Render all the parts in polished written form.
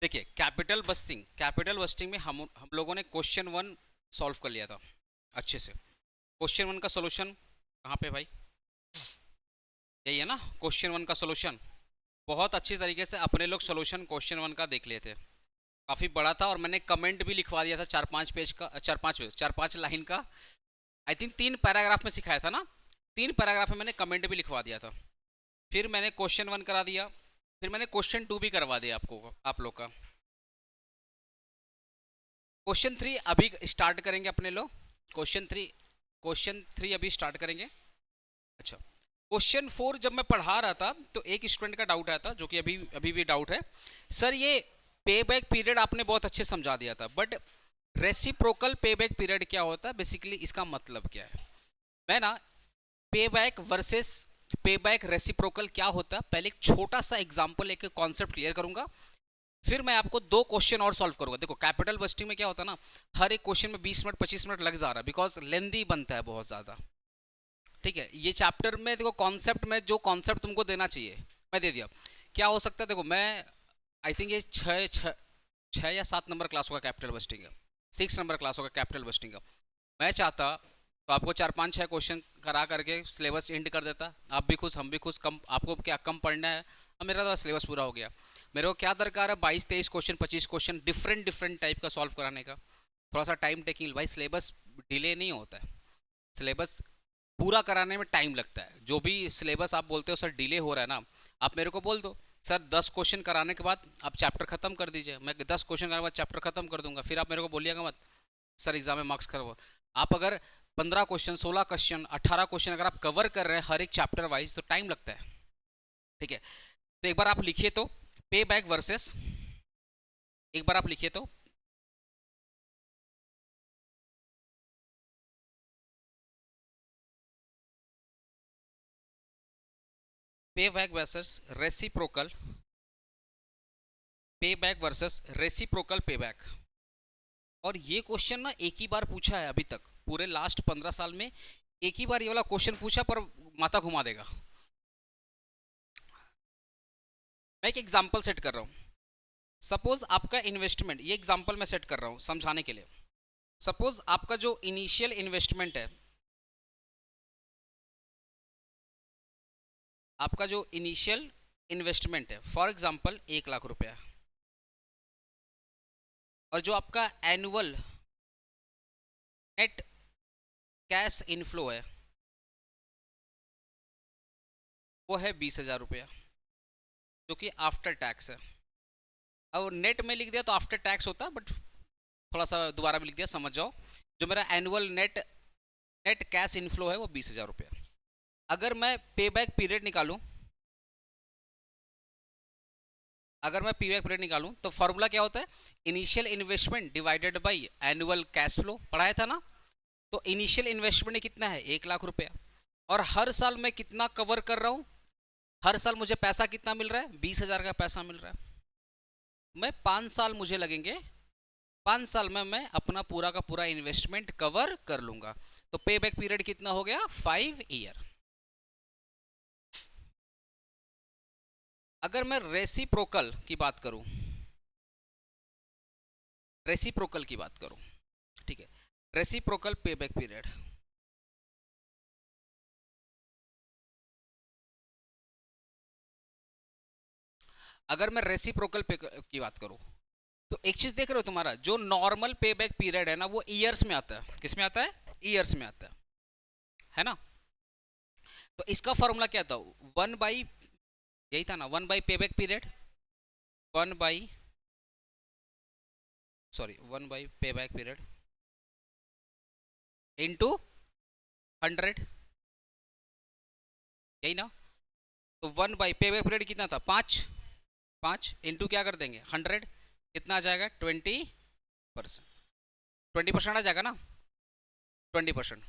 देखिए capital budgeting में हम लोगों ने क्वेश्चन वन सॉल्व कर लिया था अच्छे से। क्वेश्चन वन का सोल्यूशन कहाँ पे भाई, यही है ना क्वेश्चन वन का सोल्यूशन। बहुत अच्छी तरीके से अपने लोग सोल्यूशन क्वेश्चन वन का देख लिए थे, काफ़ी बड़ा था और मैंने कमेंट भी लिखवा दिया था 4-5 पेज का, 4-5 लाइन का। आई थिंक 3 पैराग्राफ में सिखाया था ना, 3 पैराग्राफ में मैंने कमेंट भी लिखवा दिया था। फिर मैंने क्वेश्चन वन करा दिया, फिर मैंने क्वेश्चन टू भी करवा दिया आपको, आप लोग का। क्वेश्चन थ्री अभी स्टार्ट करेंगे अपने लोग। क्वेश्चन थ्री अभी स्टार्ट करेंगे। अच्छा, क्वेश्चन फोर जब मैं पढ़ा रहा था तो एक स्टूडेंट का डाउट आया था, जो कि अभी अभी भी डाउट है। सर ये पे बैक पीरियड आपने बहुत अच्छे समझा दिया था, बट रेसिप्रोकल पे बैक पीरियड क्या होता है, बेसिकली इसका मतलब क्या है। मैं ना पे बैक वर्सेस पे बैक रेसिप्रोकल क्या होता है, पहले एक छोटा सा एग्जांपल, एक कॉन्सेप्ट क्लियर करूंगा, फिर मैं आपको 2 क्वेश्चन और सॉल्व करूंगा। देखो कैपिटल बस्टिंग में क्या होता है ना, हर एक क्वेश्चन में 20 मिनट 25 मिनट लग जा रहा है, बिकॉज लेंदी बनता है बहुत ज़्यादा। ठीक है, ये चैप्टर में देखो कॉन्सेप्ट में जो कॉन्सेप्ट तुमको देना चाहिए मैं दे दिया। क्या हो सकता है, देखो मैं आई थिंक ये 6 या 7 नंबर क्लास होगा कैपिटल बस्टिंग का, 6 नंबर क्लास होगा कैपिटल बस्टिंग का। मैं चाहता तो आपको 4-5-6 क्वेश्चन करा करके सिलेबस एंड कर देता, आप भी खुश हम भी खुश। कम आपको क्या कम पढ़ना है, अब मेरा तो सिलेबस पूरा हो गया। मेरे को क्या दरकार है 22-23 question 25 question different different type का सॉल्व कराने का, थोड़ा सा टाइम टेकिंग। भाई सिलेबस डिले नहीं होता है, सिलेबस पूरा कराने में टाइम लगता है। जो भी सिलेबस आप बोलते हो सर डिले हो रहा है ना, आप मेरे को बोल दो सर 10 क्वेश्चन कराने के बाद आप चैप्टर खत्म कर दीजिए, मैं 10 क्वेश्चन कराने के बाद चैप्टर खत्म कर दूंगा। फिर आप मेरे को बोलिएगा मत सर एग्जाम में मार्क्स खराब। आप अगर 15 क्वेश्चन 16 क्वेश्चन 18 क्वेश्चन अगर आप कवर कर रहे हैं हर एक चैप्टर वाइज, तो टाइम लगता है। ठीक है, तो एक बार आप लिखिए तो पे बैक वर्सेस, एक बार आप लिखिए तो पे बैक वर्सेस रेसिप्रोकल, पे बैक वर्सेस रेसिप्रोकल पे बैक। और ये क्वेश्चन ना एक ही बार पूछा है अभी तक, पूरे लास्ट 15 साल में एक ही बार ये वाला क्वेश्चन पूछा, पर माथा घुमा देगा। मैं एक एग्जांपल सेट कर रहा हूँ। सपोज आपका इन्वेस्टमेंट, ये एग्जांपल मैं सेट कर रहा हूँ समझाने के लिए। सपोज आपका जो इनिशियल इन्वेस्टमेंट है, आपका जो इनिशियल इन्वेस्टमेंट है फॉर एग्जांपल 1 लाख रुपया, और जो आपका एनुअल नेट कैश इनफ्लो है वो है 20,000 रुपया, जो कि आफ्टर टैक्स है। अब नेट में लिख दिया तो आफ्टर टैक्स होता, बट थोड़ा सा दोबारा भी लिख दिया, समझ जाओ। जो मेरा annual net net cash inflow है वो 20,000 रुपया। अगर मैं पे बैक पीरियड निकालूं, अगर मैं पे बैक पीरियड निकालूं तो फॉर्मूला क्या होता है, initial investment divided by annual cash flow, पढ़ाया था ना। तो इनिशियल इन्वेस्टमेंट कितना है 1 लाख रुपया, और हर साल मैं कितना कवर कर रहा हूं, हर साल मुझे पैसा कितना मिल रहा है, 20,000 का पैसा मिल रहा है। मैं 5 साल मुझे लगेंगे, 5 साल में मैं अपना पूरा का पूरा इन्वेस्टमेंट कवर कर लूंगा। तो पे बैक पीरियड कितना हो गया, 5 ईयर। अगर मैं रेसिप्रोकल की बात करूं, रेसिप्रोकल की बात करूं, ठीक है, रेसिप्रोकल पे बैक पीरियड, अगर मैं रेसिप्रोकल पे की बात करूं, तो एक चीज देख रहे हो, तुम्हारा जो नॉर्मल पे बैक पीरियड है ना वो ईयर्स में आता है। किस में आता है, ईयर्स में आता है ना। तो इसका फॉर्मूला क्या था, 1/, यही था ना, 1/, पे बैक पीरियड, 1/, सॉरी 1/, पे बैक पीरियड इंटू 100, यही ना। तो 1/, पे बैक पीरियड कितना था, 5, 5 इंटू क्या कर देंगे 100, कितना आ जाएगा 20%, 20% आ जाएगा ना, 20%।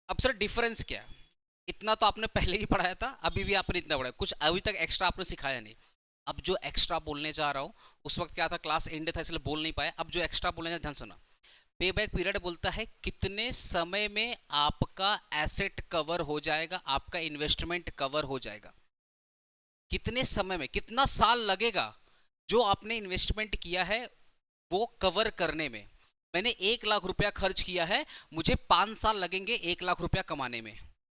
अब सर डिफरेंस क्या है, इतना तो आपने पहले ही पढ़ाया था, अभी भी आपने इतना पढ़ाया, कुछ अभी तक एक्स्ट्रा आपने सिखाया नहीं। अब जो एक्स्ट्रा बोलने जा रहा हूँ, उस वक्त क्या था क्लास एंड था इसलिए बोल नहीं पाया, अब जो एक्स्ट्रा बोलने जा ध्यान सुना। पे बैक पीरियड बोलता है कितने समय में आपका एसेट कवर हो जाएगा, आपका इन्वेस्टमेंट कवर हो जाएगा, कितने समय में, कितना साल लगेगा जो आपने इन्वेस्टमेंट किया है वो कवर करने में, मैंने 1 लाख रुपया खर्च किया है, मुझे 5 साल लगेंगे 1 लाख रुपया कमाने में,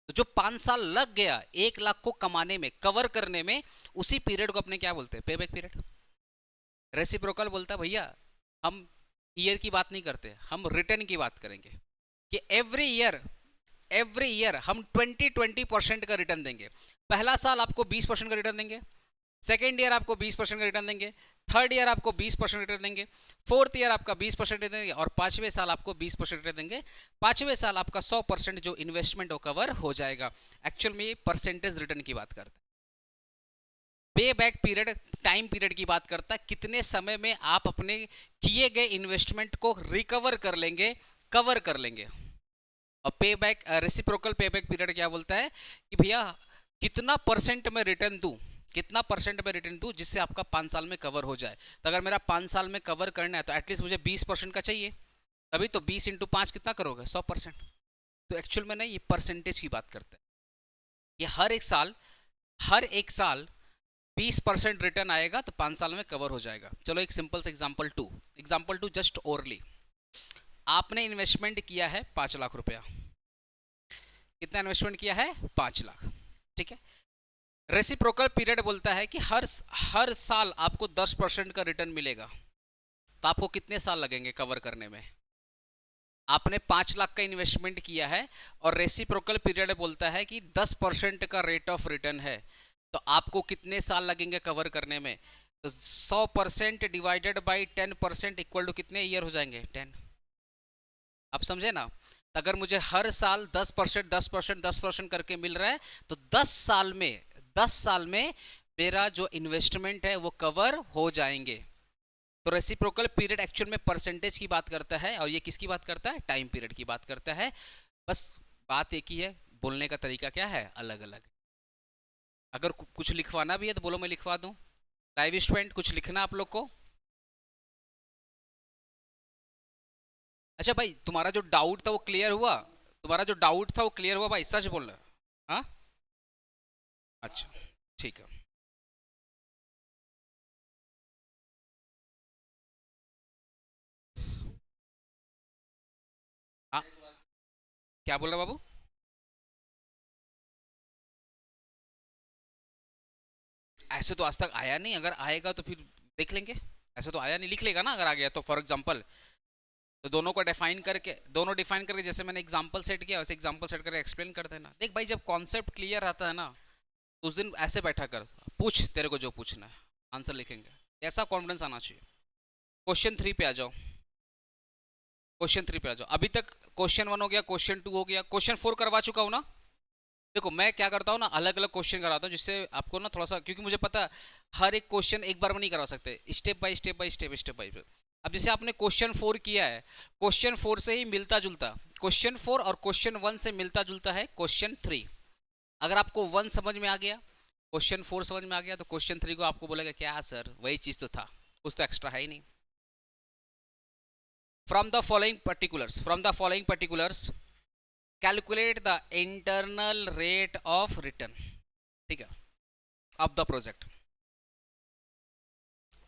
तो जो 5 साल लग गया 1 लाख को कमाने में, कवर करने में, उसी पीरियड को अपने क्या बोलते हैं? पे बैक पीरियड। रेसिप्रोकल बोलता है भैया हम ईयर की बात नहीं करते, हम रिटर्न की बात करेंगे कि एवरी ईयर हम 20% का रिटर्न देंगे। पहला साल आपको 20% का रिटर्न देंगे, सेकेंड ईयर आपको 20% का रिटर्न देंगे, थर्ड ईयर आपको 20% रिटर्न देंगे, फोर्थ ईयर आपका 20% रिटर्न देंगे, और 5वें साल आपको 20% रिटर्न देंगे। 5वें साल आपका 100% जो इन्वेस्टमेंट वो कवर हो जाएगा। एक्चुअल में ये परसेंटेज रिटर्न की बात करता है। पे बैक पीरियड टाइम पीरियड की बात करता है, कितने समय में आप अपने किए गए इन्वेस्टमेंट को रिकवर कर लेंगे, कवर कर लेंगे। और पे बैक रेसिप्रोकल पे बैक पीरियड क्या बोलता है कि भैया कितना परसेंट में रिटर्न दूं, कितना परसेंट में रिटर्न दूं जिससे आपका 5 साल में कवर हो जाए। तो अगर मेरा 5 साल में कवर करना है तो एटलीस्ट मुझे 20% का चाहिए, तभी तो 20 × 5 कितना करोगे? 100%। तो एक्चुअल में ना ये परसेंटेज की बात करता है, ये हर एक साल 20% रिटर्न आएगा तो 5 साल में कवर हो जाएगा। चलो एक सिंपल से एग्जाम्पल टू जस्ट ओरली, आपने इन्वेस्टमेंट किया है 5 लाख रुपया। कितना इन्वेस्टमेंट किया है? 5 लाख। ठीक है, रेसिप्रोकल पीरियड बोलता है कि हर साल आपको 10% का रिटर्न मिलेगा, तो आपको कितने साल लगेंगे कवर करने में? आपने 5 लाख का इन्वेस्टमेंट किया है और रेसिप्रोकल पीरियड बोलता है कि 10% का रेट ऑफ रिटर्न है, तो आपको कितने साल लगेंगे कवर करने में? तो 100% डिवाइडेड बाई 10% इक्वल टू कितने ईयर हो जाएंगे? 10। आप समझे ना? अगर मुझे हर साल 10% करके मिल रहा है तो 10 साल में मेरा जो इन्वेस्टमेंट है वो कवर हो जाएंगे। तो रेसिप्रोकल पीरियड एक्चुअल में परसेंटेज की बात करता है, और ये किसकी बात करता है? टाइम पीरियड की बात करता है। बस बात एक ही है, बोलने का तरीका क्या है? अलग अलग। अगर कुछ लिखवाना भी है तो बोलो मैं लिखवा दूं। लाइव स्टूडेंट कुछ लिखना आप लोग को? अच्छा भाई, तुम्हारा जो डाउट था वो क्लियर हुआ? तुम्हारा जो डाउट था वो क्लियर हुआ भाई? सच बोल रहा? हाँ, अच्छा, ठीक है। हाँ, क्या बोल रहा बाबू? ऐसे तो आज तक आया नहीं, अगर आएगा तो फिर देख लेंगे। ऐसे तो आया नहीं, लिख लेगा ना अगर आ गया तो। फॉर एग्जांपल तो दोनों डिफाइन करके जैसे मैंने एग्जांपल सेट किया वैसे एग्जांपल सेट करके एक्सप्लेन कर देना। देख भाई, जब कॉन्सेप्ट क्लियर आता है ना तो उस दिन ऐसे बैठा कर, पूछ तेरे को जो पूछना है, आंसर लिखेंगे। ऐसा कॉन्फिडेंस आना चाहिए। क्वेश्चन 3 पे आ जाओ। क्वेश्चन 3 पे आ जाओ। अभी तक क्वेश्चन 1 हो गया, क्वेश्चन 2 हो गया, क्वेश्चन 4 करवा चुका हूँ ना? देखो मैं क्या करता हूँ ना, अलग अलग क्वेश्चन कराता हूँ जिससे आपको ना थोड़ा सा, क्योंकि मुझे पता है हर एक क्वेश्चन एक बार में नहीं करा सकते, स्टेप बाय स्टेप। अब जैसे आपने क्वेश्चन 4 किया है, क्वेश्चन 4 से ही मिलता जुलता, क्वेश्चन 4 और क्वेश्चन 1 से मिलता जुलता है क्वेश्चन 3। अगर आपको 1 समझ में आ गया, क्वेश्चन 4 समझ में आ गया, तो क्वेश्चन 3 को आपको बोलेगा क्या सर वही चीज तो था, कुछ तो एक्स्ट्रा है ही नहीं। From the following particulars calculate the internal rate of return, ठीक है, ऑफ द प्रोजेक्ट।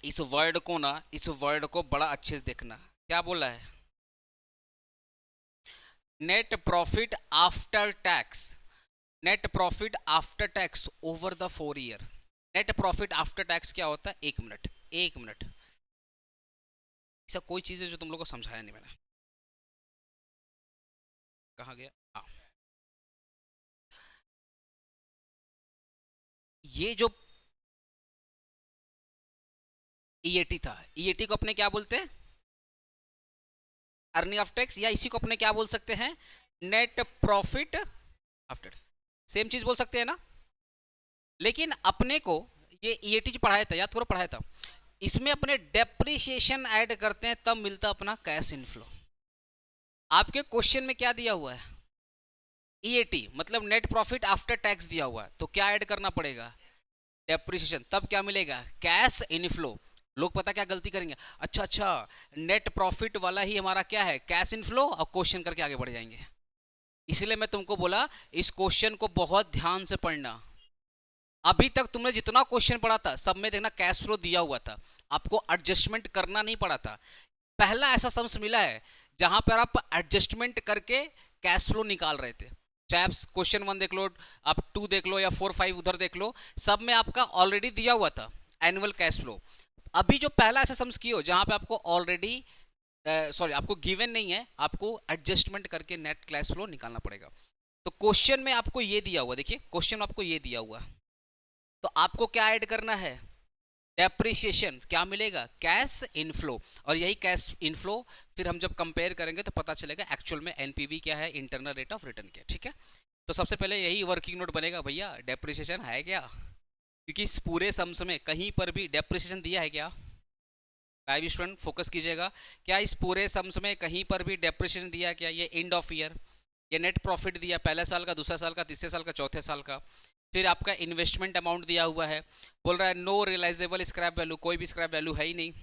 इस वर्ड को बड़ा अच्छे से देखना, क्या बोला है? Net profit after tax, net profit after tax over the 4 year. Net profit after tax क्या होता है? एक मिनट, ऐसा कोई चीज है जो तुम लोग को समझाया नहीं मैंने? कहाँ गया? हाँ, ये जो ईएटी था, ईएटी को अपने क्या बोलते हैं? अर्निंग ऑफ टैक्स, या इसी को अपने क्या बोल सकते हैं? Net profit after. सेम चीज बोल सकते हैं ना? लेकिन अपने को ये ईएटी जो पढ़ाया था, याद करो पढ़ाया था, इसमें अपने डेप्रिसिएशन ऐड करते हैं तब मिलता अपना कैश इनफ्लो। आपके क्वेश्चन में क्या दिया हुआ है? ईएटी मतलब नेट प्रॉफिट आफ्टर टैक्स दिया हुआ है, तो क्या ऐड करना पड़ेगा? डेप्रिसिएशन, तब क्या मिलेगा? Cash inflow. लोग पता क्या गलती करेंगे, अच्छा नेट प्रॉफिट वाला ही हमारा क्या है? कैश इनफ्लो, और क्वेश्चन करके आगे बढ़ जाएंगे। इसलिए मैं तुमको बोला इस क्वेश्चन को बहुत ध्यान से पढ़ना। अभी तक तुमने जितना क्वेश्चन पढ़ा था सब में देखना कैश फ्लो दिया हुआ था, आपको एडजस्टमेंट करना नहीं पड़ा था। पहला ऐसा सम्स मिला है जहां पर आप एडजस्टमेंट करके कैश फ्लो निकाल रहे थे। चाहे आप क्वेश्चन 1 देख लो, आप 2 देख लो, या 4 5 उधर देख लो, सब में आपका ऑलरेडी दिया हुआ था एनुअल कैश फ्लो। अभी जो पहला ऐसा सम्स किए हो जहां पे आपको ऑलरेडी सॉरी आपको गिवन नहीं है, आपको एडजस्टमेंट करके नेट कैश फ्लो निकालना पड़ेगा। तो क्वेश्चन में आपको ये दिया हुआ, देखिए क्वेश्चन में आपको ये दिया हुआ, तो आपको क्या ऐड करना है, डेप्रिसिएशन। क्या मिलेगा, कैश इनफ्लो। और यही कैश इनफ्लो फिर हम जब कंपेयर करेंगे तो पता चलेगा एक्चुअल में एनपीवी क्या है, इंटरनल रेट ऑफ रिटर्न क्या है। ठीक है, तो सबसे पहले यही वर्किंग नोट बनेगा, भैया डेप्रिसिएशन है क्या, क्योंकि इस पूरे सम्स में कहीं पर भी डेप्रिसिएशन दिया है क्या। लाइव स्टूडेंट फोकस कीजिएगा, क्या इस पूरे सम्स में कहीं पर भी डेप्रिसिएशन दिया है क्या। ये एंड ऑफ ईयर, ये नेट प्रॉफिट दिया पहले साल का, दूसरा साल का, तीसरे साल का, चौथे साल का। फिर आपका इन्वेस्टमेंट अमाउंट दिया हुआ है, बोल रहा है नो रियलाइजेबल स्क्रैप वैल्यू, कोई भी स्क्रैप वैल्यू है ही नहीं।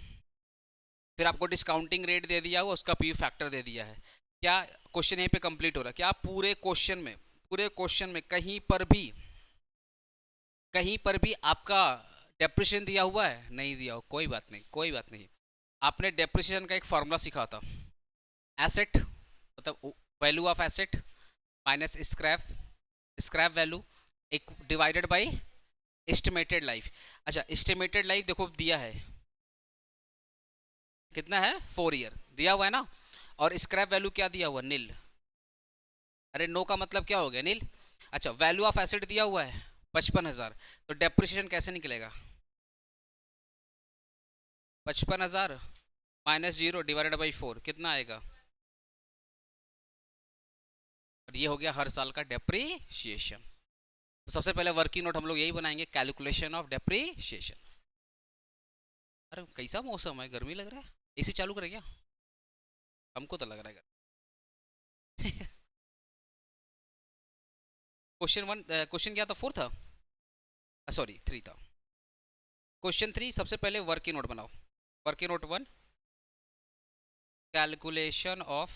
फिर आपको डिस्काउंटिंग रेट दे दिया हुआ, उसका पी फैक्टर दे दिया है। क्या क्वेश्चन यहीं पे कंप्लीट हो रहा है, क्या पूरे क्वेश्चन में कहीं पर भी आपका डेप्रिसिएशन दिया हुआ है, नहीं दिया हो, कोई बात नहीं, कोई बात नहीं। आपने डेप्रिसिएशन का एक फॉर्मूला सीखा था, एसेट मतलब value of asset minus scrap value एक डिवाइडेड बाय एस्टिमेटेड लाइफ। अच्छा एस्टिमेटेड लाइफ देखो दिया है कितना है, 4 ईयर दिया हुआ है ना, और स्क्रैप वैल्यू क्या दिया हुआ, नील। अरे नो का मतलब क्या हो गया, नील। अच्छा वैल्यू ऑफ एसेट दिया हुआ है 55,000, तो डेप्रिसिएशन कैसे निकलेगा, 55,000 माइनस 0 डिवाइडेड बाई 4 कितना आएगा, और ये हो गया हर साल का डेप्रिसिएशन। तो सबसे पहले वर्किंग नोट हम लोग यही बनाएंगे, कैलकुलेशन ऑफ डेप्रिसिएशन। अरे कैसा मौसम है, गर्मी लग रहा है, एसी चालू करें क्या, हमको तो लग रहा है। क्वेश्चन क्या था, 4 था, सॉरी 3 था। क्वेश्चन 3 सबसे पहले वर्किंग नोट बनाओ। Working note 1 calculation of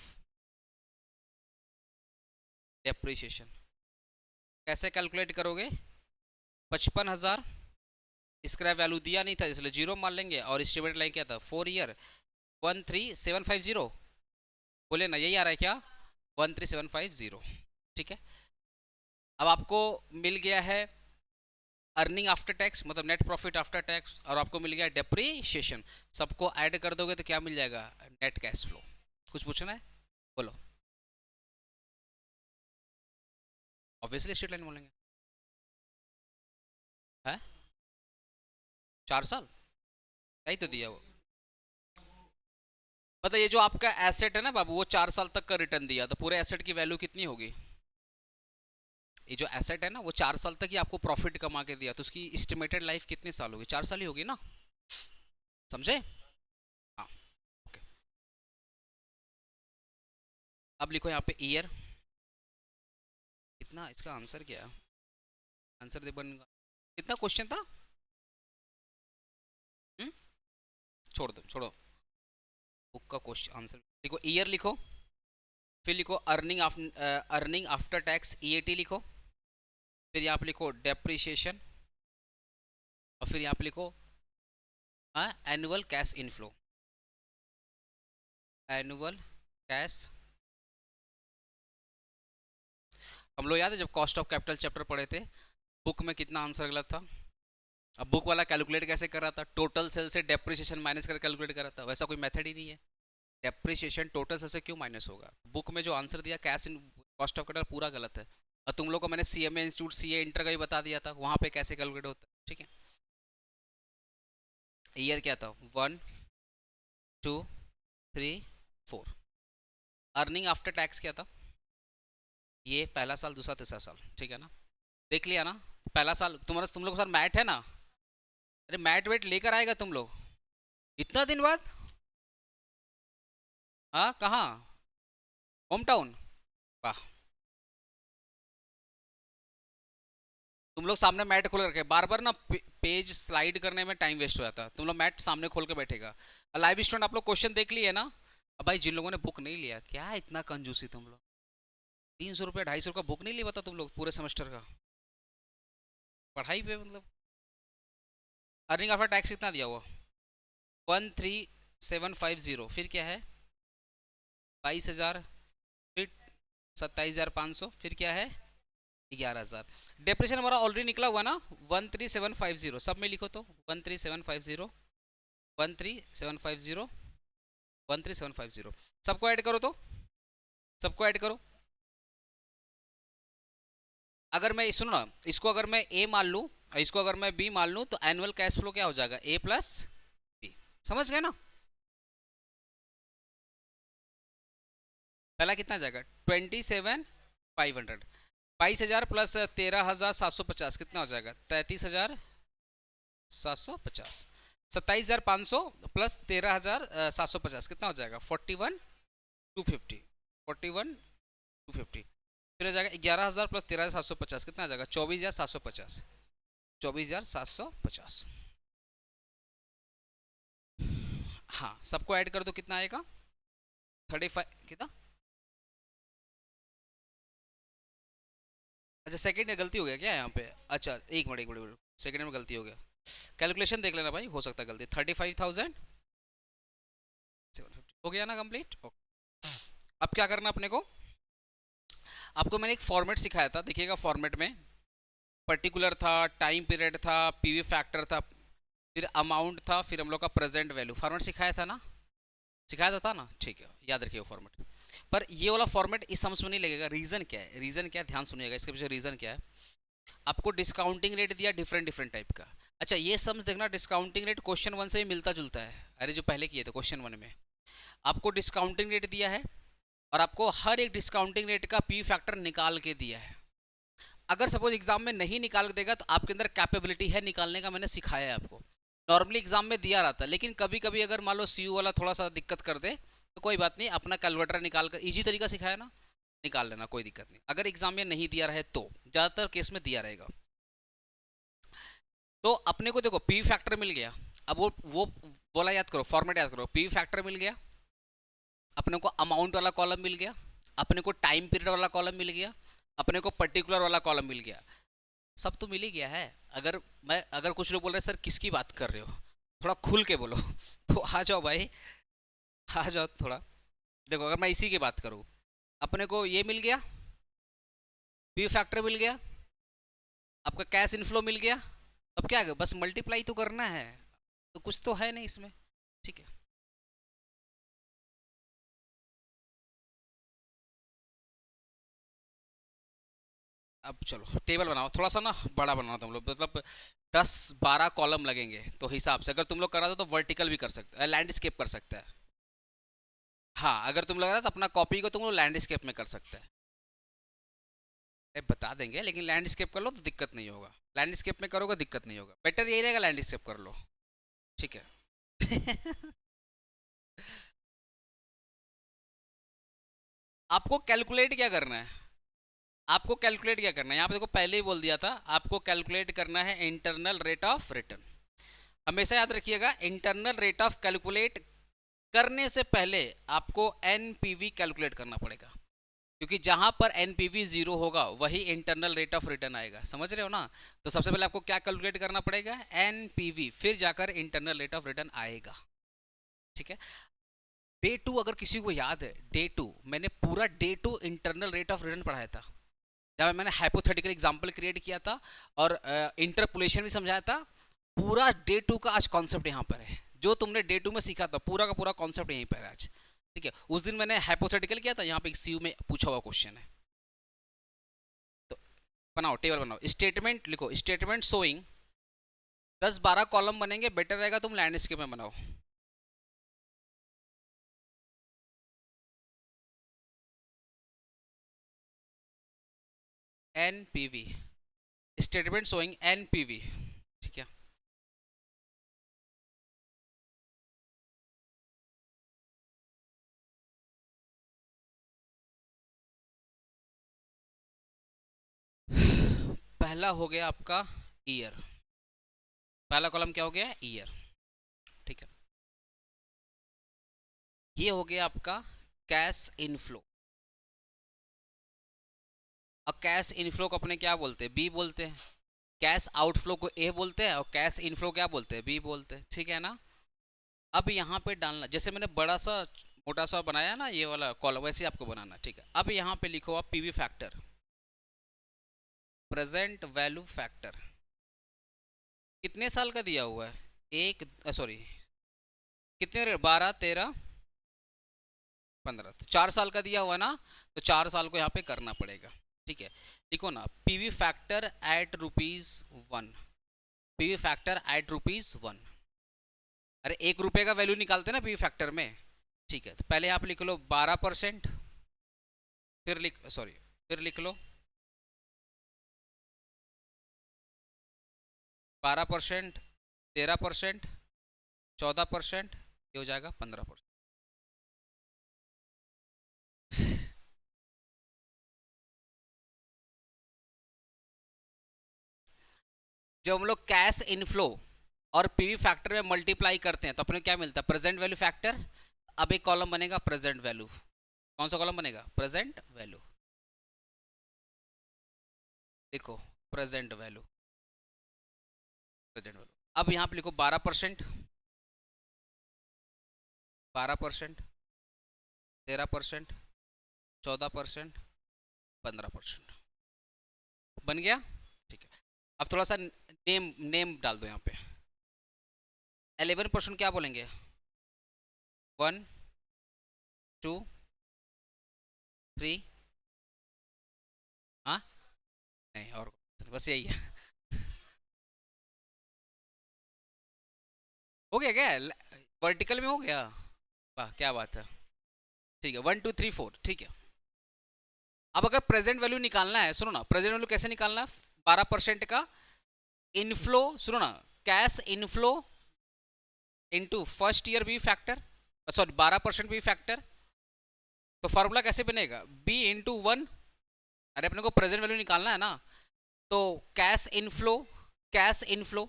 depreciation. कैसे कैलकुलेट करोगे, 55,000 स्क्रैप वैल्यू दिया नहीं था इसलिए 0 मान लेंगे, और एस्टिमेट लाइन क्या था 4 ईयर 13750, बोले ना यही आ रहा है क्या, 13750। ठीक है, अब आपको मिल गया है अर्निंग आफ्टर टैक्स मतलब नेट प्रॉफिट आफ्टर टैक्स, और आपको मिल गया डेप्रिसिएशन। सबको ऐड कर दोगे तो क्या मिल जाएगा, नेट कैश फ्लो। कुछ पूछना है, बोलो। ऑब्वियसली स्ट्रेट लाइन बोलेंगे, है 4 साल यही तो दिया वो, मतलब ये जो आपका एसेट है ना बाबू, वो 4 साल तक का रिटर्न दिया, तो पूरे एसेट की वैल्यू कितनी होगी, ये जो एसेट है ना वो 4 साल तक ही आपको प्रॉफिट कमा के दिया, तो उसकी एस्टिमेटेड लाइफ कितने साल होगी, 4 साल ही होगी ना, समझे। हाँ ओके, अब लिखो यहाँ पे ईयर, इतना इसका आंसर क्या है, आंसर दे बन, कितना क्वेश्चन था, हुँ? छोड़ दो छोड़ो, बुक का क्वेश्चन आंसर लिखो, ईयर लिखो, फिर लिखो अर्निंग आफ्टर टैक्स ईएटी लिखो, फिर यहाँ पे लिखो डेप्रिसिएशन, और फिर यहाँ पे लिखो annual cash inflow, annual cash. हम लोग याद है जब कॉस्ट ऑफ कैपिटल चैप्टर पढ़े थे, बुक में कितना आंसर गलत था। अब बुक वाला कैलकुलेट कैसे कर रहा था, टोटल सेल से डेप्रिसिएशन माइनस कर कैलकुलेट कर रहा था, वैसा कोई मेथड ही नहीं है। डेप्रिसिएशन टोटल सेल से क्यों माइनस होगा, बुक में जो आंसर दिया cash in cost of capital पूरा गलत है, और तुम लोग को मैंने सीएमए इंस्टीट्यूट सीए इंटर का भी बता दिया था, वहां पे कैसे कैलकुलेट होता है। ठीक है, ईयर क्या था 1 2 3 4, अर्निंग आफ्टर टैक्स क्या था, ये पहला साल दूसरा तीसरा साल, ठीक है ना, देख लिया ना। पहला साल तुम्हारा, तुम लोग के साथ मैट है ना, अरे मैट वेट लेकर आएगा तुम लोग इतना दिन बाद, हाँ कहाँ, होम टाउन, वाह। तुम लोग सामने मैट खोल रखे, बार बार ना पेज स्लाइड करने में टाइम वेस्ट हो जाता है, तुम लोग मैट सामने खोल के बैठेगा। लाइव स्टूडेंट आप लोग क्वेश्चन देख लिए ना, अब भाई जिन लोगों ने बुक नहीं लिया, क्या इतना कंजूसी तुम लोग, 300 रुपये 250 का बुक नहीं लिया, बता तुम लोग पूरे सेमेस्टर का, पढ़ाई पे मतलब। अर्निंग आफ्टर टैक्स कितना दिया हुआ? 13750। फिर क्या है? 22,000। फिर 27,500। फिर क्या है? 11,000। डेप्रेशन हमारा ऑलरेडी निकला हुआ ना, 13750। सब में लिखो तो 13750, 13750, 13750। सबको ऐड करो तो, सबको ऐड करो। अगर मैं सुनो ना, इसको अगर मैं ए मान लूं, इसको अगर मैं बी मान लूं, तो एनुअल कैश फ्लो क्या हो जाएगा? ए प्लस बी। समझ गए ना? पहला कितना जाएगा? 27,500। 22,000 प्लस 13,750 कितना हो जाएगा? 33,750। 27,500 प्लस 13,750 कितना हो जाएगा? 41,250। 41,250। फिर आ जाएगा 11,000 प्लस 13,750 कितना आ जाएगा? 24,750। 24,750। हाँ, सबको ऐड कर दो, कितना आएगा? 35 कितना? अच्छा, सेकंड में गलती हो गया क्या यहाँ पे? अच्छा, एक मिनट एक मिनट, सेकंड में गलती हो गया। कैलकुलेशन देख लेना भाई, हो सकता है गलती। 35,750 हो गया ना कंप्लीट? अब क्या करना अपने को? आपको मैंने एक फॉर्मेट सिखाया था, देखिएगा फॉर्मेट में पर्टिकुलर था, टाइम पीरियड था, पीवी फैक्टर था, फिर अमाउंट था, फिर हम लोग का प्रेजेंट वैल्यू। फॉर्मेट सिखाया था ना? सिखाया तो था ना? ठीक है, याद रखिए वो फॉर्मेट। पर ये वाला फॉर्मेट इस समझ में नहीं लगेगा। रीजन क्या है? रीजन क्या है, ध्यान सुनिएगा, इसके पीछे रीजन क्या है। आपको डिस्काउंटिंग रेट दिया डिफरेंट डिफरेंट टाइप का। अच्छा, ये समझ देखना, डिस्काउंटिंग रेट क्वेश्चन 1 से भी मिलता जुलता है। अरे जो पहले किए थे क्वेश्चन 1 में, आपको डिस्काउंटिंग रेट दिया है और आपको हर एक डिस्काउंटिंग रेट का पी फैक्टर निकाल के दिया है। अगर सपोज एग्जाम में नहीं निकाल देगा तो आपके अंदर कैपेबिलिटी है निकालने का, मैंने सिखाया है आपको। नॉर्मली एग्जाम में दिया रहता है, लेकिन कभी कभी अगर मान लो सीयू वाला थोड़ा सा दिक्कत कर दे तो कोई बात नहीं, अपना कैलकुलेटर निकाल कर, इजी तरीका सिखाया ना, निकाल लेना, कोई दिक्कत नहीं। अगर एग्जाम में नहीं दिया रहे तो ज़्यादातर केस में दिया रहेगा। तो अपने को देखो पी फैक्टर मिल गया। अब वो बोला, याद करो फॉर्मेट याद करो। पी फैक्टर मिल गया अपने को, अमाउंट वाला कॉलम मिल गया अपने को, टाइम पीरियड वाला कॉलम मिल गया अपने को, पर्टिकुलर वाला कॉलम मिल गया। सब तो मिल ही गया है। अगर कुछ लोग बोल रहे सर किसकी बात कर रहे हो, थोड़ा खुल के बोलो तो आ जाओ भाई, आ जाओ थोड़ा। देखो अगर मैं इसी की बात करूं, अपने को ये मिल गया, पी फैक्टर मिल गया, आपका कैश इनफ्लो मिल गया। अब क्या है, बस मल्टीप्लाई तो करना है, तो कुछ तो है नहीं इसमें। ठीक है, अब चलो टेबल बनाओ, थोड़ा सा ना बड़ा बनाओ तुम लोग, मतलब 10-12 कॉलम लगेंगे तो हिसाब से। अगर तुम लोग करा दो तो वर्टिकल भी कर सकते हैं, लैंडस्केप कर सकते हैं। हाँ, अगर तुम लग रहा है तो अपना कॉपी को तुम लोग लैंडस्केप में कर सकते हैं। बता देंगे, लेकिन लैंडस्केप कर लो तो दिक्कत नहीं होगा। लैंडस्केप में करोगे दिक्कत नहीं होगा, बेटर यही रहेगा लैंडस्केप कर लो। ठीक है आपको कैलकुलेट क्या करना है? आपको कैलकुलेट क्या करना है, यहाँ पे देखो पहले ही बोल दिया था, आपको कैलकुलेट करना है इंटरनल रेट ऑफ रिटर्न। हमेशा याद रखिएगा, इंटरनल रेट ऑफ कैलकुलेट करने से पहले आपको एनपीवी कैलकुलेट करना पड़ेगा, क्योंकि जहां पर एनपीवी जीरो होगा वही इंटरनल रेट ऑफ रिटर्न आएगा। समझ रहे हो ना? तो सबसे पहले आपको क्या कैलकुलेट करना पड़ेगा? एनपीवी, फिर जाकर इंटरनल रेट ऑफ रिटर्न आएगा। ठीक है। डे टू अगर किसी को याद है, डे टू मैंने पूरा day two internal rate of return पढ़ाया था, जब मैंने हाइपोथेटिकल एग्जांपल क्रिएट किया था और इंटरपोलेशन भी समझाया था। पूरा डे टू का आज कॉन्सेप्ट यहाँ पर है, जो तुमने डे टू में सीखा था पूरा का पूरा कॉन्सेप्ट यहीं पर है आज। ठीक है, उस दिन मैंने हाइपोथेटिकल किया था, यहाँ पे सीयू में पूछा हुआ क्वेश्चन है। तो बनाओ, टेबल बनाओ, स्टेटमेंट लिखो, स्टेटमेंट सोइंग 10-12 कॉलम बनेंगे, बेटर रहेगा तुम लैंडस्केप में बनाओ। NPV, statement showing NPV. ठीक है, पहला हो गया आपका ईयर। पहला कॉलम क्या हो गया? ईयर। ठीक है, ये हो गया आपका कैश इनफ्लो। और कैश इनफ्लो को अपने क्या बोलते हैं? बी बोलते हैं। कैश आउटफ्लो को ए बोलते हैं और कैश इनफ्लो क्या बोलते हैं, बी बोलते हैं, ठीक है ना। अब यहाँ पे डालना, जैसे मैंने बड़ा सा मोटा सा बनाया ना ये वाला कॉलम, वैसे ही आपको बनाना, ठीक है। अब यहाँ पे लिखो आप PV factor, present value factor, कितने साल का दिया हुआ है, एक सॉरी कितने, 12 13 15, तो 4 साल का दिया हुआ ना, तो 4 साल को यहाँ पे करना पड़ेगा, ठीक है। लिखो ना PV factor at ₹1, PV factor at ₹1। अरे 1 रुपए का वैल्यू निकालते ना पीवी फैक्टर में, ठीक है। तो पहले आप लिख लो 12%, फिर लिख लो 12%, 13%, 14%, ये हो जाएगा 15%। जब हम लोग कैश इनफ्लो और पीवी फैक्टर में मल्टीप्लाई करते हैं तो अपने क्या मिलता है, प्रेजेंट वैल्यू फैक्टर। अब एक कॉलम बनेगा प्रेजेंट वैल्यू, कौन सा कॉलम बनेगा, प्रेजेंट वैल्यू, देखो प्रेजेंट वैल्यू, प्रेजेंट वैल्यू। अब यहाँ पे लिखो 12%, 12%, 13%, 14%, 15%, बन गया, ठीक है। अब थोड़ा सा नेम नेम डाल दो यहाँ पे। 11% क्या बोलेंगे, 1 2 3, हाँ नहीं और बस यही है। हो गया क्या, वर्टिकल में हो गया, वाह क्या बात है, ठीक है। 1 2 3 4, ठीक है। अब अगर प्रेजेंट वैल्यू निकालना है, सुनो ना प्रेजेंट वैल्यू कैसे निकालना है, 12% का इनफ्लो, सुनो ना, cash inflow into first year B factor, sorry 12% B factor, तो फॉर्मूला कैसे बनेगा, बी इंटू 1। अरे अपने को प्रेजेंट वैल्यू निकालना है ना, तो कैश इनफ्लो, कैश इनफ्लो,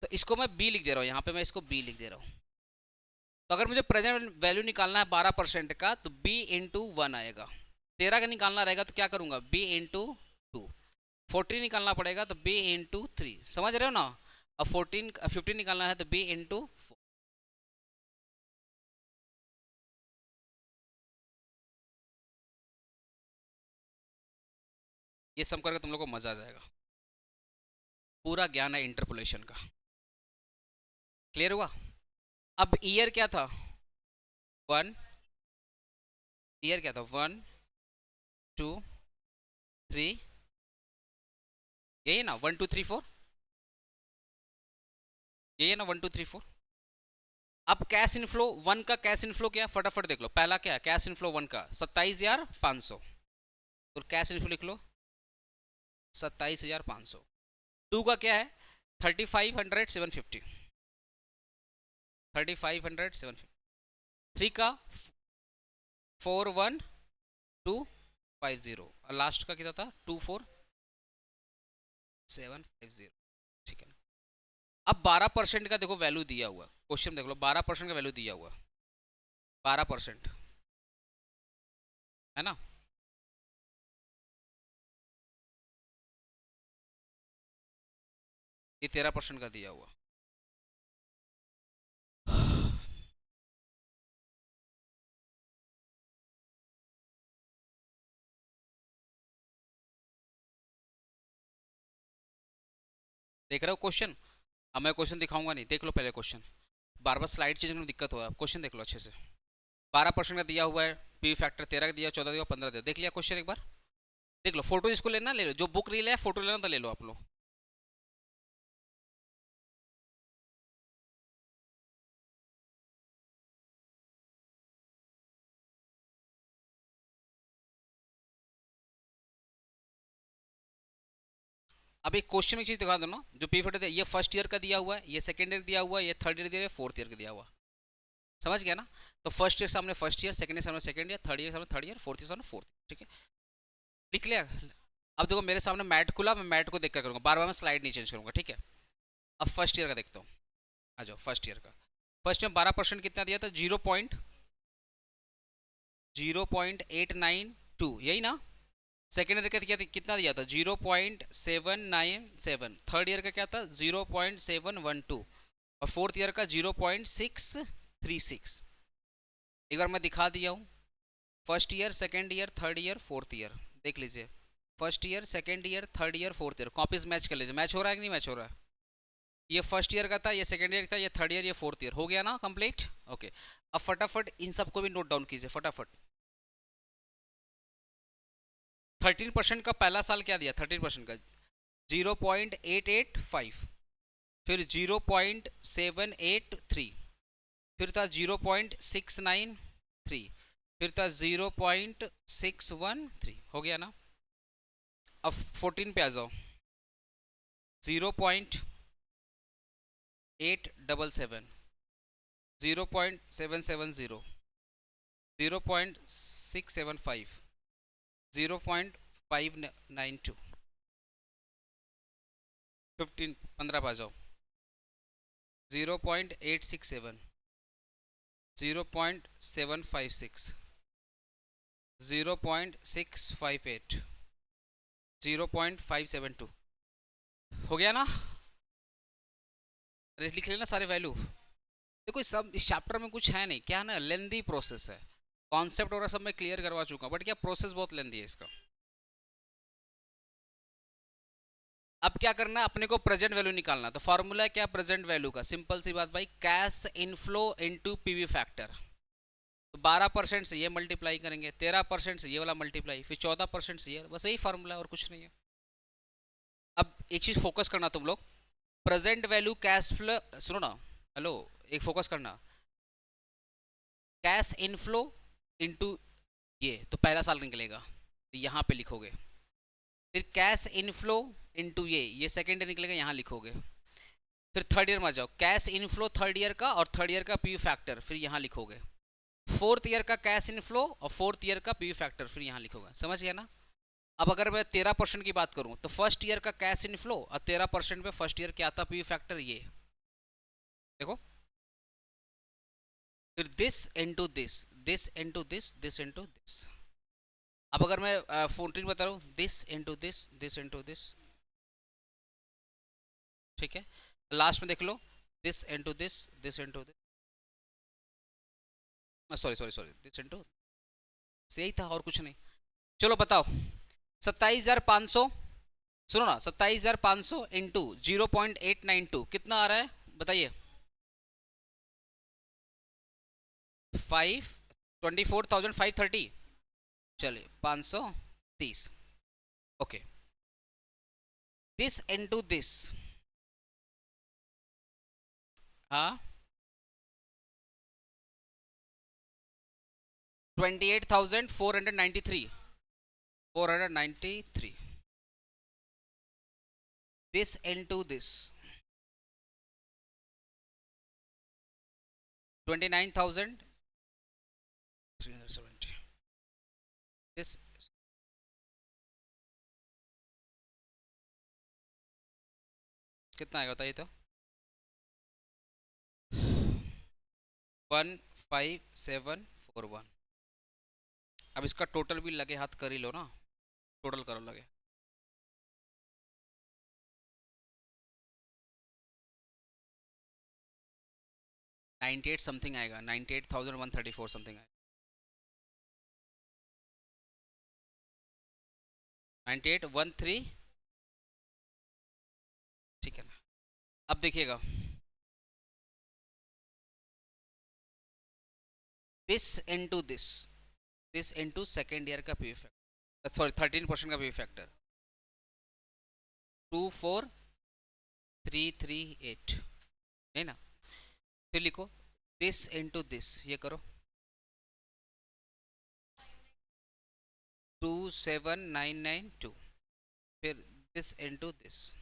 तो इसको मैं बी लिख दे रहा हूँ यहाँ पे, मैं इसको बी लिख दे रहा हूँ। तो अगर मुझे प्रेजेंट वैल्यू निकालना है 12% का, तो बी इंटू 1 आएगा। 13 का निकालना रहेगा तो क्या करूंगा, बी इंटू 2। 14 निकालना पड़ेगा तो बी इंटू 3, समझ रहे हो ना। अब 15 निकालना है तो बी इंटू 4। ये सम करके तुम लोग को मजा आ जाएगा, पूरा ज्ञान है इंटरपोलेशन का, क्लियर हुआ। अब ईयर क्या था, 1, ईयर क्या था 1 2 3, यही है ना 1 2 3 4, यही है ना 1 2 3 4। अब कैश इनफ्लो 1 का कैश इनफ्लो क्या, फटाफट देख लो, पहला क्या है कैश इनफ्लो 1 का 27,500, तो कैश इनफ्लो लिख लो 27,500। 2 का क्या है 3500 750, 3500 750। 3 का 41250, और लास्ट का कितना था 24750, ठीक है ना। अब 12% का देखो वैल्यू दिया हुआ, क्वेश्चन देख लो 12% का वैल्यू दिया हुआ, 12% है ना। ये 13% का दिया हुआ, देख रहे हो क्वेश्चन। अब मैं क्वेश्चन दिखाऊंगा नहीं, देख लो पहले क्वेश्चन, बार बार स्लाइड चेंज में दिक्कत हो रहा है, क्वेश्चन देख लो अच्छे से। 12% का दिया हुआ है, पी फैक्टर 13 का दिया, 14 दिया, 15 दिया, देख लिया क्वेश्चन एक बार, देख लो। फोटो जिसको लेना ले लो, जो बुक रील है फोटो लेना तो ले लो आप लोग। अब एक क्वेश्चन में चीज दिखा दो ना, जो पी फैक्टर ये फर्स्ट ईयर का दिया हुआ है, ये सेकंड ईयर दिया हुआ है, ये थर्ड ईयर दिया हुआ है, फोर्थ ईयर का दिया हुआ, समझ गया ना। तो फर्स्ट ईयर सामने फर्स्ट ईयर, सेकंड ईयर सामने सेकंड ईयर, थर्ड ईयर सामने थर्ड ईयर, फोर्थ ईयर सामने फोर्थ, ठीक है, लिख लिया। अब देखो मेरे सामने मैट खुला, मैं मैट को देखकर करूंगा, बार बार मैं स्लाइड नहीं चेंज करूंगा, ठीक है। अब फर्स्ट ईयर का देखता हूँ, आ जाओ फर्स्ट ईयर का। फर्स्ट ईयर 12% कितना दिया था, 0.0892, यही ना, सेकेंड ईयर का कितना दिया था 0.797, थर्ड ईयर का क्या था 0.712 और फोर्थ ईयर का 0.636। एक बार मैं दिखा दिया हूँ, first year, second year, third year, fourth year, देख लीजिए। First year, second year, third year, fourth year, copies match कर लीजिए। मैच हो रहा है कि नहीं मैच हो रहा है? ये फर्स्ट ईयर का था, ये सेकेंड ईयर का था, ये थर्ड ईयर, ये फोर्थ ईयर, हो गया ना कंप्लीट। ओके, अब फटाफट इन सबको भी नोट डाउन कीजिए फटाफट। 13% का पहला साल क्या दिया 13% का 0.885, फिर 0.783, फिर था 0.693, फिर था 0.613, हो गया ना। अब 14 पे आ जाओ, 0.877, 0.770, 0.675, 0.592, 15 पे आ जाओ, 0.867, 0.756, 0.658, 0.572, हो गया ना। लिख लेना सारे वैल्यू। देखो सब इस चैप्टर में कुछ है नहीं, क्या है ना, लेंदी प्रोसेस है। कॉन्सेप्ट और सब मैं क्लियर करवा चुका हूँ, बट क्या प्रोसेस बहुत लेंदी है इसका। अब क्या करना है, अपने को प्रेजेंट वैल्यू निकालना। तो फॉर्मूला क्या प्रेजेंट वैल्यू का, सिंपल सी बात भाई, cash inflow into PV factor. तो 12% से ये मल्टीप्लाई करेंगे, 13% से ये वाला मल्टीप्लाई, फिर 14% से ये, बस यही फॉर्मूला और कुछ नहीं है। अब एक चीज फोकस करना तुम लोग, प्रेजेंट वैल्यू कैश फ्लो, सुनो ना, हेलो, एक फोकस करना, कैश इनफ्लो इनटू ये, तो पहला साल निकलेगा, तो यहाँ पे लिखोगे। फिर कैश इनफ्लो इनटू ये सेकेंड ईयर निकलेगा, यहाँ लिखोगे। फिर थर्ड ईयर में आ जाओ, कैश इनफ्लो थर्ड ईयर का और थर्ड ईयर का पी फैक्टर, फिर यहाँ लिखोगे। फोर्थ ईयर का कैश इनफ्लो और फोर्थ ईयर का पी फैक्टर, फिर यहाँ लिखोगे। समझ गया ना। अब अगर मैं 13% की बात करूँ, तो फर्स्ट ईयर का कैश इनफ्लो और 13% पे फर्स्ट ईयर क्या आता पी फैक्टर, ये देखो। फिर this into this, this into this, this into this. अब अगर मैं 14 बता रहा हूँ, this into this, this into this, ठीक है। लास्ट में देख लो, this into this, this into this, sorry sorry sorry, this into, यही था और कुछ नहीं। चलो बताओ, 27,500, सुनो ना, 27,500 इंटू 0.892 कितना आ रहा है बताइए। 24,530, चलिए 530। ओके, दिस इनटू दिस, हाँ 28,493, 493, this into this 29,370, this कितना आएगा बताइए तो। 15741। अब इसका टोटल भी लगे हाथ कर ही लो ना, टोटल करो लगे। 98 समथिंग आएगा, 98,134 समथिंग आएगा, 9813, ठीक है ना। अब देखिएगा, this into this, this into second year का पी फैक्टर, सॉरी 13% का पी फैक्टर 24338, है ना। फिर लिखो दिस इनटू दिस, ये करो 27992, फिर दिस इनटू दिस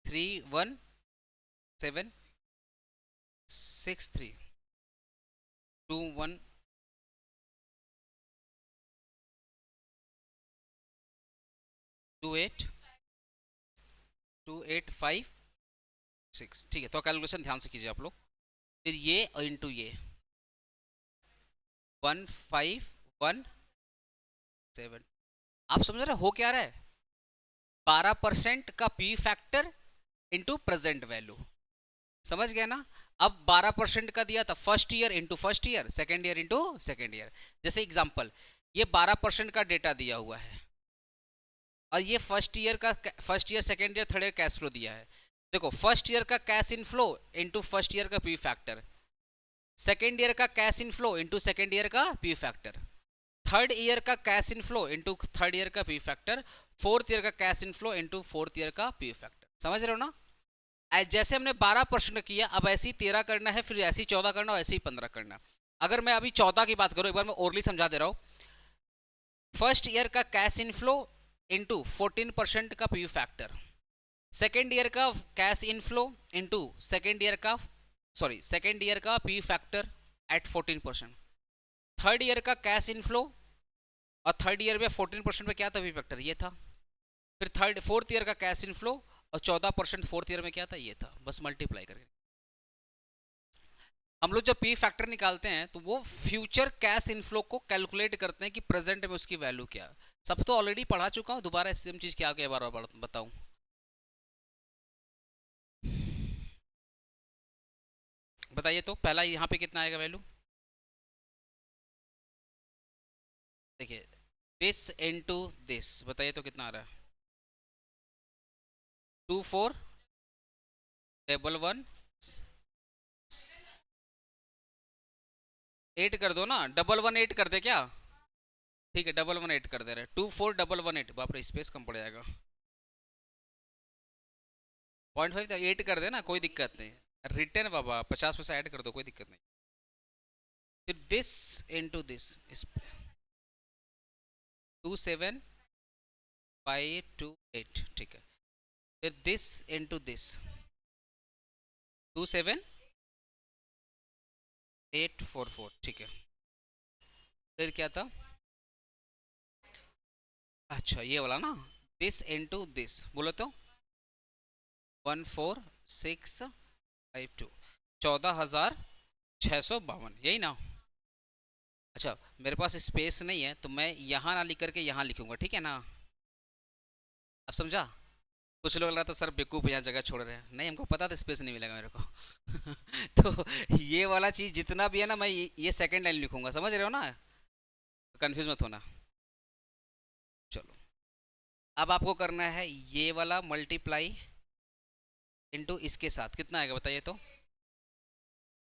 31763, 21 2856, ठीक है। तो कैलकुलेशन ध्यान से कीजिए आप लोग। फिर ये इंटू ये 1517, आप समझ रहे हो क्या रहा है? 12% का p factor into present value, समझ गया ना? अब 12% का दिया था first year into first year, second year into second year. जैसे एग्जांपल, ये 12% का डेटा दिया हुआ है और ये first year second year third year cash flow दिया है। देखो, फर्स्ट ईयर का cash inflow into first year का पी फैक्टर, सेकेंड ईयर का cash inflow into second year का पी फैक्टर, थर्ड ईयर का cash inflow into third year का p factor, fourth year का cash inflow into fourth year का p factor. समझ रहे हो ना? जैसे हमने 12% किया, अब ऐसी 13 करना है, फिर ऐसी 14 करना और ऐसी 15 करना। अगर मैं अभी 14 की बात करूं, एक बार मैं ओरली समझा दे रहा हूं। फर्स्ट ईयर का कैश इनफ्लो इंटू 14% का पी फैक्टर, सेकेंड ईयर का cash inflow into second year का p factor at 14%, third year का कैश इनफ्लो, और थर्ड ईयर में 14% पे क्या था पी फैक्टर, ये था। फिर फोर्थ ईयर का कैश इनफ्लो और 14% फोर्थ ईयर में क्या था, ये था। बस मल्टीप्लाई करके हम लोग जब पी फैक्टर निकालते हैं तो वो फ्यूचर कैश इनफ्लो को कैलकुलेट करते हैं कि प्रेजेंट में उसकी वैल्यू क्या है। सब तो ऑलरेडी पढ़ा चुका हूं, दोबारा सेम चीज क्या क्या बार बार बताऊं? बताइए तो, पहला यहाँ पे कितना आएगा वैल्यू? देखिए, दिस इनटू दिस, बताइए तो कितना आ रहा है? 2411 8 कर दो ना, 118 कर दे क्या? ठीक है, 118 कर दे रहे, 24118। बाप रे, स्पेस कम पड़ जाएगा। 0.5 8 कर देना, कोई दिक्कत नहीं। रिटर्न बाबा 50 पैसा ऐड कर दो, कोई दिक्कत नहीं। फिर दिस इनटू दिस, 27528, ठीक है। फिर दिस इनटू दिस 27844, ठीक है। फिर क्या था? अच्छा, ये वाला ना, दिस इनटू दिस, बोलो तो 14652, 14,652, यही ना? अच्छा, मेरे पास स्पेस नहीं है तो मैं यहाँ ना लिख करके यहाँ लिखूंगा, ठीक है ना? अब समझा? कुछ लोग लगा था सर बेवकूफ़ यहाँ जगह छोड़ रहे हैं, नहीं, हमको पता था स्पेस नहीं मिलेगा मेरे को। तो ये वाला चीज़ जितना भी है ना, मैं ये सेकंड लाइन लिखूंगा, समझ रहे हो ना? कंफ्यूज मत होना। चलो, अब आपको करना है ये वाला मल्टीप्लाई इनटू इसके साथ, कितना आएगा बताइए तो?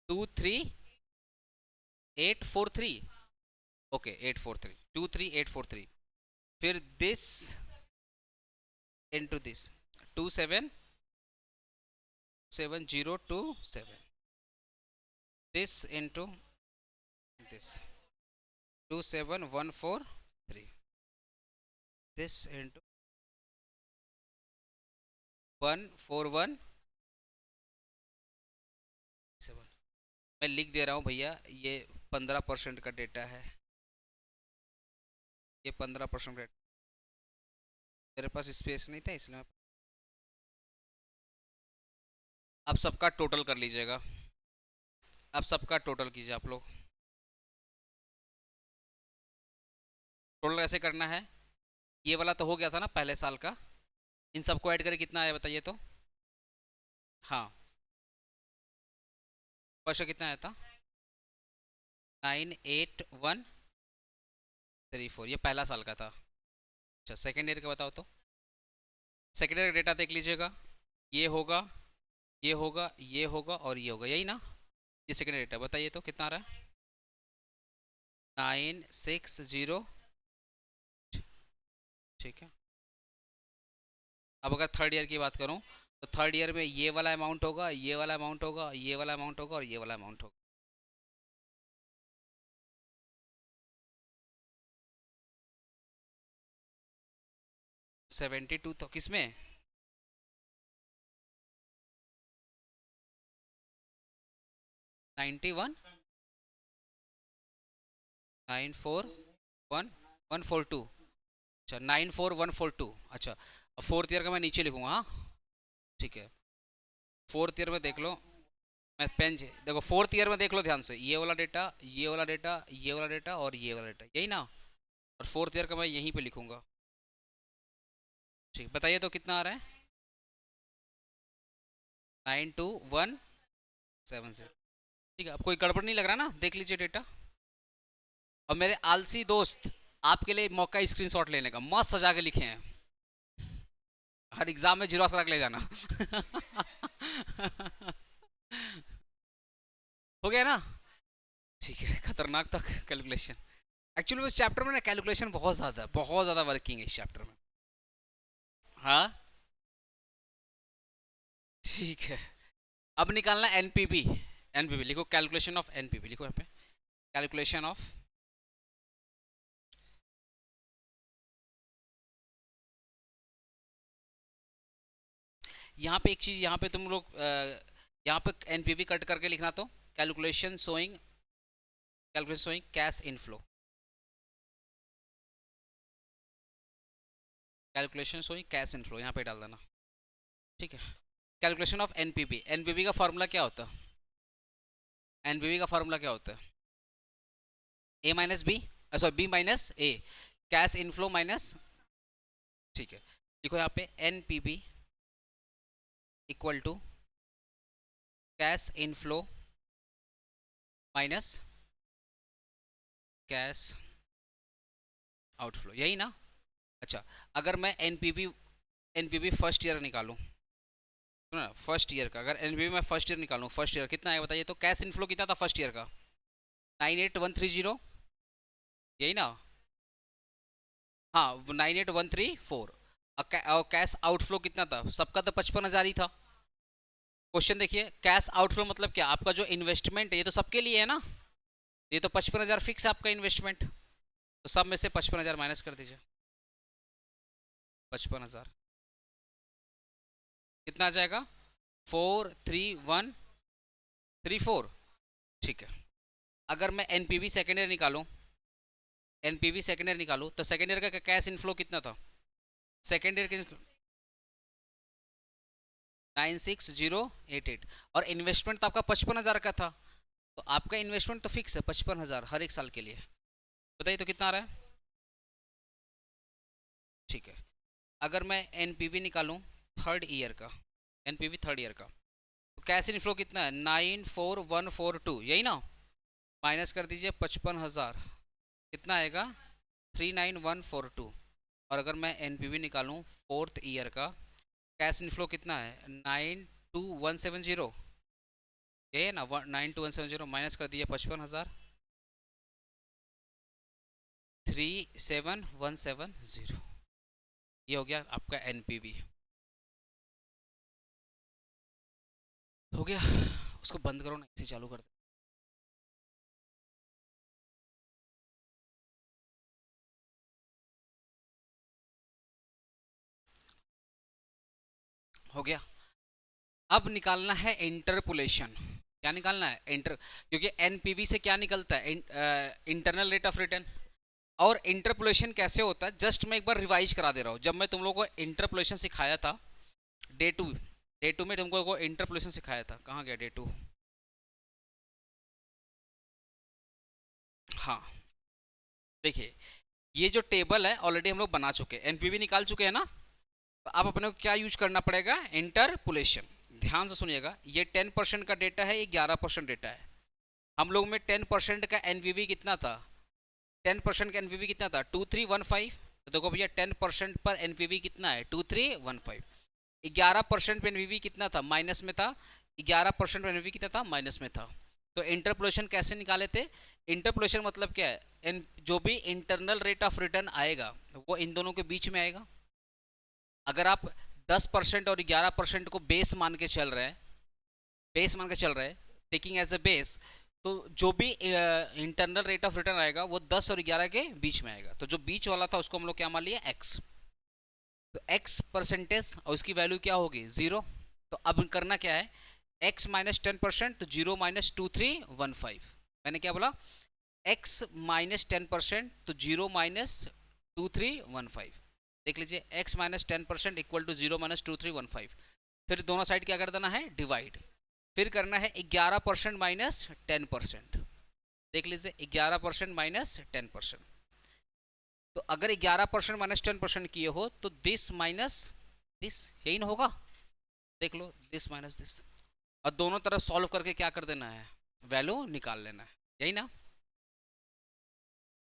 23843, ओके 843, 23843। फिर this into this 277027, this into this 27143, this into 141 मैं लिख दे रहा हूँ भैया, ये 15% का डेटा है, ये 15% डेटा। मेरे पास स्पेस नहीं था इसलिए अब सबका टोटल कर लीजिएगा। अब सबका टोटल कीजिए आप लोग। टोटल कैसे करना है? ये वाला तो हो गया था ना पहले साल का, इन सबको ऐड करके कितना आया बताइए तो? हाँ, फर्स्ट कितना आया था? 98134, ये पहला साल का था। अच्छा, सेकेंड ईयर का बताओ तो। सेकेंड ईयर का डेटा देख लीजिएगा, ये होगा, ये होगा, ये होगा और ये होगा, यही ना? ये सेकेंड ईयर डेटा बताइए तो कितना आ रहा है? 960, ठीक है। अब अगर थर्ड ईयर की बात करूं तो थर्ड ईयर में ये वाला अमाउंट होगा, ये वाला अमाउंट होगा, ये वाला अमाउंट होगा और ये वाला अमाउंट होगा। 72 तो किसमें? 91, 94142, अच्छा 94142, अच्छा। अब फोर्थ ईयर का मैं नीचे लिखूंगा, हाँ ठीक है। फोर्थ ईयर में देख लो, मैं पेन देखो, फोर्थ ईयर में देख लो ध्यान से, ये वाला डेटा, ये वाला डेटा, ये वाला डेटा और ये वाला डेटा, यही ना? और फोर्थ ईयर का मैं यहीं पे लिखूंगा, ठीक, बताइए तो कितना आ रहा है? 92170। ठीक है, अब कोई गड़बड़ नहीं लग रहा ना? देख लीजिए डेटा। और मेरे आलसी दोस्त, आपके लिए मौका स्क्रीनशॉट लेने का, मस्त सजा के लिखे हैं, हर एग्जाम में जीरोस करा के ले जाना। हो गया ना? ठीक है, खतरनाक था कैलकुलेशन। एक्चुअली उस चैप्टर में ना कैलकुलेशन बहुत ज़्यादा वर्किंग है इस चैप्टर में। हाँ, ठीक है। अब निकालना एनपीवी। एनपीवी लिखो, कैलकुलेशन ऑफ एनपीवी लिखो यहाँ पे, कैलकुलेशन ऑफ यहाँ पे एक चीज, यहाँ पे तुम लोग यहाँ पे एनपीवी कट करके लिखना, तो calculation showing cash inflow, calculation showing cash inflow यहाँ पे डाल देना। ठीक है, कैलकुलेशन ऑफ एनपीवी। एनपीवी का फॉर्मूला क्या होता है? एनपीवी का फॉर्मूला क्या होता है? A minus B, sorry B minus A, cash inflow minus. ठीक है, लिखो यहाँ पे NPV equal to cash inflow minus cash outflow, यही ना? अच्छा, अगर मैं एनपीवी एनपीवी फर्स्ट ईयर निकालूं, सुनो ना, फर्स्ट ईयर का अगर एनपीवी में फर्स्ट ईयर निकालूं, फर्स्ट ईयर कितना है बताइए तो? कैश इनफ्लो कितना था फर्स्ट ईयर का? 98130, यही ना? हाँ, 98134। और कैश आउटफ्लो कितना था सबका? तो 55,000 ही था। क्वेश्चन देखिए, कैश आउटफ्लो मतलब क्या? आपका जो इन्वेस्टमेंट है ये तो सबके लिए है ना, ये तो 55,000 फिक्स है आपका इन्वेस्टमेंट, तो सब में से 55,000 माइनस कर दीजिए। 55,000 कितना आ जाएगा? 43134। ठीक है, अगर मैं एनपीवी सेकेंड ईयर निकालूं, एनपीवी सेकेंड ईयर निकालूं तो सेकेंड ईयर का कैश इनफ्लो कितना था? सेकेंड ईयर के 96088, और इन्वेस्टमेंट तो आपका 55,000 का था, तो आपका इन्वेस्टमेंट तो फिक्स है 55,000 हर एक साल के लिए। बताइए तो कितना आ रहा है? ठीक है, अगर मैं एनपीवी निकालूं थर्ड ईयर का, एनपीवी थर्ड ईयर का, तो कैश इनफ्लो कितना है? 94142, यही ना? माइनस कर दीजिए 55,000, कितना आएगा? 39142। और अगर मैं एनपीवी निकालूं फोर्थ ईयर का, कैश इनफ्लो कितना है? 92170, यही है ना? 92170 माइनस कर दिए 55,000, 37170, ये हो गया आपका एनपीवी। हो गया, उसको बंद करो ना, इसे चालू कर दो। हो गया, अब निकालना है इंटरपोलेशन। क्या निकालना है? क्योंकि एनपीवी से क्या निकलता है? Internal rate of return. और इंटरपोलेशन कैसे होता है जस्ट मैं एक बार रिवाइज करा दे रहा हूँ। जब मैं तुम लोगों को इंटरपोलेशन सिखाया था डे टू में तुमको को इंटरपोलेशन सिखाया था, कहाँ गया डे 2? हाँ, देखिए, ये जो टेबल है ऑलरेडी हम लोग बना चुके हैं, एनपीवी निकाल चुके हैं ना, तो अब अपने को क्या यूज करना पड़ेगा? इंटरपोलेशन। ध्यान से सुनिएगा, ये 10% का डेटा है, ये 11% डेटा है। हम लोग में 10% का एनवीवी कितना था? 10% का एनवीवी कितना था? 2315। तो देखो भैया, 10% पर एनवीवी कितना है? 2315। 11% पे एनवीवी कितना था? माइनस में था। 11% पे एनवीवी कितना था? माइनस में था। तो इंटरपोलेशन कैसे निकाले थे? इंटरपोलेशन मतलब क्या है? जो भी इंटरनल रेट ऑफ रिटर्न आएगा वो इन दोनों के बीच में आएगा। अगर आप 10% और 11% को बेस मान के चल रहे हैं, टेकिंग एज अ बेस, तो जो भी इंटरनल रेट ऑफ रिटर्न आएगा वो 10 और 11 के बीच में आएगा। तो जो बीच वाला था उसको हम लोग क्या मान लिया? एक्स। तो एक्स परसेंटेज, और उसकी वैल्यू क्या होगी? 0। तो अब करना क्या है? एक्स माइनस 10%, तो 0 माइनस 2315। मैंने क्या बोला? एक्स माइनस 10%, तो 0 माइनस 2315। देख लीजिए, x minus 10% equal to 0 minus 2315। फिर दोनों साइड क्या कर देना है? डिवाइड। फिर करना है 11% माइनस 10%। देख लीजिए, 11% माइनस 10%। तो अगर 11% माइनस 10% किए हो तो दिस माइनस दिस, यही ना होगा। देख लो, दिस माइनस दिस, और दोनों तरफ सॉल्व करके क्या कर देना है, वैल्यू निकाल लेना है, यही ना।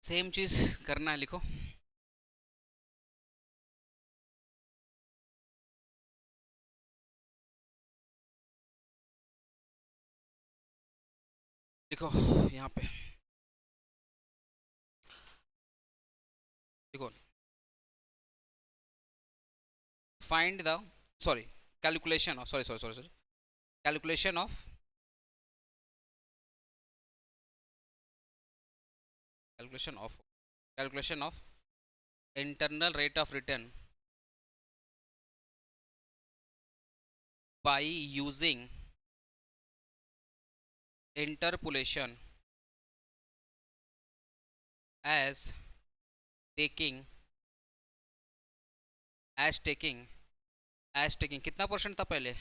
सेम चीज करना है, लिखो। लिखो यहाँ पे, देखो, find the, sorry, calculation of, sorry sorry sorry sorry, calculation of, calculation of, calculation of internal rate of return by using interpolation as taking as taking कितना परसेंट था पहले,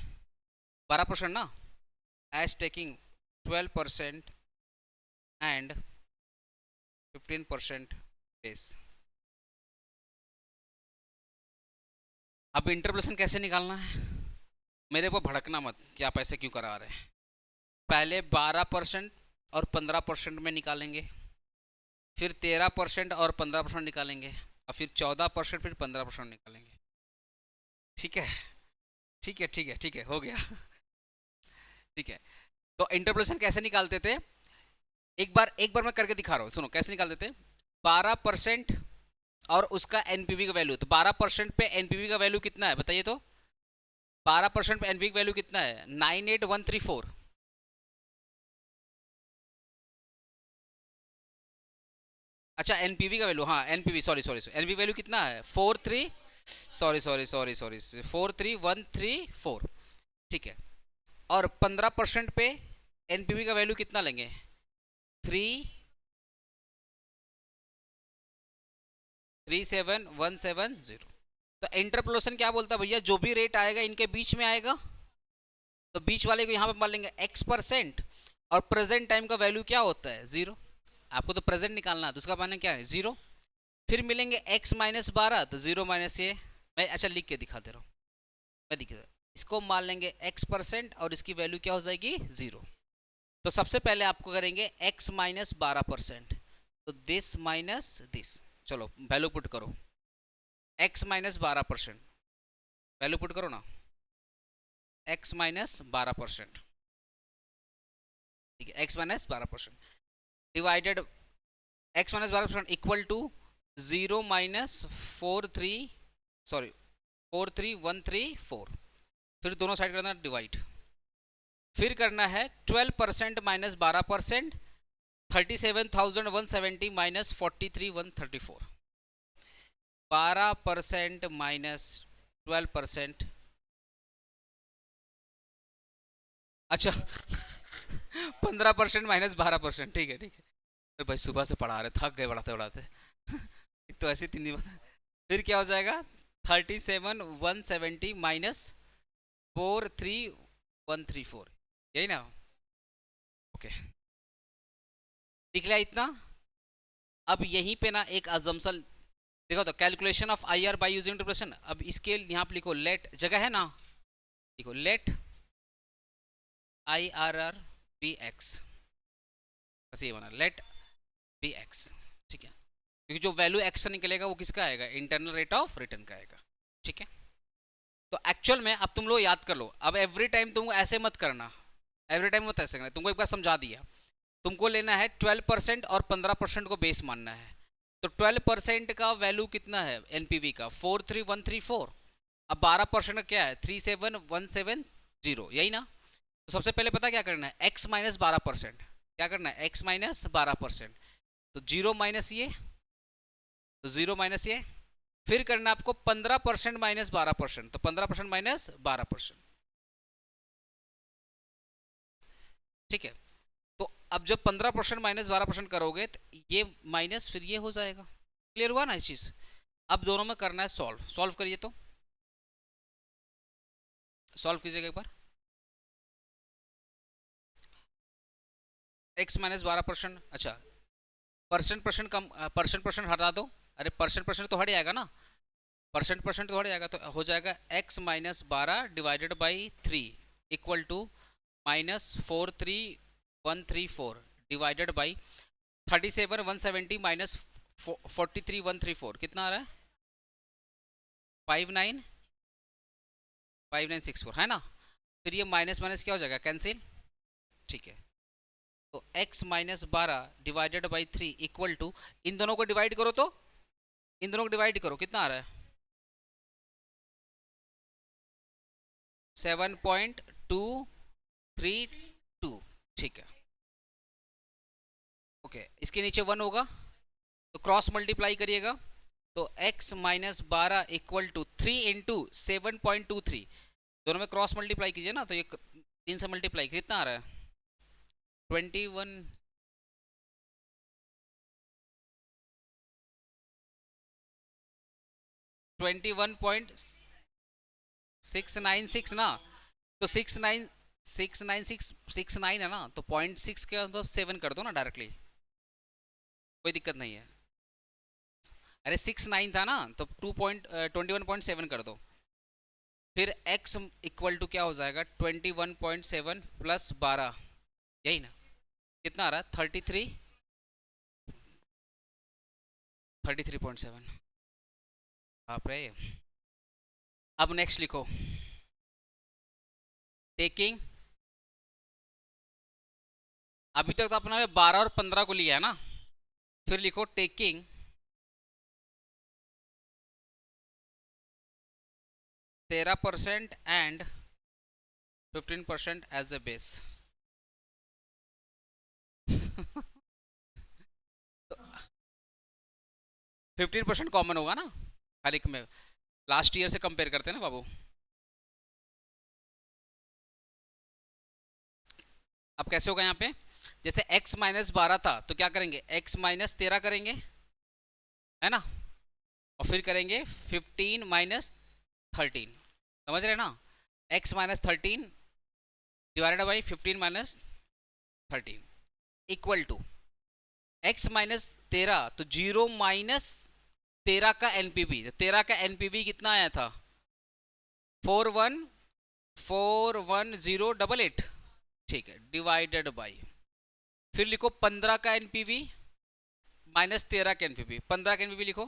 12% ना, as taking 12% and 15% days। अब interpolation कैसे निकालना है, मेरे को भड़कना मत कि आप ऐसे क्यों करा रहे हैं। पहले 12% और 15% में निकालेंगे, फिर 13% और 15% निकालेंगे, और फिर 14%, फिर 15% निकालेंगे। ठीक है, ठीक है, ठीक है, ठीक है, हो गया। ठीक है, तो इंटरपोलेशन कैसे निकालते थे, एक बार मैं करके दिखा रहा हूँ, सुनो कैसे निकालते थे। 12% और उसका एनपीवी का वैल्यू, तो 12% पे एनपीवी का वैल्यू कितना है बताइए तो, 12% पे एनपीवी का वैल्यू कितना है, 98134। अच्छा एनपीवी का वैल्यू, हाँ NPV, sorry sorry, NPV value कितना है 43, सॉरी सॉरी सॉरी सॉरी 43134। ठीक है, और 15% पे एनपीवी का वैल्यू कितना लेंगे, 337,170। तो इंटरपोलेशन क्या बोलता है भैया, जो भी रेट आएगा इनके बीच में आएगा, तो बीच वाले को यहाँ पे मान लेंगे x%, और प्रेजेंट टाइम का वैल्यू क्या होता है 0। आपको तो प्रेजेंट निकालना है, तो उसका माने क्या है 0। फिर मिलेंगे x माइनस 12, तो 0 माइनस ये, मैं अच्छा लिख के दिखा दे रहा हूँ, मैं दिखा, इसको मान लेंगे x% और इसकी वैल्यू क्या हो जाएगी 0। तो सबसे पहले आपको करेंगे x माइनस 12%, तो दिस माइनस दिस, चलो वैल्यू पुट करो, x माइनस 12%, वैल्यू पुट करो ना, x माइनस 12%, ठीक है, x minus 12% divided x minus 12% equal to 0 minus 43134। फिर दोनों साइड करना डिवाइड, फिर करना है 12% माइनस 12%, 37,170 माइनस 43,134, 12% माइनस 12%, अच्छा 15% माइनस 12%, ठीक है ठीक है। अरे भाई सुबह से पढ़ा रहे, थक गए पढ़ाते पढ़ाते। एक तो ऐसे 3 दिन फिर क्या हो जाएगा, 37,170 माइनस 43,134, यही ना। ओके, दिख लिया इतना। अब यहीं पे ना एक अजम्पशन देखो, तो calculation of I R by using interpolation. अब इसके यहाँ पे लिखो लेट, जगह है ना, लिखो let I R R be x, बस ये बना लेट बी एक्स, ठीक है, क्योंकि जो वैल्यू एक्स से निकलेगा वो किसका आएगा, इंटरनल रेट ऑफ रिटर्न का आएगा। ठीक है, तो एक्चुअल में अब तुम लोग याद कर लो, अब एवरी टाइम तुमको ऐसे मत करना, एवरी टाइम मत ऐसे करना, तुमको एक बार समझा दिया। तुमको लेना है 12% और 15% को बेस मानना है। तो 12% का वैल्यू कितना है एनपीवी का 43134, अब 12% का क्या है 37170, यही ना। तो सबसे पहले पता क्या करना है, x माइनस 12%, क्या करना है x माइनस 12%, तो 0 माइनस ये, तो 0 माइनस ये, फिर करना आपको 15% माइनस 12%, तो 15% माइनस 12%। ठीक है, तो अब जब 15% माइनस 12% करोगे तो ये माइनस फिर ये हो जाएगा। क्लियर हुआ ना इस चीज। अब दोनों में करना है सॉल्व, सॉल्व करिए, तो सॉल्व कीजिएगा एक बार। x माइनस 12%, अच्छा परसेंट परसेंट कम, परसेंट परसेंट हटा दो, अरे परसेंट परसेंट तो हट जाएगा ना, परसेंट परसेंट तो हट जाएगा, तो हो जाएगा x minus 12 divided by 3 equal to minus 43134 divided by 37 170 minus 43 134 कितना आ रहा है 5964 है ना। फिर ये माइनस माइनस क्या हो जाएगा कैंसिल, ठीक है। तो x minus 12 divided by 3 equal to, इन दोनों को डिवाइड करो तो, इन दोनों को डिवाइड करो कितना आ रहा है 7.232, ठीक है। ओके इसके नीचे 1 होगा तो क्रॉस मल्टीप्लाई करिएगा, तो x minus 12 equal to 3 into 7.23, दोनों में क्रॉस मल्टीप्लाई कीजिए ना, तो ये 3 से मल्टीप्लाई कितना आ रहा है 21, 21.696 ना, तो 696 है ना, तो 0.6 के अंदर 7 कर दो ना डायरेक्टली, कोई दिक्कत नहीं है। अरे 69 था ना, तो 21.7 कर दो, फिर x इक्वल टू क्या हो जाएगा 21.7 प्लस 12, यही ना, कितना आ रहा है 33.7। आप रहे, अब नेक्स्ट लिखो टेकिंग, अभी तक तो अपना 12 और 15 को लिया है ना, फिर लिखो taking 13% and 15% as a base. 15% common होगा ना हर एक में, लास्ट ईयर से कंपेयर करते हैं ना बाबू। अब कैसे होगा यहाँ पे, जैसे x माइनस 12 था तो क्या करेंगे x माइनस 13 करेंगे, है ना, और फिर करेंगे 15 माइनस 13, समझ रहे हैं ना, x minus 13 divided by 15 minus 13 equal to x minus 13, तो 0 माइनस 13 का एनपीवी, तो 13 का एनपीवी कितना आया था 414088, ठीक है, डिवाइडेड बाई, फिर लिखो 15 का एनपीवी माइनस 13 का एनपीवी, 15 का एनपीवी लिखो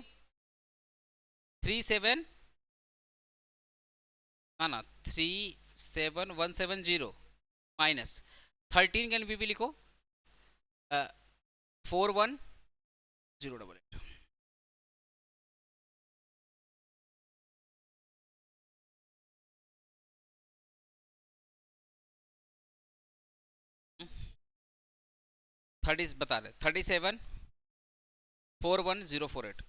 37, ना 37170 माइनस 13 का एनपीवी लिखो 41088, बता रहे 37 41048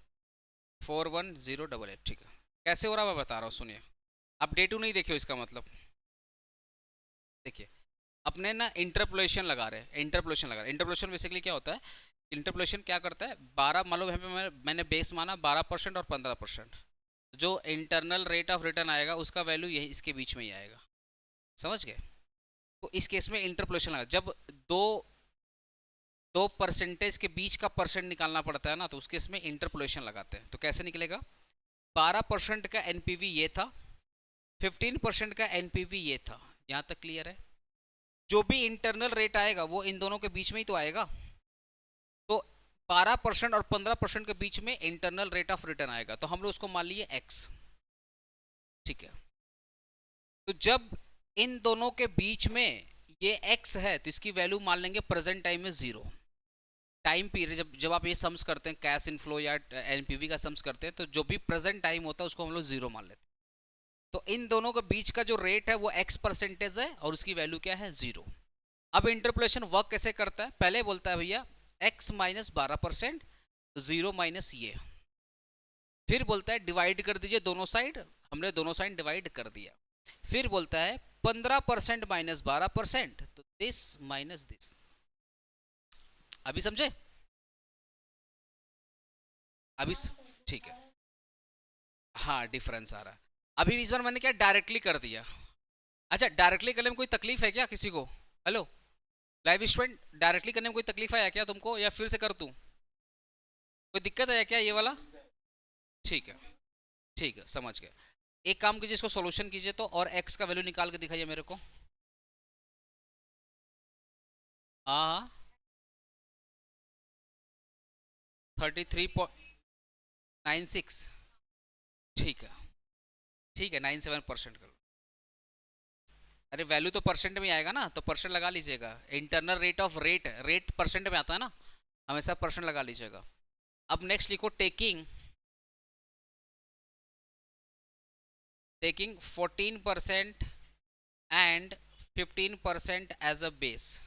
41088, ठीक है। कैसे हो रहा है मैं बता रहा हूँ, सुनिए, आप डे टू नहीं देखे इसका मतलब, देखिए अपने ना इंटरपोलेशन लगा रहे हैं, इंटरपोलेशन बेसिकली क्या होता है, इंटरपोलेशन क्या करता है 12, मान लो यहाँ पे मैंने बेस माना 12% और 15%, जो इंटरनल रेट ऑफ रिटर्न आएगा उसका वैल्यू यही इसके बीच में ही आएगा, समझ गए। तो इस केस में इंटरपोलेशन लगा, जब दो परसेंटेज के बीच का परसेंट निकालना पड़ता है ना, तो उस केस में इंटरपोलेशन लगाते हैं। तो कैसे निकलेगा 12% का एनपीवी ये था, 15% का एनपीवी ये था, यहां तक क्लियर है। जो भी इंटरनल रेट आएगा वो इन दोनों के बीच में ही तो आएगा, तो 12% और 15% के बीच में इंटरनल रेट ऑफ रिटर्न आएगा, तो हम लोग उसको मान लिए x, ठीक है। तो जब इन दोनों के बीच में ये x है तो इसकी वैल्यू मान लेंगे प्रेजेंट टाइम में 0, टाइम पीरियड जब आप ये सम्स करते हैं कैश इनफ्लो या एनपीवी का सम्स करते हैं, तो जो भी प्रेजेंट टाइम होता है उसको हम लोग 0 मान लेते हैं। तो इन दोनों के बीच का जो रेट है वो x परसेंटेज है और उसकी वैल्यू क्या है 0। अब इंटरपोलेशन वर्क कैसे करता है, पहले बोलता है भैया x माइनस 12%, तो 0 माइनस ये, फिर बोलता है डिवाइड कर दीजिए दोनों साइड, हमने दोनों साइड डिवाइड कर दिया, फिर बोलता है 15% माइनस 12%, तो दिस माइनस दिस। अभी समझे, अभी ठीक है, हाँ डिफरेंस आ रहा है। अभी इस बार मैंने क्या डायरेक्टली कर दिया, अच्छा डायरेक्टली करने में कोई तकलीफ है क्या किसी को, हेलो लाइव स्टूडेंट, डायरेक्टली करने में कोई तकलीफ है क्या तुमको, या फिर से कर दूं, कोई दिक्कत है क्या ये वाला, ठीक है, ठीक है, समझ गया। एक काम कीजिए, इसको सॉल्यूशन कीजिए तो, और x का वैल्यू निकाल के दिखाइए मेरे को। हाँ, 33.96। ठीक है, ठीक है, 97% कर लो। अरे वैल्यू तो परसेंट में आएगा ना, तो परसेंट लगा लीजिएगा। Internal rate of rate, rate percent में आता है ना, हमेशा परसेंट लगा लीजिएगा। अब नेक्स्ट लिखो, taking 14% and 15% as a base.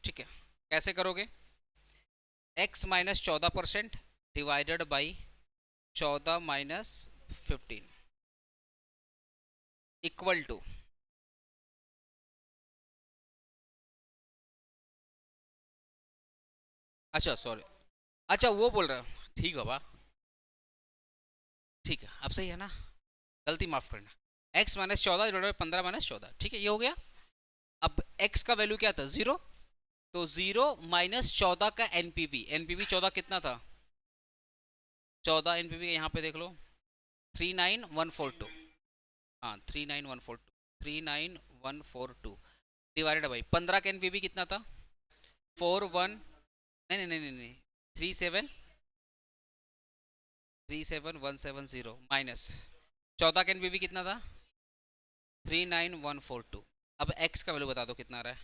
ठीक है, कैसे करोगे? x minus 14% divided by 14 minus 15 equal to, अच्छा सॉरी, अच्छा वो बोल रहा हूँ, ठीक है बा, ठीक है, अब सही है ना, गलती माफ करना। x minus 14 divided by 15 minus 14, ठीक है, ये हो गया। अब x का वैल्यू क्या था? 0, तो 0 माइनस 14 का एनपीवी, एनपीवी 14 कितना था? 14 एनपीवी यहाँ पे देख लो, 39142। हाँ, 39142, 39142 डिवाइडेड बाई 15 का एनपीवी कितना था? 41, नहीं नहीं नहीं नहीं, 37170 माइनस 14 का एनपीवी कितना था? 39142। अब x का वैल्यू बता दो कितना आ रहा है?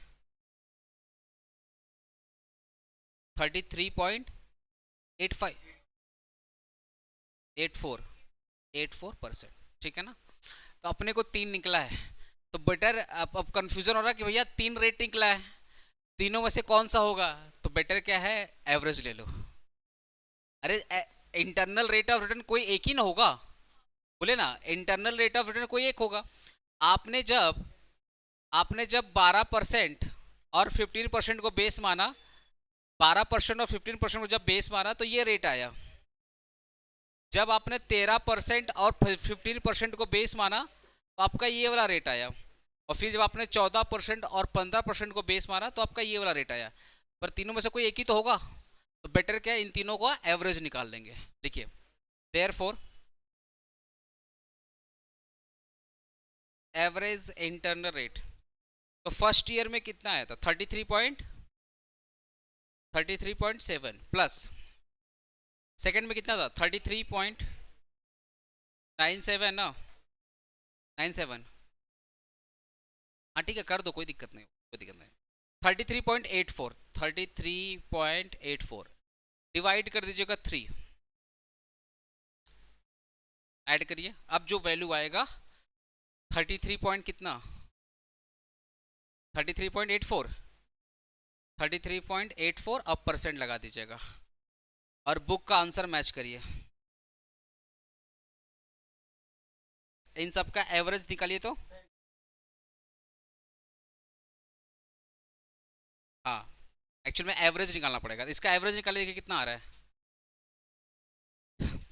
33.85, 84%। ठीक है ना, तो अपने को 3 निकला है। तो बेटर, अब कंफ्यूजन हो रहा है कि भैया 3 रेट निकला है, तीनों में से कौन सा होगा? तो बेटर क्या है, एवरेज ले लो। अरे इंटरनल रेट ऑफ रिटर्न कोई एक ही ना होगा, बोले ना, इंटरनल रेट ऑफ रिटर्न कोई एक होगा। आपने जब आपने जब 12% और 15% को बेस माना, 12% और 15% को जब बेस माना तो ये रेट आया। जब आपने 13% और 15% को बेस माना तो आपका ये वाला रेट आया। और फिर जब आपने 14% और 15% को बेस माना तो आपका ये वाला रेट आया। पर तीनों में से कोई एक ही तो होगा, तो बेटर क्या है, इन तीनों को एवरेज निकाल लेंगे। देखिए, देयरफॉर एवरेज इंटरनल रेट, तो फर्स्ट ईयर में कितना आया था? 33.7 प्लस सेकेंड में कितना था? 33.97 ना, 97। हाँ ठीक है, कर दो, कोई दिक्कत नहीं, कोई दिक्कत नहीं। 33.84, 33.84 डिवाइड कर दीजिएगा 3, ऐड करिए। अब जो वैल्यू आएगा 33 पॉइंट कितना, 33.84, 33.84 अब परसेंट लगा दीजिएगा और बुक का आंसर मैच करिए। इन सब का एवरेज निकालिए तो, हाँ एक्चुअल में एवरेज निकालना पड़ेगा। इसका एवरेज निकालिए, कितना आ रहा है?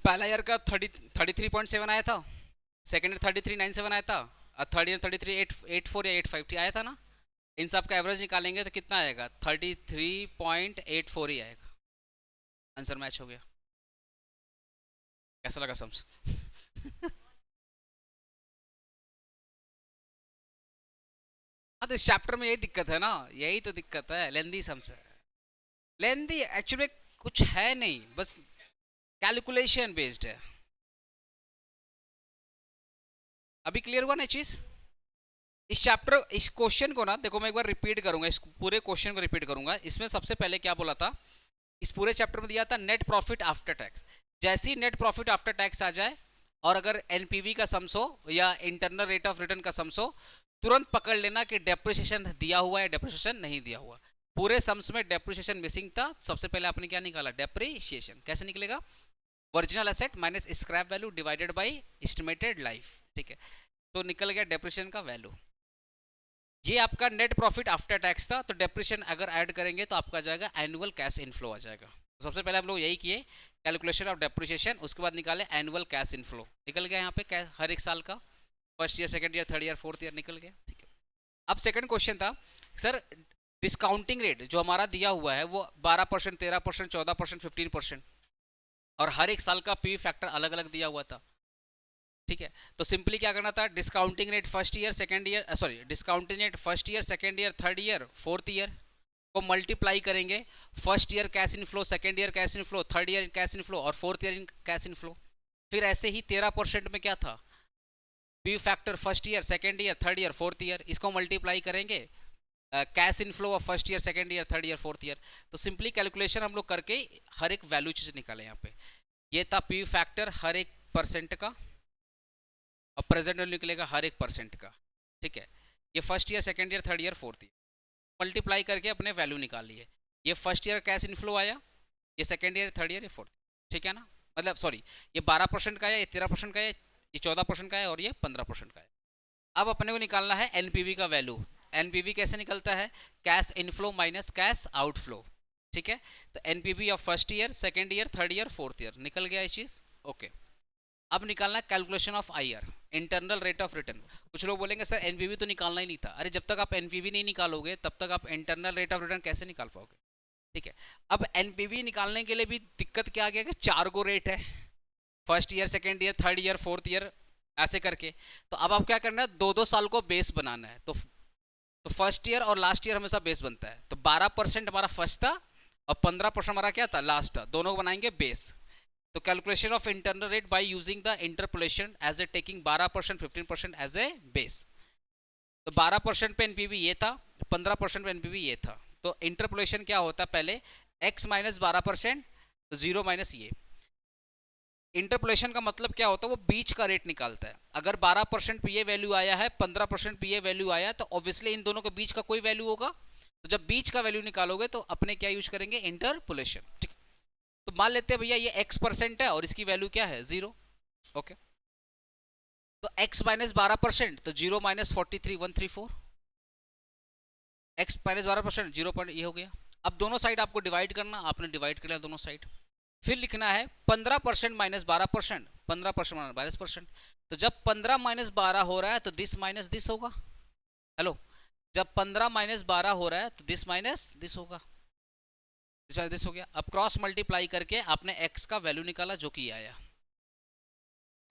पहला ईयर का 33.7 आया था, सेकेंड ईयर 33.97 आया था, और थर्ड ईयर 33.84 या 85 आया था ना। इन सब का एवरेज निकालेंगे तो कितना आएगा? 33.84 ही आएगा। आंसर मैच हो गया। कैसा लगा सम्स? हाँ, तो इस चैप्टर में यही दिक्कत है ना, यही तो दिक्कत है, लेंदी सम्स है। लेंदी एक्चुअली कुछ है नहीं, बस कैलकुलेशन बेस्ड है। अभी क्लियर हुआ ना चीज? इस चैप्टर, इस क्वेश्चन को ना देखो, मैं एक बार रिपीट करूंगा, इस पूरे क्वेश्चन को रिपीट करूंगा। इसमें सबसे पहले क्या बोला था, इस पूरे चैप्टर में दिया था नेट प्रॉफिट आफ्टर टैक्स। जैसे ही नेट प्रॉफिट आफ्टर टैक्स आ जाए और अगर एनपीवी का सम्स हो या इंटरनल रेट ऑफ रिटर्न का सम्स हो, तुरंत पकड़ लेना कि डेप्रिसिएशन दिया हुआ है, डेप्रिसिएशन नहीं दिया हुआ। पूरे सम्स में डेप्रिसिएशन मिसिंग था। सबसे पहले आपने क्या निकाला? डेप्रिसिएशन। कैसे निकलेगा? Original asset minus scrap value divided by estimated life. ठीक है, तो निकल गया डेप्रिसिएशन का वैल्यू। ये आपका नेट प्रॉफिट आफ्टर टैक्स था, तो डेप्रिसिएशन अगर ऐड करेंगे तो आपका जाएगा एनुअल कैश इनफ्लो आ जाएगा। तो सबसे पहले हम लोग यही किए, कैलकुलेशन ऑफ डेप्रिसिएशन, उसके बाद निकाले एनुअल कैश इनफ्लो। निकल गया यहाँ पे हर एक साल का, first year, second year, third year, fourth year निकल गया। ठीक है, अब सेकंड क्वेश्चन था, सर डिस्काउंटिंग रेट जो हमारा दिया हुआ है वो 12%, 13%, 14%, 15%, और हर एक साल का पीवी फैक्टर अलग अलग दिया हुआ था। ठीक है, तो सिंपली क्या करना था, discounting rate first year second year, sorry discounting rate first year second year third year fourth year को मल्टीप्लाई करेंगे। First year cash inflow, second year cash inflow, third year cash inflow और fourth year cash inflow. फिर ऐसे ही 13% में क्या था, P factor first year second year third year fourth year, इसको multiply करेंगे cash inflow of first year second year third year fourth year. तो simply calculation हम लोग करके हर एक वैल्यू चीज निकाले। यहाँ पे ये था पी फैक्टर हर एक परसेंट का, और प्रेजेंट वैल्यू निकलेगा हर एक परसेंट का। ठीक है, ये first year second year third year fourth year multiply करके अपने वैल्यू निकाल लिए। ये फर्स्ट ईयर कैश इनफ्लो आया, ये सेकंड ईयर थर्ड ईयर ये फोर्थ। ठीक है ना, मतलब सॉरी ये 12% का है, ये 13% का है, ये 14% का है और ये 15% का है। अब अपने को निकालना है एनपीवी का वैल्यू। एनपीवी कैसे निकलता है, cash inflow minus cash outflow. ठीक है, तो NPV of first year second year third year fourth year निकल गया ये चीज। ओके, अब निकालना है calculation of IR, internal rate of return. कुछ लोग बोलेंगे सर एनपीवी तो निकालना ही नहीं था। अरे जब तक आप एनपीवी नहीं निकालोगे तब तक आप इंटरनल रेट ऑफ रिटर्न कैसे निकाल पाओगे। ठीक है, अब एनपीवी निकालने के लिए भी दिक्कत क्या आ गया कि 4 गो रेट है, first year second year third year fourth year ऐसे करके। तो अब आप क्या करना है, 2-2 साल को बेस बनाना है। तो फर्स्ट ईयर और लास्ट ईयर हमेशा बेस बनता है। तो 12% हमारा फर्स्ट था और 15% हमारा क्या था, लास्ट था। दोनों को बनाएंगे बेस। तो calculation of internal rate by using the interpolation as a taking 12%, 15% as a base. तो 12% पे एनपीवी ये था, 15% पे एनपीवी ये था। तो इंटरपोलेशन क्या होता है, पहले x माइनस 12%, तो 0 माइनस ये। इंटरपोलेशन का मतलब क्या होता है, वो बीच का रेट निकालता है। अगर 12% पे ये वैल्यू आया है, 15% पे ये वैल्यू आया, तो ऑब्वियसली इन दोनों के बीच का कोई वैल्यू होगा। तो जब बीच का वैल्यू निकालोगे तो अपने क्या यूज करेंगे, इंटरपोलेशन। ठीक, तो मान लेते हैं भैया ये x% है और इसकी वैल्यू क्या है, 0। ओके, तो x माइनस 12%, तो 0 माइनस 43,134, x माइनस 12%, 0 ये हो गया। अब दोनों साइड आपको डिवाइड करना, आपने डिवाइड कर लिया दोनों साइड। फिर लिखना है 15% माइनस 12%, 15% माइनस 12%। तो जब 15 माइनस 12 हो रहा है तो दिस माइनस दिस होगा। हेलो, जब 15 माइनस 12 हो रहा है तो दिस माइनस दिस होगा, दिस माइनस दिस हो गया। अब क्रॉस मल्टीप्लाई करके आपने x का वैल्यू निकाला जो कि आया।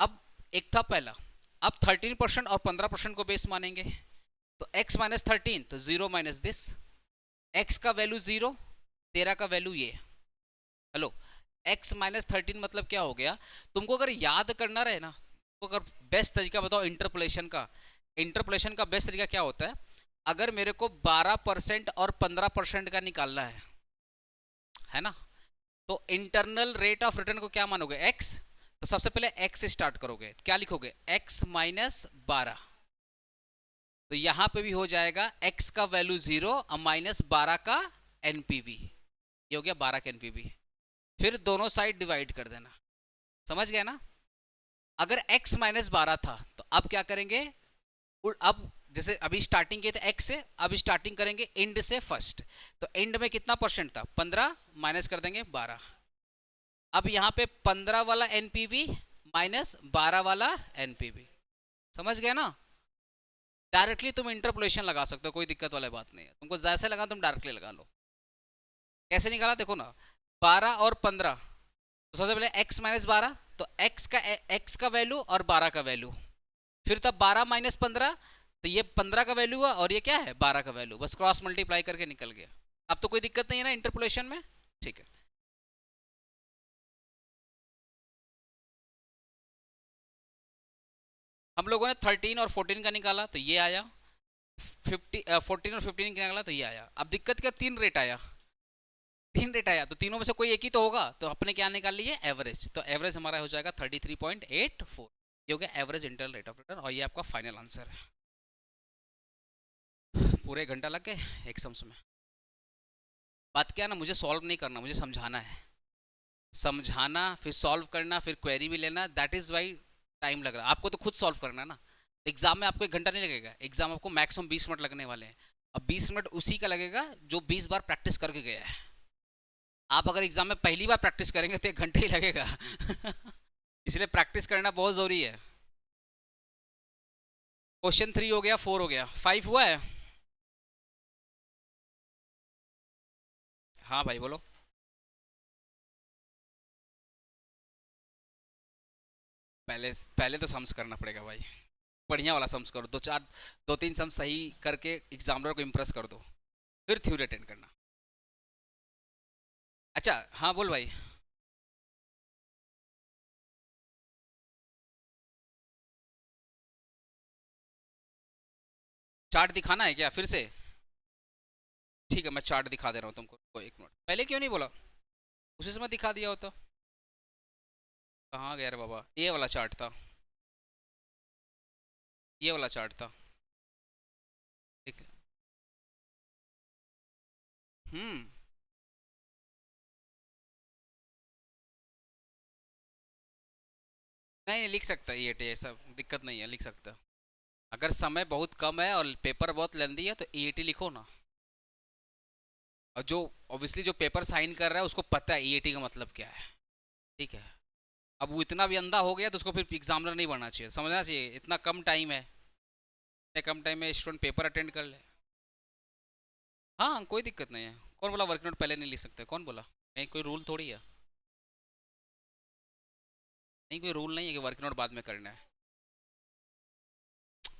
अब एक था पहला, अब 13% और 15% को बेस मानेंगे। तो x माइनस 13, तो 0 माइनस दिस, x का वैल्यू 0, 13 का वैल्यू ये। हेलो, x माइनस 13 मतलब क्या हो गया, तुमको अगर याद करना रहे ना, तो अगर बेस्ट तरीका बताओ इंटरपोलेशन का, इंटरपोलेशन का बेस्ट तरीका क्या होता है, अगर मेरे को 12% और 15% का निकालना है ना, तो इंटरनल रेट ऑफ रिटर्न को क्या मानोगे, x। तो सबसे पहले x से स्टार्ट करोगे, क्या लिखोगे, x माइनस 12। तो यहां पे भी हो जाएगा x का वैल्यू 0 और माइनस 12 का एनपीवी, ये हो गया 12 का एनपीवी। फिर दोनों साइड डिवाइड कर देना, समझ गए ना। अगर x माइनस 12 था तो अब क्या करेंगे, अब जैसे अभी स्टार्टिंग किए थे x से, अब स्टार्टिंग करेंगे एंड से फर्स्ट। तो एंड में कितना परसेंट था, 15, माइनस कर देंगे 12। अब यहाँ पे 15 वाला एनपीवी माइनस 12 वाला एनपीवी, समझ गए ना। डायरेक्टली तुम इंटरपोलेशन लगा सकते हो, कोई दिक्कत वाली बात नहीं है। तुमको जैसे लगा तुम डायरेक्टली लगा लो। कैसे निकाला देखो ना, 12 और 15, तो सबसे पहले x माइनस 12, तो x का वैल्यू और 12 का वैल्यू। फिर तब 12 माइनस 15, तो ये 15 का वैल्यू हुआ और ये क्या है, 12 का वैल्यू। बस क्रॉस मल्टीप्लाई करके निकल गया। अब तो कोई दिक्कत नहीं है ना इंटरपोलेशन में, ठीक है। हम लोगों ने 13 और 14 का निकाला तो ये आया, 14 और 15 का निकाला तो ये आया। अब दिक्कत क्या, 3 रेट आया, 3 रेट आया, तो तीनों में से कोई एक ही तो होगा। तो अपने क्या निकाल लिए, एवरेज। तो एवरेज हमारा हो जाएगा 33.84, ये हो गया average internal rate of return. और ये आपका फाइनल आंसर है। पूरे घंटा लग गए एक सम्स में। बात क्या ना, मुझे सॉल्व नहीं करना, मुझे समझाना है, समझाना फिर सॉल्व करना फिर क्वेरी भी लेना, दैट इज वाई टाइम लग रहा है। आपको तो खुद सॉल्व करना है ना। एग्जाम में आपको 1 घंटा नहीं लगेगा, एग्जाम आपको मैक्सिमम 20 मिनट लगने वाले हैं। अब 20 मिनट उसी का लगेगा जो 20 बार प्रैक्टिस करके गया है। आप अगर एग्जाम में पहली बार प्रैक्टिस करेंगे तो 1 घंटा ही लगेगा इसलिए प्रैक्टिस करना बहुत जरूरी है। क्वेश्चन 3 हो गया, 4 हो गया, 5 हुआ है। हाँ भाई बोलो। पहले पहले तो सम्स करना पड़ेगा भाई। बढ़िया वाला सम्स करो, दो चार, दो तीन सम सही करके एग्जामिनर को इम्प्रेस कर दो, फिर थ्योरी अटेंड करना। अच्छा हाँ बोल भाई। चार्ट दिखाना है क्या फिर से? ठीक है मैं चार्ट दिखा दे रहा हूँ तुमको, एक मिनट। पहले क्यों नहीं बोला? उसी समय दिखा दिया होता। कहाँ गया रे बाबा, ये वाला चार्ट था, ये वाला चार्ट था। ठीक है। हम्म। नहीं नहीं, लिख सकता है ये ऐसा दिक्कत नहीं है, लिख सकता। अगर समय बहुत कम है और पेपर बहुत लेंदी है तो ईएटी लिखो ना। और जो ऑब्वियसली जो पेपर साइन कर रहा है उसको पता है ईएटी का मतलब क्या है। ठीक है। अब वो इतना भी अंधा हो गया तो उसको फिर एग्जामिनर नहीं बनना चाहिए, समझना चाहिए इतना कम टाइम है, इतने कम टाइम में स्टूडेंट पेपर अटेंड कर ले। हाँ कोई दिक्कत नहीं है। कौन बोला वर्क नोट पहले नहीं लिख सकते, कौन बोला? नहीं कोई रूल थोड़ी है। नहीं कोई रूल नहीं है कि वर्क नोट बाद में करना है,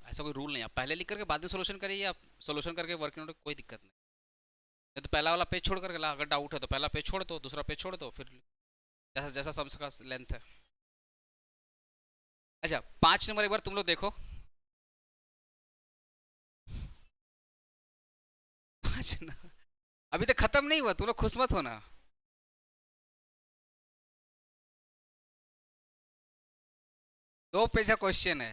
ऐसा कोई रूल नहीं है। आप पहले लिख करके बाद में सोल्यूशन करिए, या सोल्यूशन करके वर्क नोट, कोई दिक्कत नहीं। नहीं तो पहला वाला पेज छोड़ करके ला, अगर डाउट है तो पहला पेज छोड़ दो, दूसरा पेज छोड़ दो, फिर जैसा जैसा सम्स का लेंथ है। अच्छा 5 नंबर एक बार तुम लोग देखो। 5 नंबर अभी तक खत्म नहीं हुआ, तुम लोग खुश मत होना। 2 पेज का क्वेश्चन है।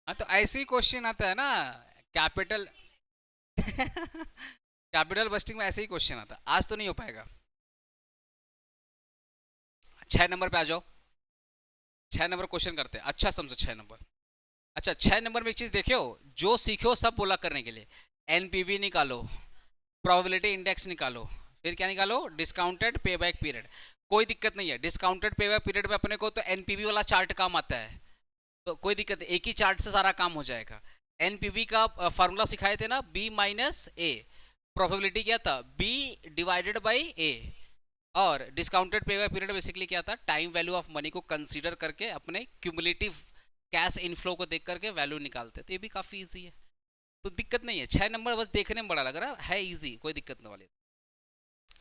हाँ तो ऐसे ही क्वेश्चन आता है ना, कैपिटल कैपिटल बस्टिंग में ऐसे ही क्वेश्चन आता है, आज तो नहीं हो पाएगा। 6 नंबर पे आ जाओ। 6 नंबर क्वेश्चन करते हैं, अच्छा समझो 6 नंबर। अच्छा 6 नंबर में एक चीज देखियो, जो सीखो सब बोला करने के लिए। एनपीवी निकालो, प्रोबेबिलिटी इंडेक्स निकालो, फिर क्या निकालो, डिस्काउंटेड पे बैक पीरियड। कोई दिक्कत नहीं है, डिस्काउंटेड पे बैक पीरियड में अपने को तो एनपीवी वाला चार्ट काम आता है, तो कोई दिक्कत नहीं, एक ही चार्ट से सारा काम हो जाएगा। एनपीवी का फार्मूला सिखाए थे ना, बी माइनस ए। प्रोबेबिलिटी क्या था, बी डिवाइडेड बाई ए। और डिस्काउंटेड पे पीरियड बेसिकली क्या था, टाइम वैल्यू ऑफ मनी को कंसीडर करके अपने क्यूमुलेटिव कैश इनफ्लो को देख करके वैल्यू निकालते, तो ये भी काफी इजी है। तो दिक्कत नहीं है, 6 नंबर बस देखने में बड़ा लग रहा है इजी, कोई दिक्कत नहीं वाली।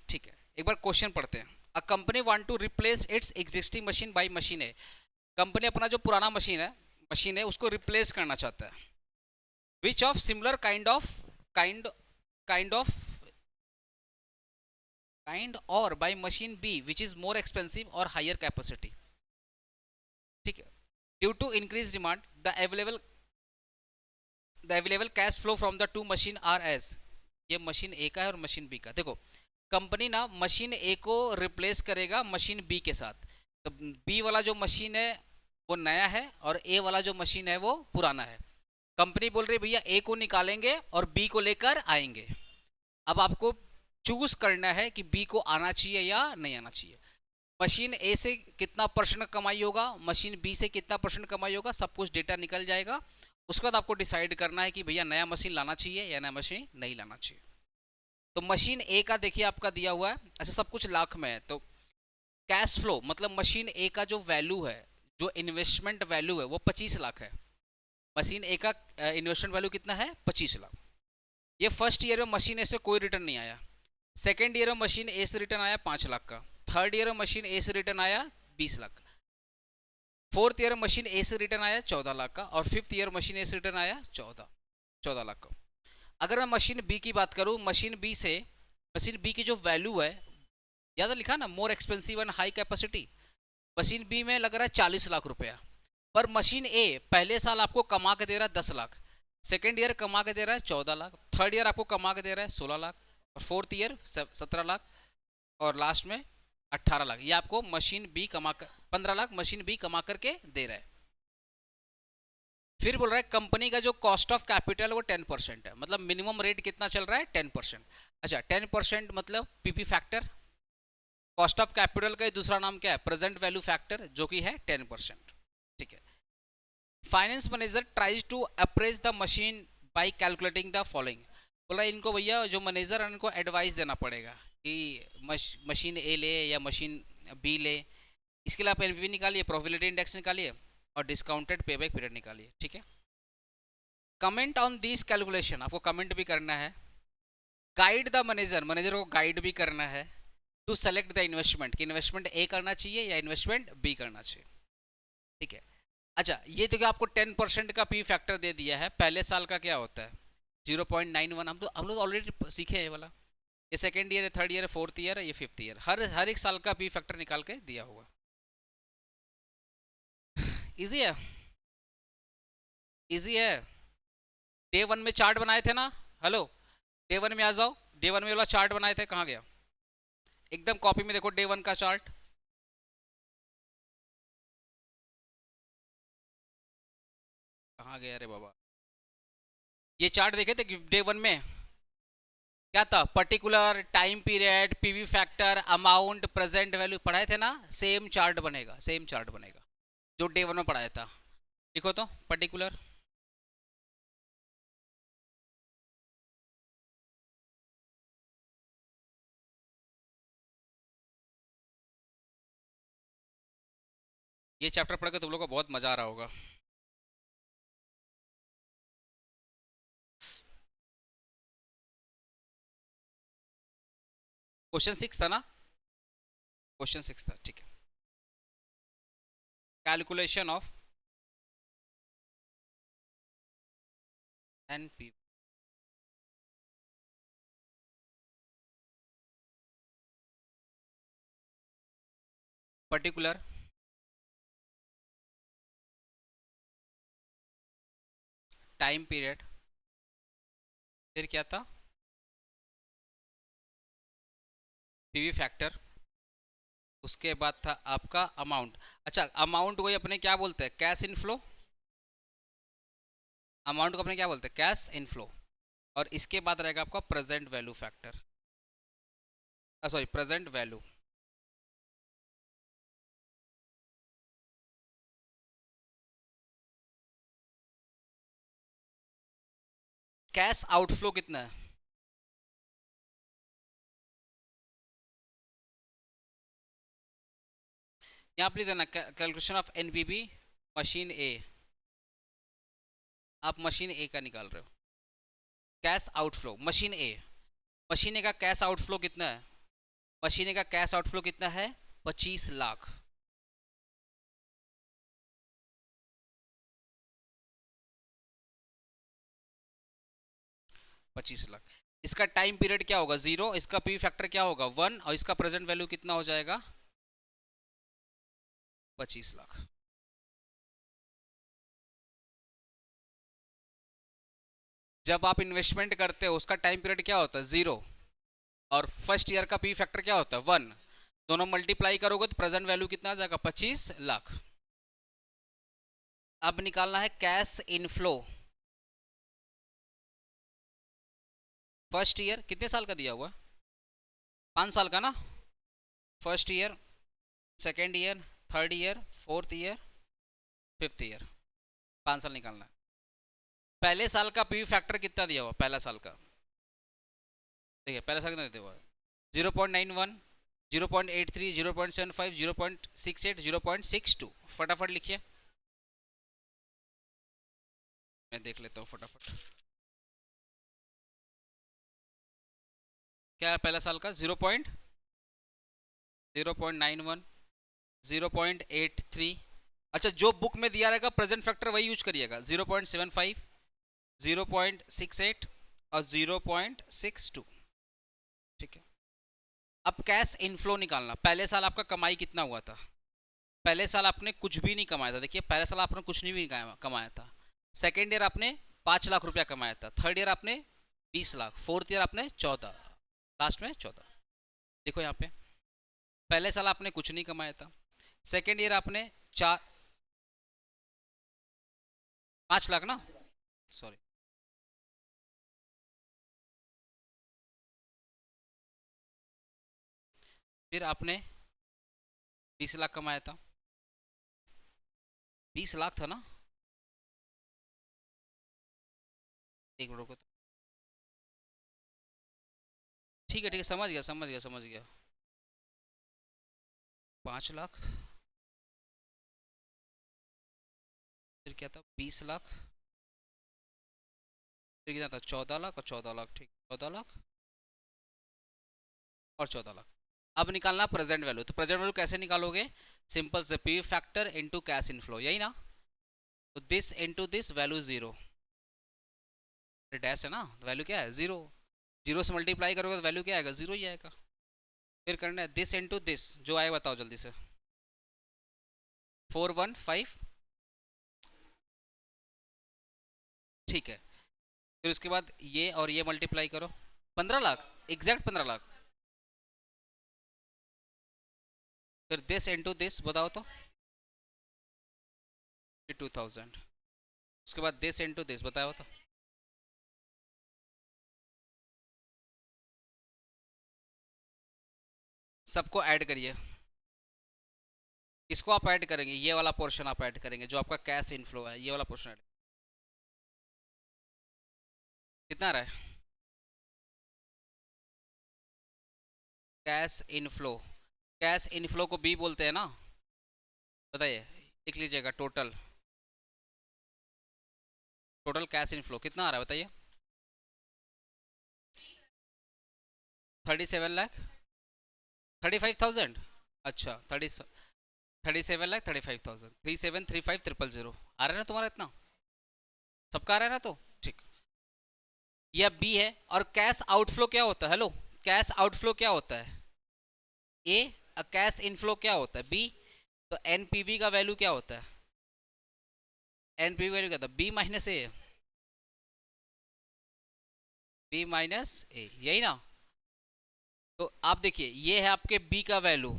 ठीक है एक बार क्वेश्चन पढ़ते हैं। A company want to replace its existing machine by machine है। कंपनी अपना जो पुराना मशीन है उसको रिप्लेस करना चाहता है। Which of similar kind kind of kind और by machine B which is more expensive और हायर कैपेसिटी। ठीक है। Due to increase demand the available cash flow from the two machine are age. ये machine A का है और machine B का। देखो कंपनी ना मशीन ए को रिप्लेस करेगा मशीन बी के साथ, तो बी वाला जो मशीन है वो नया है और ए वाला जो मशीन है वो पुराना है। कंपनी बोल रही है भैया ए को निकालेंगे और बी को लेकर आएंगे। अब आपको चूज करना है कि बी को आना चाहिए या नहीं आना चाहिए। मशीन ए से कितना परसेंट कमाई होगा, मशीन बी से कितना परसेंट कमाई होगा, सब कुछ डेटा निकल जाएगा। उसके बाद आपको डिसाइड करना है कि भैया नया मशीन लाना चाहिए या नया मशीन नहीं लाना चाहिए। तो मशीन ए का देखिए आपका दिया हुआ है, अच्छा सब कुछ लाख में है, तो कैश फ्लो मतलब मशीन ए का जो वैल्यू है, जो इन्वेस्टमेंट वैल्यू है वो 25 लाख है। मशीन ए का इन्वेस्टमेंट वैल्यू कितना है, 25 लाख। ये फर्स्ट ईयर में मशीन ए से कोई रिटर्न नहीं आया। सेकेंड ईयर में मशीन ए से रिटर्न आया 5 लाख का। थर्ड ईयर में मशीन ए से रिटर्न आया 20 लाख का। फोर्थ ईयर में मशीन ए से रिटर्न आया 14 लाख का। और फिफ्थ ईयर मशीन ए से रिटर्न आया 14 लाख का। अगर मैं मशीन बी की बात करूं, मशीन बी की जो वैल्यू है, याद लिखा ना, more expensive and high capacity. Machine B में लग रहा है 40 लाख रुपया, पर मशीन ए पहले साल आपको कमा के दे रहा है 10 लाख, सेकेंड ईयर कमा के दे रहा है 14 लाख, थर्ड ईयर आपको कमा के दे रहा है 16 लाख, और फोर्थ ईयर 17 लाख, और लास्ट में 18 लाख। ये आपको मशीन बी कमा कर 15 लाख मशीन बी कमा करके दे रहा है। फिर बोल रहा है कंपनी का जो कॉस्ट ऑफ कैपिटल वो 10% है, मतलब मिनिमम रेट कितना चल रहा है, 10%। अच्छा 10% मतलब PP factor. Cost of capital का दूसरा नाम क्या है, प्रेजेंट वैल्यू फैक्टर, जो कि है 10%। ठीक है। Finance manager tries to appraise the machine by calculating the following. बोला इनको भैया जो मैनेजर है उनको एडवाइस देना पड़ेगा कि मशीन ए ले या मशीन बी ले। इसके लिए आप एनपीवी निकालिए, प्रोबेबिलिटी इंडेक्स निकालिए और डिस्काउंटेड पेबैक पीरियड निकालिए, ठीक है। कमेंट ऑन दिस कैलकुलेशन, आपको कमेंट भी करना है। गाइड द मैनेजर, मैनेजर को गाइड भी करना है टू सेलेक्ट द इन्वेस्टमेंट, कि इन्वेस्टमेंट ए करना चाहिए या इन्वेस्टमेंट बी करना चाहिए, ठीक है। अच्छा, ये देखो आपको 10% का पी फैक्टर दे दिया है, पहले साल का क्या होता है 0.91। हम लोग ऑलरेडी सीखे हैं ये वाला। ये सेकेंड ईयर है, थर्ड ईयर है, फोर्थ ईयर है, ये फिफ्थ ईयर, हर एक साल का पी फैक्टर निकाल के दिया होगा। इजी है, इजी है। डे वन में चार्ट बनाए थे ना, हेलो, डे वन में आ जाओ, डे वन में वाला चार्ट बनाए थे, कहाँ गया? एकदम कॉपी में देखो डे वन का चार्ट, कहाँ गया रे बाबा? ये चार्ट देखे थे डे वन में? क्या था? Particular time period, PV factor, amount, present value पढ़ाए थे ना। सेम चार्ट बनेगा, सेम चार्ट बनेगा जो डे वन में पढ़ाया था। लिखो तो पर्टिकुलर, ये चैप्टर पढ़ के तुम लोग को बहुत मजा आ रहा होगा। क्वेश्चन 6 था ना? क्वेश्चन 6 था, ठीक है। Calculation of NP, particular time period, फिर क्या था? पीवी फैक्टर, उसके बाद था आपका अमाउंट। अच्छा, अमाउंट को अपने क्या बोलते हैं? Cash inflow. अमाउंट को अपने क्या बोलते हैं? Cash inflow. और इसके बाद रहेगा आपका present value factor, sorry present value. Cash outflow कितना है? यहाँ पर देना कैलकुलेशन ऑफ एनबीबी मशीन ए, आप मशीन ए का निकाल रहे हो। Cash outflow machine A, machine A का कैश आउटफ्लो कितना है? मशीन ए का कैश आउटफ्लो कितना है? 25 लाख। 25 लाख। इसका टाइम पीरियड क्या होगा? 0। इसका पी फैक्टर क्या होगा? 1। और इसका प्रेजेंट वैल्यू कितना हो जाएगा? 25 लाख। जब आप इन्वेस्टमेंट करते हो उसका टाइम पीरियड क्या होता है? 0। और फर्स्ट ईयर का पी फैक्टर क्या होता है? 1। दोनों मल्टीप्लाई करोगे तो प्रेजेंट वैल्यू कितना आ जाएगा? 25 लाख। अब निकालना है कैश इनफ्लो। फर्स्ट ईयर कितने साल का दिया हुआ? 5 साल का ना। First year, second year, third year, fourth year, fifth year, 5 साल निकालना है। पहले साल का पी फैक्टर कितना दिया हुआ? पहला साल का देखिए, पहला साल कितना दिया हुआ? 0.91, 0.83, 0.75, 0.68, 0.62। फटाफट लिखिए, मैं देख लेता हूँ फटाफट। क्या है पहला साल का? 0.91, 0.83। अच्छा, जो बुक में दिया रहेगा प्रेजेंट फैक्टर वही यूज करिएगा। 0.75, 0.68 और 0.62, ठीक है। अब कैश इनफ्लो निकालना। पहले साल आपका कमाई कितना हुआ था? पहले साल आपने कुछ भी नहीं कमाया था, देखिए पहले साल आपने कुछ नहीं भी कमाया था। सेकेंड ईयर आपने 5 लाख रुपया कमाया था, थर्ड ईयर आपने 20 लाख, फोर्थ ईयर आपने 14, लास्ट में 14। देखो यहाँ पे पहले साल आपने कुछ नहीं कमाया था, सेकेंड ईयर आपने 5 लाख ना, सॉरी, फिर आपने 20 लाख कमाया था। 20 लाख था ना? एक मिनट रुको तो। ठीक है, समझ गया समझ गया समझ गया। 5 लाख, फिर क्या था 20 लाख, फिर कितना था 14 लाख और 14 लाख, ठीक 14 लाख और 14 लाख। अब निकालना प्रेजेंट वैल्यू, तो प्रेजेंट वैल्यू कैसे निकालोगे? सिंपल से P factor into cash inflow, यही ना। तो this into this value zero, dash है ना, वैल्यू क्या है जीरो, जीरो से मल्टीप्लाई करोगे तो वैल्यू क्या आएगा, जीरो ही आएगा। फिर करना है दिस इनटू दिस, जो आए बताओ जल्दी से। 415, ठीक है। फिर उसके बाद ये और ये मल्टीप्लाई करो, 15 लाख, एग्जैक्ट 15 लाख। फिर दिस इनटू दिस बताओ तो 2000। उसके बाद दिस इनटू दिस बताओ तो, सबको ऐड करिए। इसको आप ऐड करेंगे, ये वाला पोर्शन आप ऐड करेंगे जो आपका कैश इनफ्लो है, ये वाला पोर्शन ऐड। कितना आ रहा है कैश इनफ्लो? कैश इनफ्लो को बी बोलते हैं ना, बताइए, लिख लीजिएगा। टोटल, टोटल कैश इनफ्लो कितना आ रहा है बताइए? 37 लाख, 35,000। अच्छा 37 लाख 35,000, 3735,000 आ रहा है ना तुम्हारा इतना, सबका आ रहा है ना, तो ठीक। यह बी है। और कैश आउटफ्लो क्या होता है? हेलो, कैश आउटफ्लो क्या होता है? ए। कैश इनफ्लो क्या होता है? बी। तो एनपीवी का वैल्यू क्या होता है? एनपीवी वैल्यू क्या होता है? बी माइनस ए, बी माइनस ए, यही ना। तो आप देखिए, ये है आपके बी का वैल्यू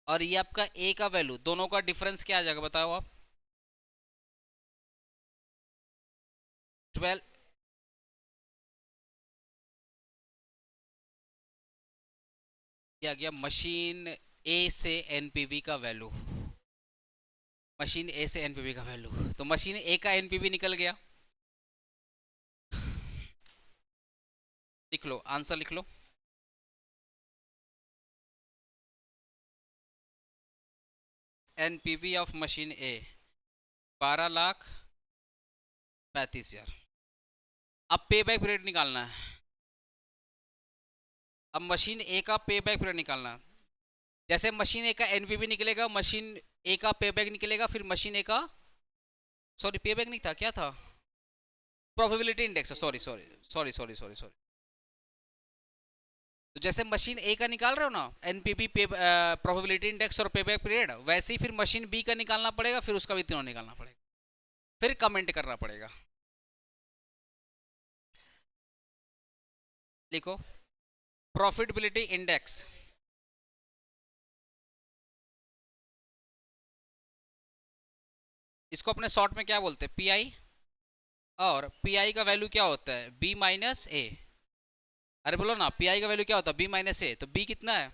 और ये आपका ए का वैल्यू, दोनों का डिफरेंस क्या आ जाएगा बताओ आप? 12। क्या गया? मशीन ए से एनपीवी का वैल्यू, मशीन ए से एनपीवी का वैल्यू, तो मशीन ए का एनपीवी निकल गया। लिख लो, आंसर लिख लो। एनपीवी ऑफ मशीन ए 12,35,000। अब पे बैक पीरियड निकालना है। अब मशीन ए का पे बैक पीरियड निकालना है। जैसे मशीन ए का एनपीवी निकलेगा, मशीन ए का पे बैक निकलेगा, फिर मशीन ए का, सॉरी पे बैक नहीं था, क्या था? Probability index, sorry sorry sorry sorry sorry sorry. तो जैसे मशीन ए का निकाल रहे हो ना एनपीवी पे प्रोबेबिलिटी इंडेक्स और पे बैक पीरियड, वैसे ही फिर मशीन बी का निकालना पड़ेगा, फिर उसका भी तीनों निकालना पड़ेगा, फिर कमेंट करना पड़ेगा। लिखो प्रॉफिटेबिलिटी इंडेक्स, इसको अपने शॉर्ट में क्या बोलते हैं? पीआई। और पीआई का वैल्यू क्या होता है? बी माइनस ए। अरे बोलो ना, पीआई का वैल्यू क्या होता है? बी माइनस ए। तो बी कितना है?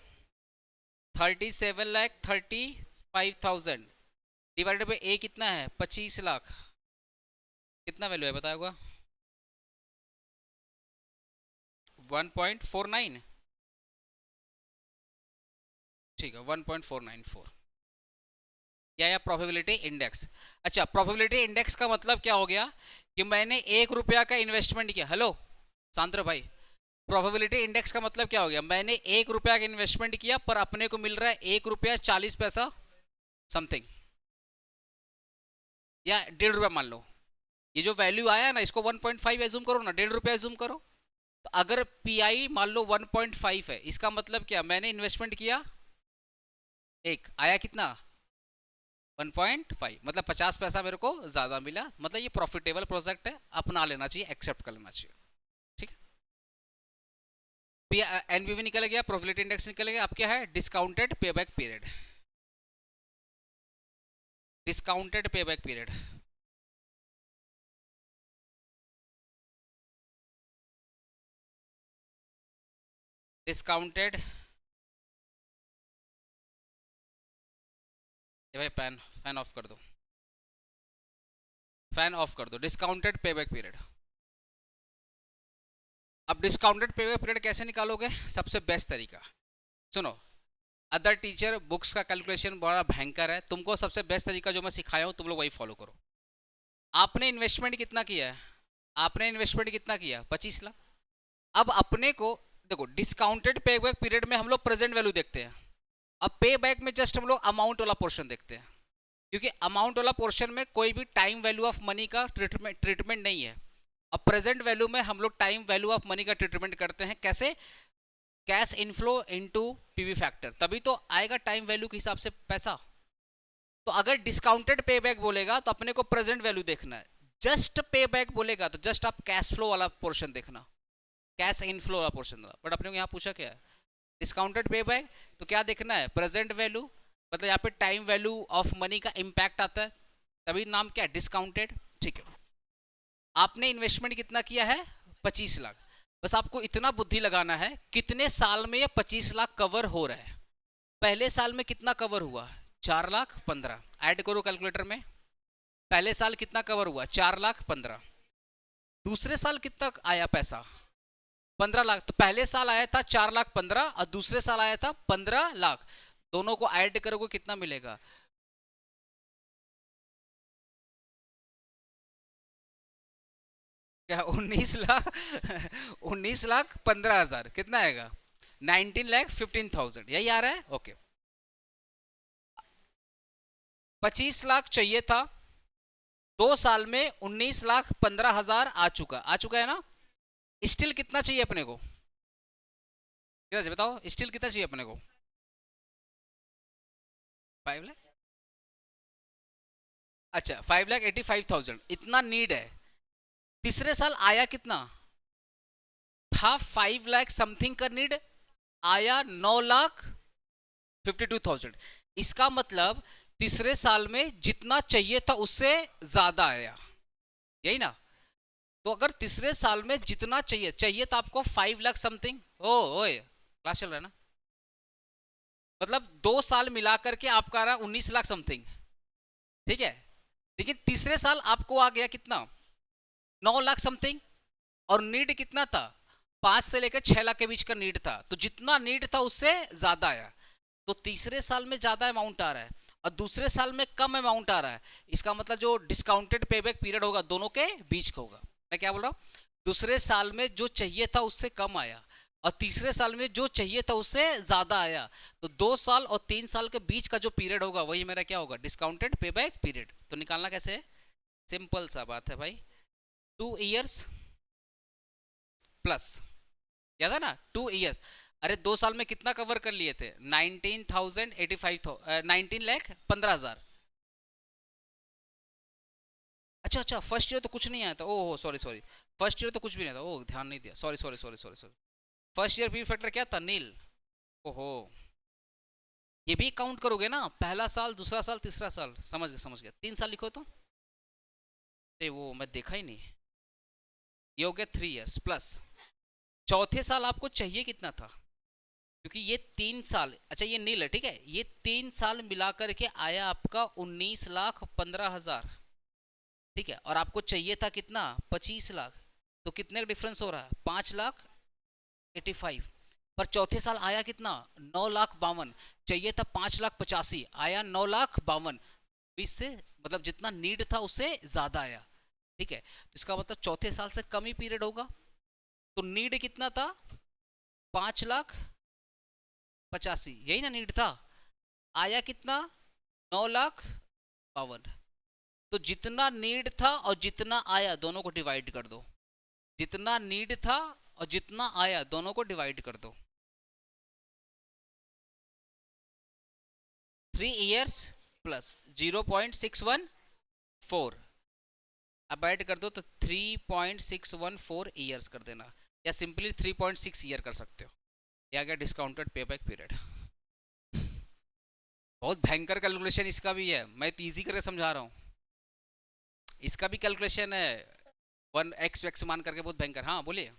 37,35,000 डिवाइडेड बाई ए कितना है? 25 लाख। कितना वैल्यू है बताओगा? 1.49, ठीक है 1.494। या प्रोबेबिलिटी इंडेक्स। अच्छा, प्रोबेबिलिटी इंडेक्स का मतलब क्या हो गया? कि मैंने 1 रुपया का इन्वेस्टमेंट किया। हेलो सांद्र भाई, प्रोबेबिलिटी इंडेक्स का मतलब क्या हो गया? मैंने 1 रुपया का इन्वेस्टमेंट किया पर अपने को मिल रहा है 1 रुपया 40 पैसा समथिंग, या 1.5 रुपया मान लो। ये जो वैल्यू आया ना, इसको 1.5 एज्यूम करो ना, 1.5 रुपया एज्यूम करो। तो अगर पीआई मान लो 1.5 है, इसका मतलब क्या? मैंने इन्वेस्टमेंट किया एक, आया कितना? 1.5, मतलब 50 पैसा मेरे को ज्यादा मिला, मतलब ये प्रॉफिटेबल प्रोजेक्ट है, अपना लेना चाहिए, एक्सेप्ट कर लेना चाहिए। ठीक है, एनपीवी निकल गया, प्रोबेबिलिटी इंडेक्स निकल गया। अब क्या है? Discounted payback period, discounted payback period. Discounted, ये भाई फैन फैन ऑफ कर दो, फैन ऑफ कर दो। डिस्काउंटेड पेबैक पीरियड, अब डिस्काउंटेड पे पीरियड कैसे निकालोगे? सबसे बेस्ट तरीका सुनो, अदर टीचर बुक्स का कैलकुलेशन बड़ा भयंकर है, तुमको सबसे बेस्ट तरीका जो मैं सिखाया हूँ तुम लोग वही फॉलो करो। आपने इन्वेस्टमेंट कितना किया है? आपने इन्वेस्टमेंट कितना किया? 25 लाख। अब अपने को देखो, डिस्काउंटेड पे बैक पीरियड में हम लोग प्रेजेंट वैल्यू देखते हैं, अब पे बैक में जस्ट हम लोग अमाउंट वाला पोर्शन देखते हैं, क्योंकि अमाउंट वाला पोर्शन में कोई भी टाइम वैल्यू ऑफ मनी का ट्रीटमेंट नहीं है। अब प्रेजेंट वैल्यू में हम लोग टाइम वैल्यू ऑफ मनी का ट्रीटमेंट करते हैं। कैसे? Cash inflow into PV factor, तभी तो आएगा टाइम वैल्यू के हिसाब से पैसा। तो अगर डिस्काउंटेड पे बैक बोलेगा तो अपने को प्रेजेंट वैल्यू देखना है, जस्ट पे बैक बोलेगा तो जस्ट आप कैश फ्लो वाला पोर्शन देखना, कैश इनफ्लो वाला पोर्शन। बट अपने को यहाँ पूछा क्या है? डिस्काउंटेड पे बैक, तो क्या देखना है? प्रेजेंट वैल्यू, मतलब यहाँ पे टाइम वैल्यू ऑफ मनी का इंपैक्ट आता है, तभी नाम क्या है? डिस्काउंटेड। ठीक है, आपने इन्वेस्टमेंट कितना किया है? 25 लाख। बस आपको इतना बुद्धि लगाना है कितने साल में ये 25 लाख कवर हो रहा है। पहले साल में कितना कवर हुआ? 4,15,000। ऐड करो कैलकुलेटर में, पहले साल कितना कवर हुआ? 4,15,000। दूसरे साल कितना आया पैसा? 15 लाख। तो पहले साल आया था 4,15,000 और दूसरे साल आया था 15 लाख। दोनों को ऐड करोगे कितना मिलेगा? क्या? 19 लाख 19,15,000 कितना आएगा? 19,15,000, यही आ रहा है। ओके, 25 लाख चाहिए था, 2 साल में 19,15,000 आ चुका है ना। स्टिल कितना चाहिए अपने को? कितना चाहिए बताओ? स्टिल कितना चाहिए अपने को? 5 लाख। अच्छा, 5,85,000 इतना नीड है। तीसरे साल आया कितना था? 5 लाख समथिंग का नीड, आया 9,52,000। इसका मतलब तीसरे साल में जितना चाहिए था उससे ज्यादा आया, यही ना। तो अगर तीसरे साल में जितना चाहिए था आपको 5 लाख समथिंग, ओए क्लास चल रहा है ना, मतलब 2 साल मिला करके आपका आ रहा 19 लाख समथिंग, ठीक है। लेकिन तीसरे साल आपको आ गया कितना? 9 लाख समथिंग, और नीड कितना था? 5 से लेकर 6 लाख के बीच का नीड था, तो जितना नीड था उससे ज्यादा आया। तो तीसरे साल में ज्यादा अमाउंट आ रहा है और दूसरे साल में कम अमाउंट आ रहा है। इसका मतलब जो डिस्काउंटेड पेबैक पीरियड होगा दोनों के बीच का होगा। मैं क्या बोल रहा हूँ? दूसरे साल में जो चाहिए था उससे कम आया और तीसरे साल में जो चाहिए था उससे ज्यादा आया, तो 2 साल और 3 साल के बीच का जो पीरियड होगा वही मेरा क्या होगा? Discounted payback period. तो निकालना कैसे है? सिंपल सा बात है भाई, 2 इयर्स प्लस, याद है ना? 2 इयर्स। अरे 2 साल में कितना कवर कर लिए थे? 19,085,000 अच्छा अच्छा, फर्स्ट ईयर तो कुछ नहीं आया था। Oh sorry sorry, first year तो कुछ भी नहीं था। ओह ध्यान नहीं दिया, sorry sorry sorry sorry sorry. First year P factor क्या था? नील। ओहो, ये भी काउंट करोगे ना? पहला साल, दूसरा साल, तीसरा साल। समझ गया समझ गया, 3 साल लिखो तो। अरे वो मैं देखा ही नहीं। ये हो गया 3 इयर्स प्लस। चौथे साल आपको चाहिए कितना था? क्योंकि ये 3 साल, अच्छा ये नील है, ठीक है, ये 3 साल मिला करके आया आपका 19,15,000, ठीक है। और आपको चाहिए था कितना? 25 लाख। तो कितने का डिफरेंस हो रहा है? 5,85,000। पर चौथे साल आया कितना? 9,52,000। चाहिए था 5,85,000, आया 9,52,000। 20 से मतलब जितना नीड था उससे ज्यादा आया, ठीक है। तो इसका मतलब चौथे साल से कम ही पीरियड होगा। तो नीड कितना था? 5,85,000, यही ना नीड था। आया कितना? 9,52,000। तो जितना नीड था और जितना आया दोनों को डिवाइड कर दो। जितना नीड था और जितना आया दोनों को डिवाइड कर दो। 3 इयर्स प्लस 0.614, अब ऐड कर दो तो 3.614 ईयर्स कर देना, या सिंपली 3.6 ईयर कर सकते हो। यह आ गया डिस्काउंटेड पे बैक पीरियड। बहुत भयंकर कैलकुलेशन इसका भी है, मैं तो ईजी करके समझा रहा हूँ। इसका भी कैलकुलेशन है 1x मान करके, बहुत भयंकर। हाँ बोलिए।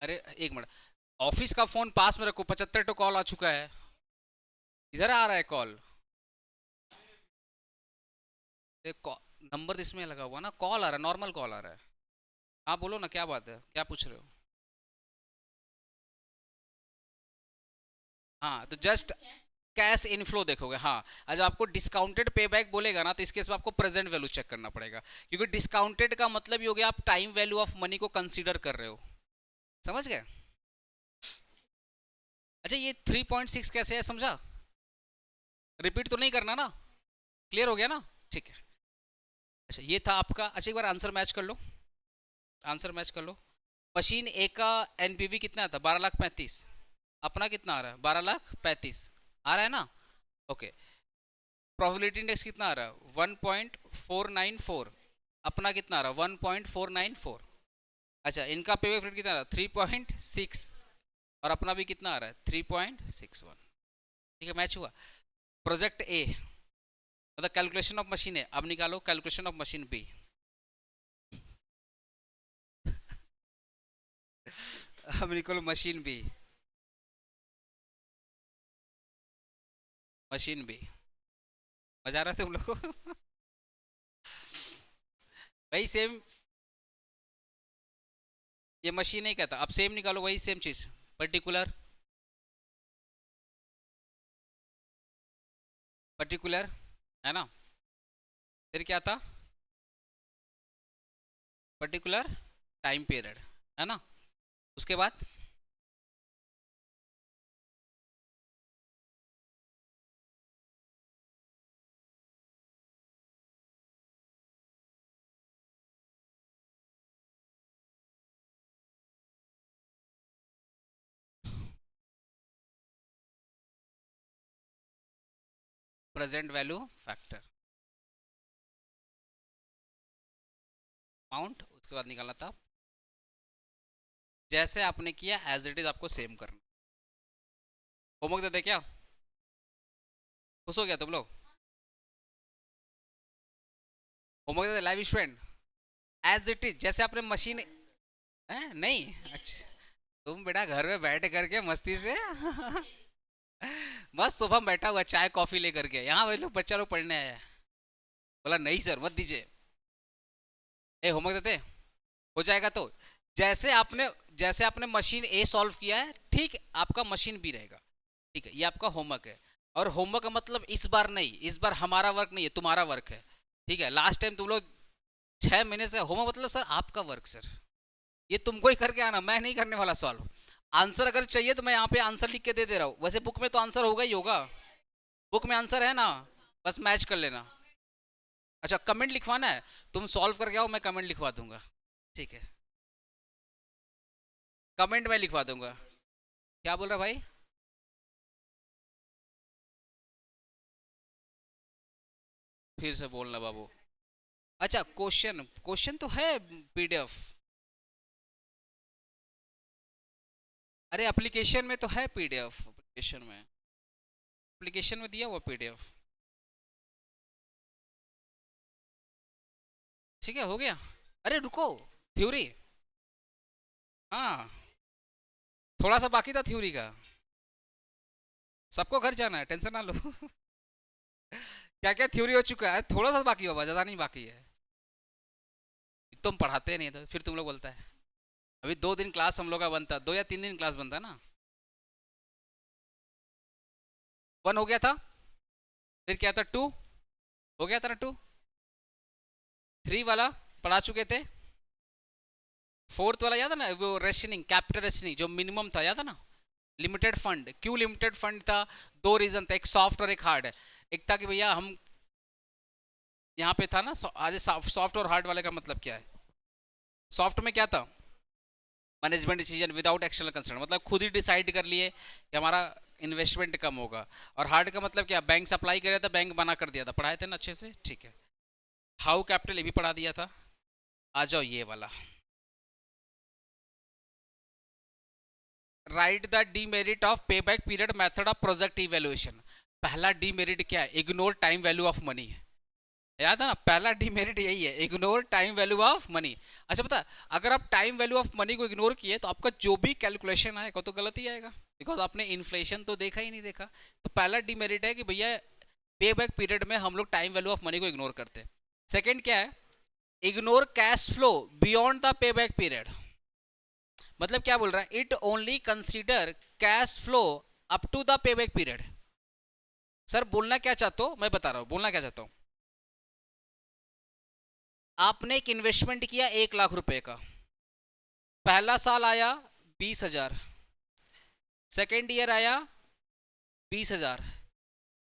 अरे एक मिनट, ऑफिस का फोन पास में रखो, 75 तो कॉल आ चुका है, इधर आ रहा है कॉल। नंबर इसमें लगा हुआ ना, कॉल आ रहा है, नॉर्मल कॉल आ रहा है। हाँ बोलो ना, क्या बात है, क्या पूछ रहे हो? हाँ तो जस्ट कैश इनफ्लो देखोगे। हाँ, आज आपको डिस्काउंटेड पे बैक बोलेगा ना, तो इसके में आपको प्रेजेंट वैल्यू चेक करना पड़ेगा, क्योंकि डिस्काउंटेड का मतलब ये हो गया आप टाइम वैल्यू ऑफ मनी को कंसीडर कर रहे हो। समझ गए? अच्छा ये 3.6 कैसे है, समझा? रिपीट तो नहीं करना ना? क्लियर हो गया ना? ठीक है। अच्छा ये था आपका। अच्छा एक बार आंसर मैच कर लो, आंसर मैच कर लो। मशीन ए का एनपीवी कितना आता है? 12,35,000। अपना कितना आ रहा है? 12,35,000 आ रहा है ना? ओके। प्रोबेबिलिटी इंडेक्स कितना आ रहा है? 1.494। अपना कितना आ रहा है? 1.494। अच्छा इनका पे बैक रेट कितना आ रहा है? 3.6। और अपना भी कितना आ रहा है? 3.61। ठीक है, मैच हुआ। प्रोजेक्ट ए मतलब कैलकुलेशन ऑफ मशीन है, अब निकालो कैलकुलेशन ऑफ मशीन बी। अब निकालो मशीन बी, मशीन बी। मजा आ रहा है तुम लोग को? वही सेम, ये मशीन नहीं कहता। अब सेम निकालो, वही सेम चीज। पर्टिकुलर, पर्टिकुलर है ना? फिर क्या था? पर्टिकुलर टाइम पीरियड है ना? उसके बाद प्रेजेंट वैल्यू फैक्टर अमाउंट, उसके बाद निकालना था। जैसे आपने किया एज इट इज आपको सेम करना। होमवर्क दे दे क्या? खुश हो गया तुम लोग? होमवर्क दे दे live student. As it is जैसे आपने मशीन है नहीं। अच्छा तुम बेटा घर में बैठ करके मस्ती से बस सुबह में बैठा हुआ चाय कॉफी लेकर के, यहाँ वही लोग बच्चा लोग पढ़ने आया है। बोला नहीं सर मत दीजिए। ए होमवर्क देते हो जाएगा तो। जैसे आपने मशीन ए सॉल्व किया है, ठीक आपका मशीन बी रहेगा। ठीक है, ये आपका होमवर्क है। और होमवर्क का मतलब इस बार नहीं, इस बार हमारा वर्क नहीं है, तुम्हारा वर्क है। ठीक है, लास्ट टाइम तुम लोग 6 महीने से होमवर्क मतलब सर आपका वर्क सर, ये तुमको ही करके आना, मैं नहीं करने वाला सॉल्व। आंसर अगर चाहिए तो मैं यहाँ पे आंसर लिख के दे दे रहा हूँ, वैसे बुक में तो आंसर होगा ही होगा। बुक में आंसर है ना, बस मैच कर लेना। अच्छा कमेंट लिखवाना है, तुम सॉल्व करके आओ, मैं कमेंट लिखवा दूंगा। ठीक है, कमेंट में लिखवा दूंगा। क्या बोल रहा भाई? फिर से बोलना बाबू। अच्छा क्वेश्चन, क्वेश्चन तो है पीडीएफ। अरे एप्लीकेशन में तो है पीडीएफ, एप्लीकेशन में, एप्लीकेशन में दिया हुआ पीडीएफ। ठीक है हो गया। अरे रुको, थ्योरी, हाँ थोड़ा सा बाकी था थ्योरी का। सबको घर जाना है, टेंशन ना लो। क्या क्या थ्योरी हो चुका है, थोड़ा सा बाकी बाबा, ज्यादा नहीं बाकी है। तुम पढ़ाते नहीं तो फिर तुम लोग बोलता है। अभी 2 दिन क्लास हम लोग का बनता, 2 या 3 दिन क्लास बनता ना। 1 हो गया था, फिर क्या था? 2 हो गया था ना? 3 वाला पढ़ा चुके थे। 4th वाला याद है ना, वो रेशनिंग, कैपिटल रेशनिंग जो मिनिमम था, याद है ना? लिमिटेड फंड, क्यों लिमिटेड फंड था? 2 रीजन था, एक सॉफ्ट और एक हार्ड। एक था कि भैया हम यहाँ पे था ना, आज सॉफ्ट और हार्ड वाले का मतलब क्या है? सॉफ्ट में क्या था? Management decision without external concern, मतलब खुद ही डिसाइड कर लिए कि हमारा इन्वेस्टमेंट कम होगा। और हार्ड का मतलब क्या? बैंक सप्लाई कर रहा था, बैंक मना कर दिया था। पढ़ाए थे ना अच्छे से? ठीक है। हाउ कैपिटल ये भी पढ़ा दिया था। आ जाओ ये वाला, राइट द डीमेरिट ऑफ पे back period method of project evaluation. पहला डीमेरिट क्या है? Ignore time value of money है। याद है ना, पहला डीमेरिट यही है, ignore time value of money. अच्छा पता, अगर आप टाइम वैल्यू ऑफ मनी को इग्नोर किए तो आपका जो भी कैलकुलेशन आएगा तो गलत ही आएगा, बिकॉज आपने इन्फ्लेशन तो देखा ही नहीं देखा। तो पहला डीमेरिट है कि भैया पे बैक पीरियड में हम लोग टाइम वैल्यू ऑफ मनी को इग्नोर करते हैं। सेकंड क्या है, ignore cash flow beyond the pay back period. मतलब क्या बोल रहा है, it only consider cash flow up to the pay back period. Sir बोलना क्या चाहता हूं, मैं बता रहा हूं बोलना क्या चाहता हूं। आपने एक इन्वेस्टमेंट किया 1 लाख रुपए का, पहला साल आया 20,000, सेकेंड ईयर आया 20,000,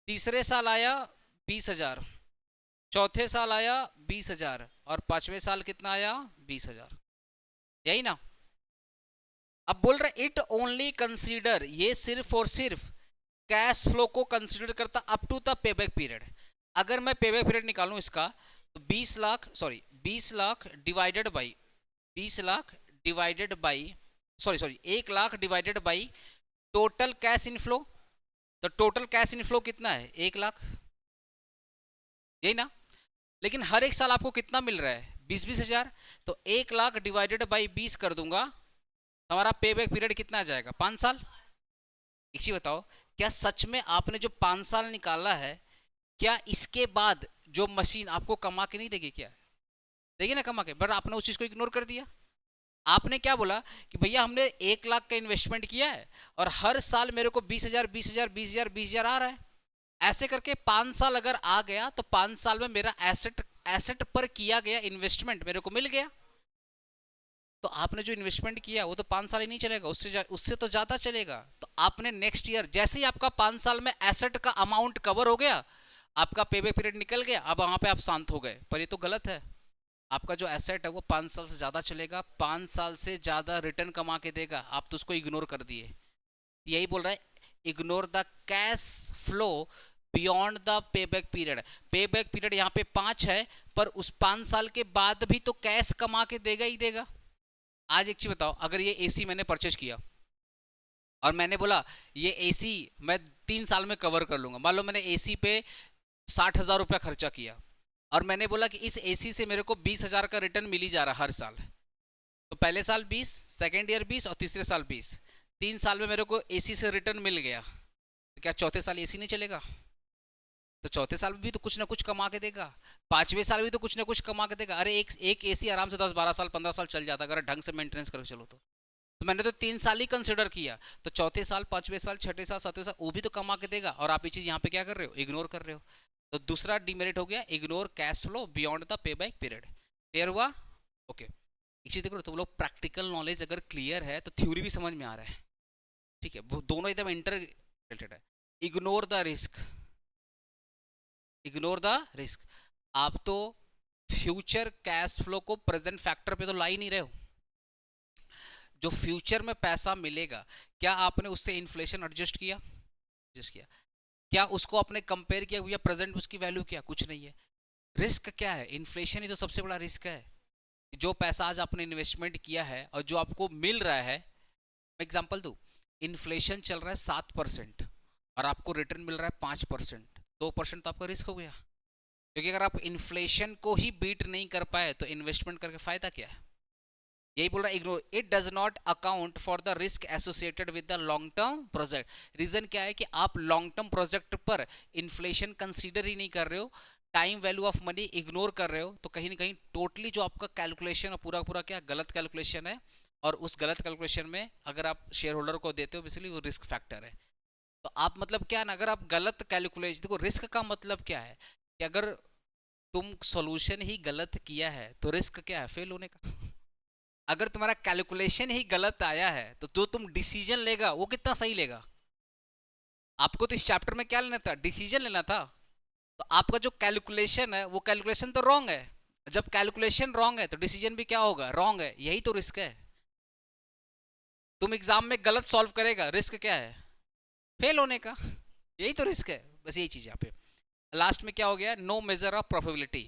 तीसरे साल आया 20,000, चौथे साल आया 20,000 और पांचवें साल कितना आया 20,000, यही ना। अब बोल रहे इट ओनली कंसीडर, ये सिर्फ और सिर्फ कैश फ्लो को कंसीडर करता up to the pay back period. अगर मैं पे बैक पीरियड निकालूं इसका तो 20 lakh divided by 20 lakh divided by 1 lakh divided by total cash inflow. तो टोटल कैश इनफ्लो कितना है 1 लाख, यही ना। लेकिन हर एक साल आपको कितना मिल रहा है 20-20 हजार, तो 1 लाख डिवाइडेड बाई 20 कर दूंगा, हमारा पे बैक पीरियड कितना आ जाएगा 5 साल। एक चीज बताओ, क्या सच में आपने जो 5 साल निकाला है, क्या इसके बाद जो मशीन आपको कमा के नहीं देगी, क्या देगी ना कमा के, बट आपने उस चीज को इग्नोर कर दिया। आपने क्या बोला कि भैया हमने 1 लाख का इन्वेस्टमेंट किया है और हर साल मेरे को 20,000 20,000 20,000 20,000 आ रहा है, ऐसे करके 5 साल अगर आ गया तो 5 साल में मेरा एसेट पर किया गया इन्वेस्टमेंट मेरे को मिल गया। तो आपने जो इन्वेस्टमेंट किया वो तो 5 साल ही नहीं चलेगा, उससे तो ज्यादा चलेगा। तो आपने नेक्स्ट ईयर जैसे ही आपका 5 साल में एसेट का अमाउंट कवर हो गया, आपका पेबैक पीरियड निकल गया, अब वहां पे आप शांत हो गए। पर ये तो गलत है, आपका जो एसेट है वो 5 साल से ज्यादा चलेगा, 5 साल से ज्यादा रिटर्न कमा के देगा, आप तो उसको इग्नोर कर दिए। यही बोल रहा है, ignore the cash flow beyond the pay back period. पे बैक पीरियड यहाँ पे 5 है, पर उस 5 साल के बाद भी तो कैश कमा के देगा ही देगा। आज एक चीज बताओ, अगर ये एसी मैंने परचेज किया और मैंने बोला ये एसी मैं 3 साल में कवर कर लूंगा, मान लो मैंने एसी पे 60,000 रुपया खर्चा किया और मैंने बोला कि इस एसी से मेरे को 20,000 का रिटर्न मिल ही जा रहा हर साल, तो पहले साल 20, सेकेंड ईयर 20 और तीसरे साल 20, 3 साल में मेरे को एसी से रिटर्न मिल गया, तो क्या चौथे साल एसी नहीं चलेगा? तो चौथे साल में भी तो कुछ ना कुछ कमा के देगा, पांचवें साल भी तो कुछ ना कुछ कमा के देगा। अरे एक एसी आराम से 10-12 साल 15 साल चल जाता अगर ढंग से मेंटेनेंस करके चलो तो मैंने तो 3 साल ही कंसिडर किया, तो चौथे साल पांचवें साल छठे साल सातवें साल वो भी तो कमा के देगा, और आप ये चीज यहाँ पे क्या कर रहे हो, इग्नोर कर रहे हो। तो दूसरा डिमेरिट हो गया, ignore cash flow beyond the pay back period. Clear हुआ? ओके। एक चीज देखो, तुम लोग प्रैक्टिकल नॉलेज अगर क्लियर है तो थ्योरी भी समझ में आ रहा है, ठीक है, वो दोनों एकदम इंटर रिलेटेड है। Ignore the risk, ignore the risk. आप तो फ्यूचर कैश फ्लो को प्रेजेंट फैक्टर पे तो ला ही नहीं रहे हो। जो फ्यूचर में पैसा मिलेगा, क्या आपने उससे इन्फ्लेशन एडजस्ट किया? एडजस्ट किया? क्या उसको आपने कंपेयर किया या प्रेजेंट उसकी वैल्यू क्या? कुछ नहीं है। रिस्क क्या है? इन्फ्लेशन ही तो सबसे बड़ा रिस्क है। जो पैसा आज आपने इन्वेस्टमेंट किया है और जो आपको मिल रहा है, मैं एग्जांपल दूं, इन्फ्लेशन चल रहा है 7% और आपको रिटर्न मिल रहा है 5%, 2% तो आपका रिस्क हो गया। क्योंकि अगर आप इन्फ्लेशन को ही बीट नहीं कर पाए तो इन्वेस्टमेंट करके फायदा क्या है? यही बोल रहा है, ignore it does not account for the risk associated with the long term project. Reason क्या है कि आप लॉन्ग टर्म प्रोजेक्ट पर इन्फ्लेशन कंसीडर ही नहीं कर रहे हो, time value of money ignore कर रहे हो, तो कहीं ना कहीं टोटली जो आपका कैलकुलेशन पूरा पूरा क्या गलत कैलकुलेशन है, और उस गलत कैलकुलेशन में अगर आप शेयर होल्डर को देते हो बेसिकली वो रिस्क फैक्टर है। तो आप मतलब क्या ना, अगर आप गलत कैलकुलेशन, देखो रिस्क का मतलब क्या है कि अगर तुम सॉल्यूशन ही गलत किया है तो रिस्क क्या है? फेल होने का। अगर तुम्हारा कैलकुलेशन ही गलत आया है तो जो तुम डिसीजन लेगा वो कितना सही लेगा? आपको तो इस चैप्टर में क्या लेना था? डिसीजन लेना था। तो आपका जो कैलकुलेशन है वो कैलकुलेशन तो रॉन्ग है, जब कैलकुलेशन रॉन्ग है तो डिसीजन भी क्या होगा? रॉन्ग है। यही तो रिस्क है। तुम एग्जाम में गलत सॉल्व करेगा, रिस्क क्या है? फेल होने का। यही तो रिस्क है। बस यही चीज यहाँ पे लास्ट में क्या हो गया? No measure of probability,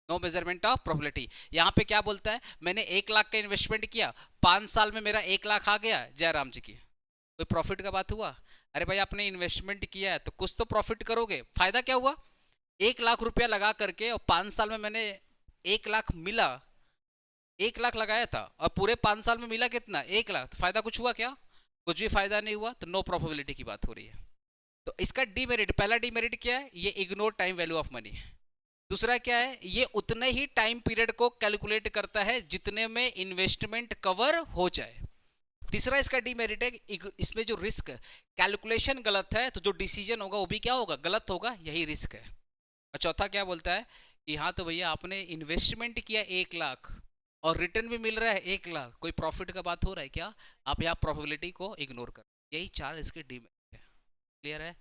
no measurement of probability. यहाँ पे क्या बोलता है? मैंने 1 लाख का इन्वेस्टमेंट किया, 5 साल में मेरा 1 लाख आ गया, जयराम जी की कोई प्रॉफिट का बात हुआ? अरे भाई आपने इन्वेस्टमेंट किया है तो कुछ तो प्रॉफिट करोगे। फायदा क्या हुआ? 1 लाख रुपया लगा करके और 5 साल में मैंने 1 लाख मिला, 1 लाख लगाया था और पूरे 5 साल में मिला कितना? 1 लाख। तो फायदा कुछ हुआ क्या? कुछ भी फायदा नहीं हुआ। तो नो प्रोबेबिलिटी की बात हो रही है। तो इसका डीमेरिट, पहला डीमेरिट क्या है? ये ignore time value of money. दूसरा क्या है, ये उतने ही टाइम पीरियड को कैलकुलेट करता है जितने में इन्वेस्टमेंट कवर हो जाए। तीसरा इसका डीमेरिट है, इसमें जो रिस्क कैलकुलेशन गलत है तो जो डिसीजन होगा वो भी क्या होगा, गलत होगा, यही रिस्क है। और चौथा क्या बोलता है कि हाँ तो भैया आपने इन्वेस्टमेंट किया 1 लाख और रिटर्न भी मिल रहा है 1 लाख, कोई प्रॉफिट का बात हो रहा है क्या, आप यहाँ प्रोबेबिलिटी को इग्नोर कर, यही 4 इसके डीमेरिट है। क्लियर है?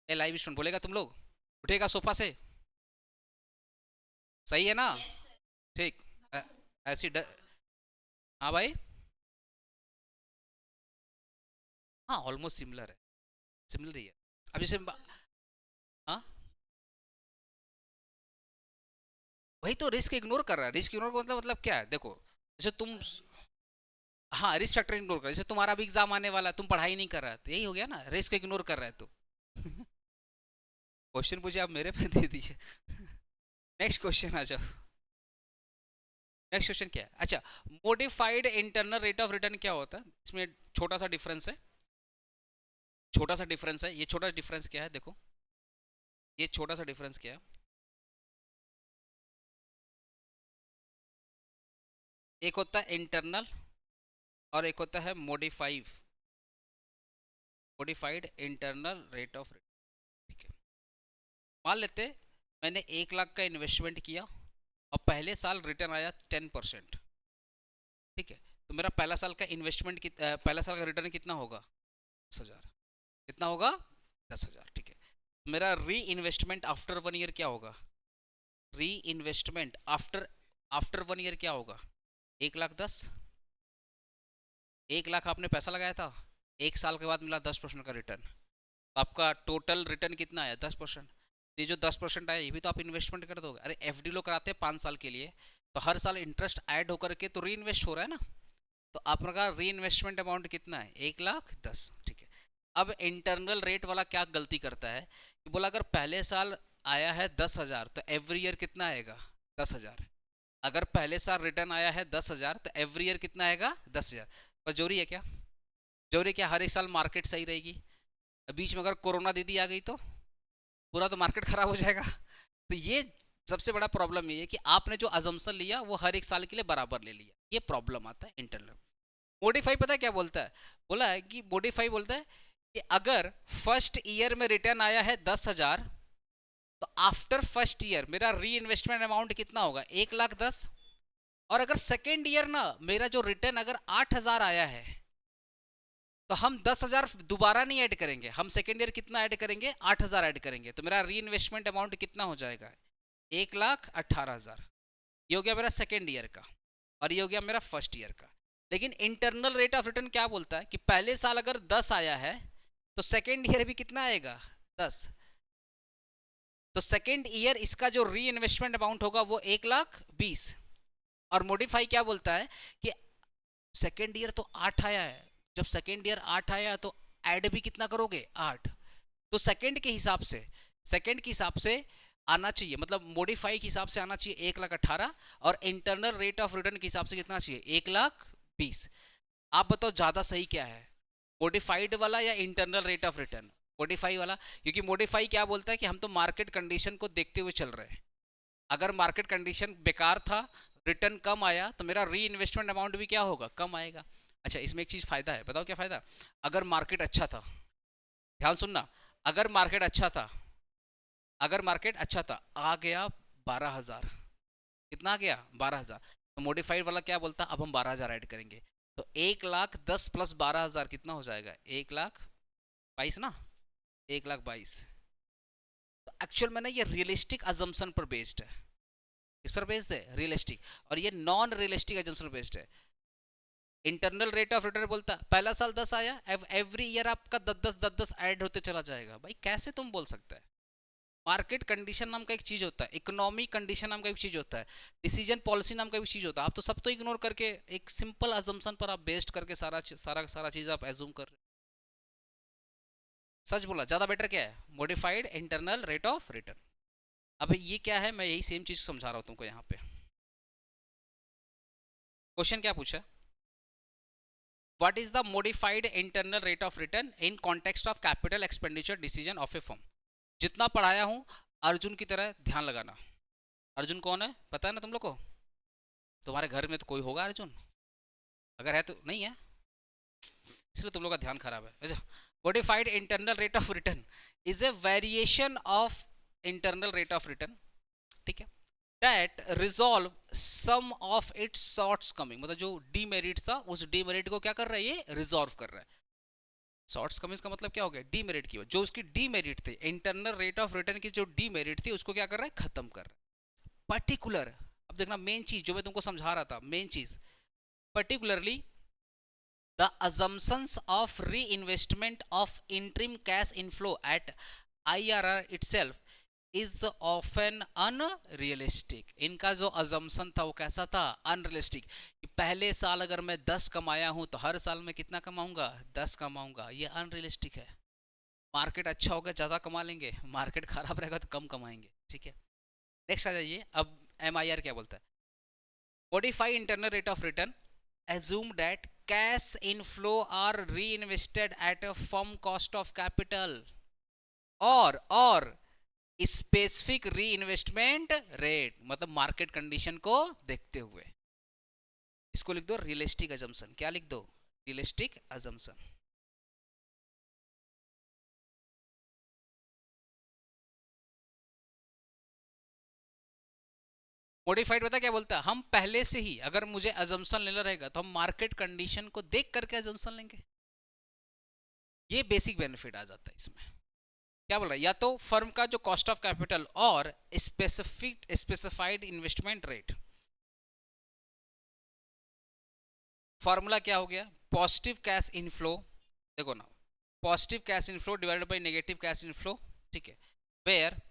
ए लाइव स्टूडेंट बोलेगा तुम लोग, उठेगा सोफा से, सही है ना? ठीक। ऐसी हाँ भाई, हाँ ऑलमोस्ट सिमिलर है, सिमिलर ही है। अब जैसे हाँ, वही तो रिस्क इग्नोर कर रहा है। रिस्क इग्नोर का मतलब क्या है, देखो जैसे तुम, हाँ रिस्क फैक्टर इग्नोर कर, जैसे तुम्हारा भी एग्जाम आने वाला है, तुम पढ़ाई नहीं कर रहा है, तो यही हो गया ना, रिस्क इग्नोर कर रहा है तो। क्वेश्चन मुझे आप मेरे पे दे दीजिए। नेक्स्ट क्वेश्चन आ जाओ। नेक्स्ट क्वेश्चन क्या है, अच्छा, modified internal rate of return क्या होता है, इसमें छोटा सा डिफरेंस है, छोटा सा डिफरेंस है। ये छोटा डिफरेंस क्या है, देखो ये छोटा सा डिफरेंस क्या है, एक होता है इंटरनल और एक होता है modified internal rate of return. ठीक है, मान लेते मैंने 1 लाख का इन्वेस्टमेंट किया और पहले साल रिटर्न आया 10%। ठीक है, तो मेरा पहला साल का इन्वेस्टमेंट पहला साल का रिटर्न कितना होगा, 10,000। कितना होगा, 10,000। ठीक है, मेरा री इन्वेस्टमेंट आफ्टर 1 ईयर क्या होगा, री इन्वेस्टमेंट आफ्टर आफ्टर 1 ईयर क्या होगा, 1,10,000। 1 लाख आपने पैसा लगाया था, 1 साल के बाद मिला 10% का रिटर्न, तो आपका टोटल रिटर्न कितना आया, 10%। ये जो 10% आया ये भी तो आप इन्वेस्टमेंट कर दोगे। अरे एफडी लोग कराते हैं 5 साल के लिए, तो हर साल इंटरेस्ट ऐड होकर के तो री इन्वेस्ट हो रहा है ना, तो आपका री इन्वेस्टमेंट अमाउंट कितना है, 1,10,000। ठीक है, अब इंटरनल रेट वाला क्या गलती करता है कि बोला अगर पहले साल आया है 10,000 तो एवरी ईयर कितना आएगा, 10,000। अगर पहले साल रिटर्न आया है 10,000 तो एवरी ईयर कितना आएगा, 10,000। पर जरूरी है क्या, जरूरी क्या हर एक साल मार्केट सही रहेगी, बीच में अगर कोरोना दीदी आ गई तो पूरा तो मार्केट खराब हो जाएगा। तो ये सबसे बड़ा प्रॉब्लम ये है कि आपने जो अजम्पशन लिया वो हर एक साल के लिए बराबर ले लिया, ये प्रॉब्लम आता है इंटरनल। मॉडिफाई पता है क्या बोलता है, बोला है कि मॉडिफाई बोलता है कि अगर फर्स्ट ईयर में रिटर्न आया है 10,000 तो आफ्टर फर्स्ट ईयर मेरा री इन्वेस्टमेंट अमाउंट कितना होगा, 1,10,000। और अगर सेकेंड ईयर ना मेरा जो रिटर्न अगर 8,000 आया है तो हम 10,000 दोबारा नहीं ऐड करेंगे, हम सेकेंड ईयर कितना ऐड करेंगे, 8,000 ऐड करेंगे, तो मेरा री इन्वेस्टमेंट अमाउंट कितना हो जाएगा, 1,18,000। ये हो गया मेरा सेकेंड ईयर का और ये हो गया मेरा फर्स्ट ईयर का। लेकिन इंटरनल रेट ऑफ रिटर्न क्या बोलता है कि पहले साल अगर 10 आया है तो सेकेंड ईयर भी कितना आएगा, 10। तो सेकेंड ईयर इसका जो री इन्वेस्टमेंट अमाउंट होगा वो 1,20,000। और मॉडिफाई क्या बोलता है कि सेकेंड ईयर तो 8 आया है, जब सेकेंड ईयर 8 आया तो ऐड भी कितना करोगे, 8। तो सेकेंड के हिसाब से, सेकेंड के हिसाब से आना चाहिए, मतलब मॉडिफाई के हिसाब से आना चाहिए 1,18,000 और इंटरनल रेट ऑफ रिटर्न के हिसाब से कितना चाहिए, 1,20,000। आप बताओ ज्यादा सही क्या है, मॉडिफाइड वाला या internal rate of return, modify वाला। क्योंकि मॉडिफाई क्या बोलता है कि हम तो मार्केट कंडीशन को देखते हुए चल रहे हैं, अगर मार्केट कंडीशन बेकार था, रिटर्न कम आया, तो मेरा री इन्वेस्टमेंट अमाउंट भी क्या होगा, कम आएगा। अच्छा, इसमें एक चीज फायदा है, बताओ क्या फायदा, अगर मार्केट अच्छा था, ध्यान सुनना, अगर मार्केट अच्छा था, अगर मार्केट अच्छा था, आ गया 12,000, कितना आ गया, 12,000, तो मॉडिफाइड वाला क्या बोलता, अब हम 12,000 ऐड करेंगे, तो 1,10,000 प्लस 12,000 कितना हो जाएगा, 1,22,000 ना, 1,22,000। तो एक्चुअल में ना ये रियलिस्टिक अजम्पशन पर बेस्ड है, इस पर बेस्ड है रियलिस्टिक, और ये नॉन रियलिस्टिक एजम्पशन पर बेस्ड है। इंटरनल रेट ऑफ रिटर्न बोलता है पहला साल 10 आया, एवरी ईयर आपका 10-10 ऐड होते चला जाएगा। भाई कैसे तुम बोल सकते हैं, मार्केट कंडीशन नाम का एक चीज होता है, इकोनॉमी कंडीशन नाम का एक चीज होता है, डिसीजन पॉलिसी नाम का एक चीज होता है। आप तो सब तो इग्नोर करके एक सिंपल अजम्पशन पर आप बेस्ड करके सारा सारा सारा चीज आप एज्यूम कर रहे हो। सच बोला, ज्यादा बेटर क्या है, modified internal rate of return. अब ये क्या है, मैं यही सेम चीज समझा रहा हूँ तुमको यहाँ पे। क्वेश्चन क्या पूछा, what is the modified internal rate of return in context of capital expenditure decision of A firm. जितना पढ़ाया हूं अर्जुन की तरह ध्यान लगाना, अर्जुन कौन है पता है ना तुम लोग को? तुम्हारे घर में तो कोई होगा अर्जुन, अगर है तो नहीं है, इसलिए तुम लोग का ध्यान खराब है। अच्छा, modified internal rate of return is a variation of internal rate of return, ठीक है, that resolve some of its shortcomings, मतलब जो डीमेरिट था उस डीमेरिट को क्या कर रहा है, ये रिजॉल्व कर रहा है। शॉर्ट्स कमिंग्स का मतलब क्या हो गया, डीमेरिट की, जो उसकी डीमेरिट थे, इंटरनल रेट ऑफ रिटर्न की जो डीमेरिट थी उसको क्या कर रहा है, खत्म कर रहा है। पर्टिकुलर, अब देखना मेन चीज जो मैं तुमको समझा रहा था, मेन चीज, particularly the assumptions of reinvestment of interim cash inflow at IRR itself is often unrealistic। इनका जो assumption था वो कैसा था, अनरियलिस्टिक, कि पहले साल अगर मैं 10 कमाया हूं तो हर साल में कितना कमाऊंगा, 10 कमाऊंगा, ये अनरियलिस्टिक है। मार्केट अच्छा होगा ज्यादा कमा लेंगे, मार्केट खराब रहेगा तो कम कमाएंगे, ठीक है। नेक्स्ट आ जाइए, अब MIR क्या बोलता है, modify internal rate of return assume that cash inflow are reinvested at a firm cost of capital और स्पेसिफिक रीइन्वेस्टमेंट रेट, मतलब मार्केट कंडीशन को देखते हुए। इसको लिख दो रियलिस्टिक अजम्पशन, क्या लिख दो, रियलिस्टिक अजम्पशन। मॉडिफाइड पता क्या बोलता है, हम पहले से ही अगर मुझे अजम्पशन लेना रहेगा तो हम मार्केट कंडीशन को देख करके अजम्पशन लेंगे। ये बेसिक बेनिफिट आ जाता है इसमें। क्या बोल रहा है, या तो फर्म का जो कॉस्ट ऑफ कैपिटल और स्पेसिफाइड इन्वेस्टमेंट रेट। फॉर्मूला क्या हो गया, पॉजिटिव कैश इनफ्लो, देखो ना, positive cash inflow divided by negative cash inflow, ठीक है, where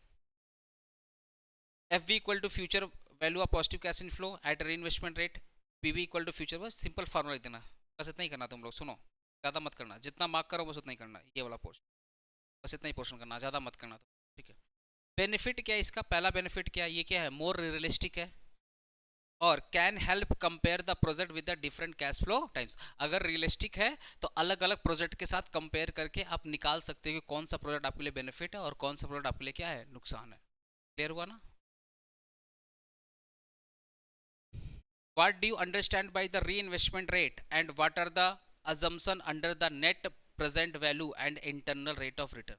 F V equal to future value of positive cash inflow at reinvestment rate, P V equal to future, बस simple formula लिख देना, बस इतना ही करना तुम लोग, सुनो ज़्यादा मत करना, जितना मार्क करो बस उतना ही करना, ये वाला पोर्शन, बस इतना ही पोर्शन करना, ज़्यादा मत करना, ठीक है। बेनिफिट क्या है इसका, पहला बेनिफिट क्या है, ये क्या है, मोर रियलिस्टिक है और can help compare the project with the different cash flow times. अगर रियलिस्टिक है तो अलग अलग प्रोजेक्ट के साथ कंपेयर करके आप निकाल सकते हो कि कौन सा प्रोजेक्ट आपके लिए बेनिफिट है और कौन सा प्रोजेक्ट आपके लिए क्या है, नुकसान है। क्लियर हुआ ना? What do you understand by the reinvestment rate and what are the assumption under the net present value and internal rate of return.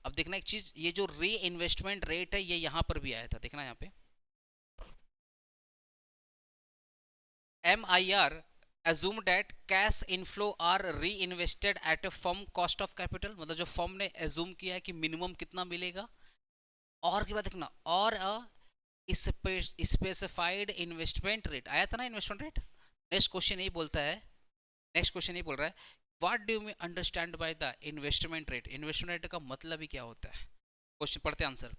अब देखना एक चीज, ये जो री इन्वेस्टमेंट रेट है ये यहां पर भी आया था, देखना यहाँ पे MIR assume that cash inflow are reinvested at a firm cost of capital, मतलब जो फर्म ने assume किया है कि मिनिमम कितना मिलेगा, और की बात देखना, और स्पेसिफाइड इन्वेस्टमेंट रेट आया था ना, इन्वेस्टमेंट रेट। नेक्स्ट क्वेश्चन यही बोलता है, नेक्स्ट क्वेश्चन यही बोल रहा है, what do you understand by the investment rate, investment rate का मतलब ही क्या होता है, क्वेश्चन पढ़ते आंसर।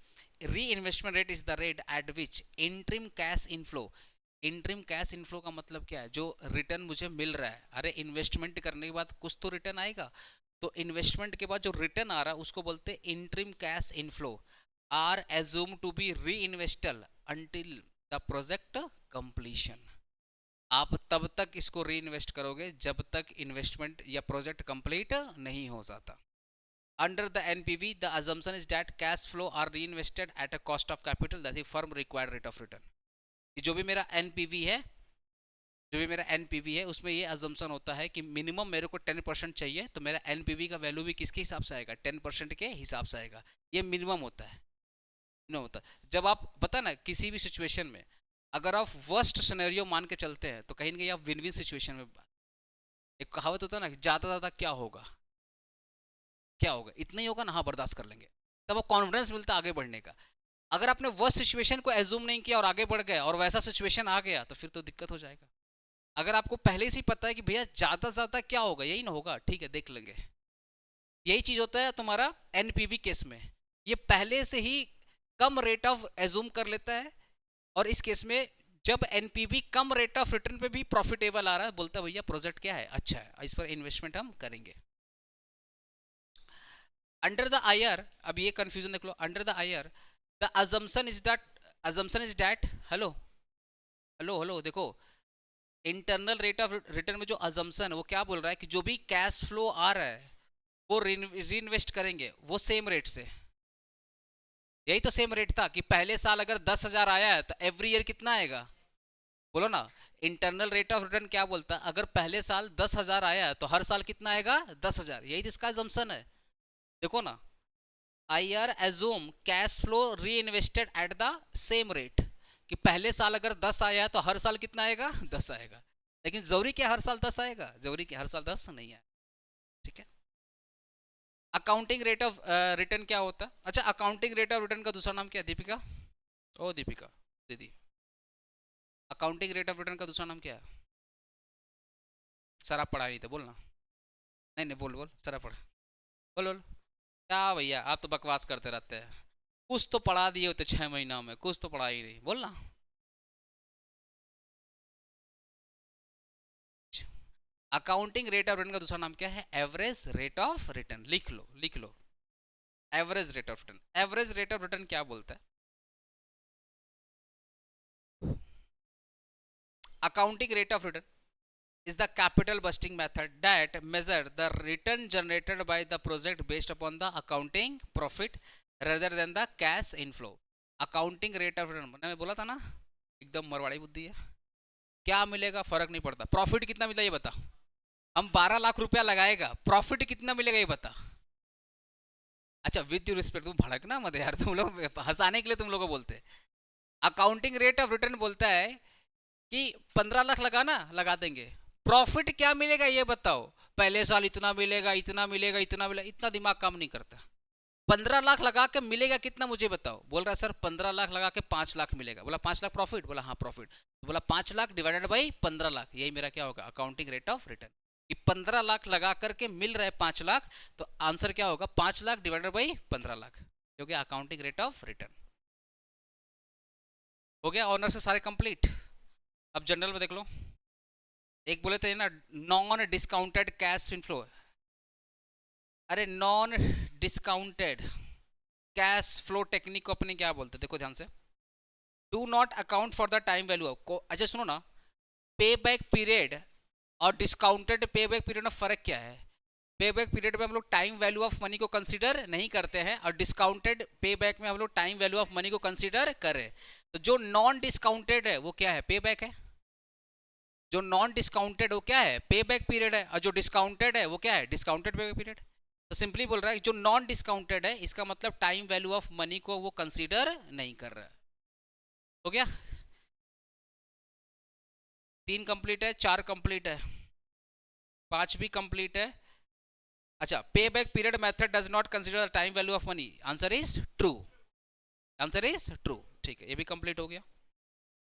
री investment rate is the rate at which interim cash inflow, interim cash inflow का मतलब क्या है, जो रिटर्न मुझे मिल रहा है, अरे इन्वेस्टमेंट करने के बाद कुछ तो रिटर्न आएगा, तो इन्वेस्टमेंट के बाद जो रिटर्न आ रहा है उसको बोलते हैं interim cash inflow, are assume to be reinvested until the project completion. आप तब तक इसको री इन्वेस्ट करोगे जब तक इन्वेस्टमेंट या प्रोजेक्ट कंप्लीट नहीं हो जाता। Under the NPV, the assumption is that cash flow are reinvested at a cost of capital, that is firm required rate of return। जो भी मेरा NPV है, जो भी मेरा NPV है उसमें ये assumption होता है कि मिनिमम मेरे को 10% चाहिए, तो मेरा NPV का वैल्यू भी किसके हिसाब से आएगा, 10% के हिसाब से आएगा। ये मिनिमम होता है, मिनिमम होता है। जब आप पता ना किसी भी सिचुएशन में अगर आप वर्स्ट सिनेरियो मान के चलते हैं तो कहीं ना कहीं आप विन विन सिचुएशन में, एक कहावत होता है ना, ज़्यादा ज़्यादा क्या होगा, क्या होगा, इतना ही होगा ना, हाँ बर्दाश्त कर लेंगे, तब वो कॉन्फिडेंस मिलता है आगे बढ़ने का। अगर आपने वर्स्ट सिचुएशन को एज्यूम नहीं किया और आगे बढ़ गए और वैसा सिचुएशन आ गया तो फिर तो दिक्कत हो जाएगा। अगर आपको पहले से ही पता है कि भैया ज़्यादा से ज़्यादा क्या होगा, यही ना होगा, ठीक है देख लेंगे, यही चीज़ होता है तुम्हारा एनपीवी केस में, ये पहले से ही कम रेट ऑफ एज्यूम कर लेता है, और इस केस में जब NPV come rate of return पे भी प्रॉफिटेबल आ रहा है, बोलता है भैया प्रोजेक्ट क्या है, अच्छा है, इस पर इन्वेस्टमेंट हम करेंगे। अंडर द आईआर, अब ये कंफ्यूजन देख लो, under the IR the assumption is that hello hello hello देखो, इंटरनल रेट ऑफ रिटर्न में जो assumption है वो क्या बोल रहा है कि जो भी कैश फ्लो आ रहा है वो री इन्वेस्ट करेंगे वो सेम रेट से, यही तो सेम रेट था कि पहले साल अगर 10,000 आया है तो एवरी ईयर कितना आएगा, बोलो ना। इंटरनल रेट ऑफ रिटर्न क्या बोलता है, अगर पहले साल 10,000 आया है तो हर साल कितना आएगा 10,000, यही तो इसका assumption है। देखो ना, IR एज्यूम कैश फ्लो री invested at the same rate, कि पहले साल अगर 10 आया है तो हर साल कितना आएगा 10 आएगा। लेकिन जरूरी क्या हर साल 10 आएगा, जरूरी क्या हर साल 10 नहीं है। ठीक है। अकाउंटिंग रेट ऑफ रिटर्न क्या होता है, अच्छा अकाउंटिंग रेट ऑफ रिटर्न का दूसरा नाम क्या है दीपिका, ओ दीपिका दीदी, अकाउंटिंग रेट ऑफ रिटर्न का दूसरा नाम क्या है। सर आप पढ़ा नहीं थे, बोलना। नहीं नहीं बोल बोल, सर आप पढ़ा, बोल बोल। क्या भैया आप तो बकवास करते रहते हैं, कुछ तो पढ़ा दिए होते 6 महीना में, कुछ तो पढ़ा ही नहीं, बोलना। अकाउंटिंग रेट ऑफ रिटर्न का दूसरा नाम क्या है, एवरेज रेट ऑफ रिटर्न, लिख लो लिख लो। Average rate of return, average rate of return क्या बोलता है, accounting rate of return is the capital busting method that measure the return generated by the project based upon the accounting profit rather than the cash inflow। Accounting rate of return मैंने बोला था ना, एकदम मरवाड़ी बुद्धि है, क्या मिलेगा फर्क नहीं पड़ता, प्रॉफिट कितना मिला ये बता। हम 12 लाख रुपया लगाएगा, प्रॉफिट कितना मिलेगा ये बता। अच्छा विद यू रिस्पेक्ट, तुम भड़कना मत यार, तुम लोग हंसाने के लिए तुम लोग को बोलते। अकाउंटिंग रेट ऑफ रिटर्न बोलता है कि 15 लाख लगाना, लगा देंगे, प्रॉफिट क्या मिलेगा ये बताओ। पहले साल इतना मिलेगा इतना मिलेगा इतना मिलेगा, इतना दिमाग काम नहीं करता। 15 लाख लगा के मिलेगा कितना मुझे बताओ, बोल रहा है सर 15 लाख लगा के 5 लाख मिलेगा, बोला 5 लाख प्रॉफिट, बोला हाँ प्रॉफिट, तो बोला 5 लाख डिवाइडेड बाई 15 लाख, यही मेरा क्या होगा अकाउंटिंग रेट ऑफ रिटर्न। कि 15 लाख लगा करके मिल रहा है 5 लाख, तो आंसर क्या होगा 5 लाख डिवाइडेड बाई 15 लाख, हो गया अकाउंटिंग रेट ऑफ रिटर्न। हो गया ऑनर से सारे कंप्लीट। अब जनरल में देख लो, एक बोले थे ना नॉन डिस्काउंटेड कैश इनफ्लो, अरे non discounted cash flow technique को अपने क्या बोलते हैं, देखो ध्यान से, do not account for the time value को। अच्छा सुनो ना, पे बैक पीरियड और डिस्काउंटेड पे बैक पीरियड में फर्क क्या है। पे बैक पीरियड में हम लोग टाइम वैल्यू ऑफ मनी को कंसीडर नहीं करते हैं, और डिस्काउंटेड पे बैक में हम लोग टाइम वैल्यू ऑफ मनी को कंसीडर करें। तो जो नॉन डिस्काउंटेड है वो क्या है, पे बैक है, जो नॉन डिस्काउंटेड वो क्या है, पे बैक पीरियड है, और जो डिस्काउंटेड है वो क्या है, डिस्काउंटेड पे बैक पीरियड। तो सिंपली बोल रहा है जो नॉन डिस्काउंटेड है इसका मतलब टाइम वैल्यू ऑफ मनी को वो कंसीडर नहीं कर रहा है। हो गया, 3 कंप्लीट है, 4 कंप्लीट है, 5 भी कंप्लीट है। अच्छा पे back period method does not consider time value of money, answer is true, answer is true. ठीक है ये भी कंप्लीट हो गया।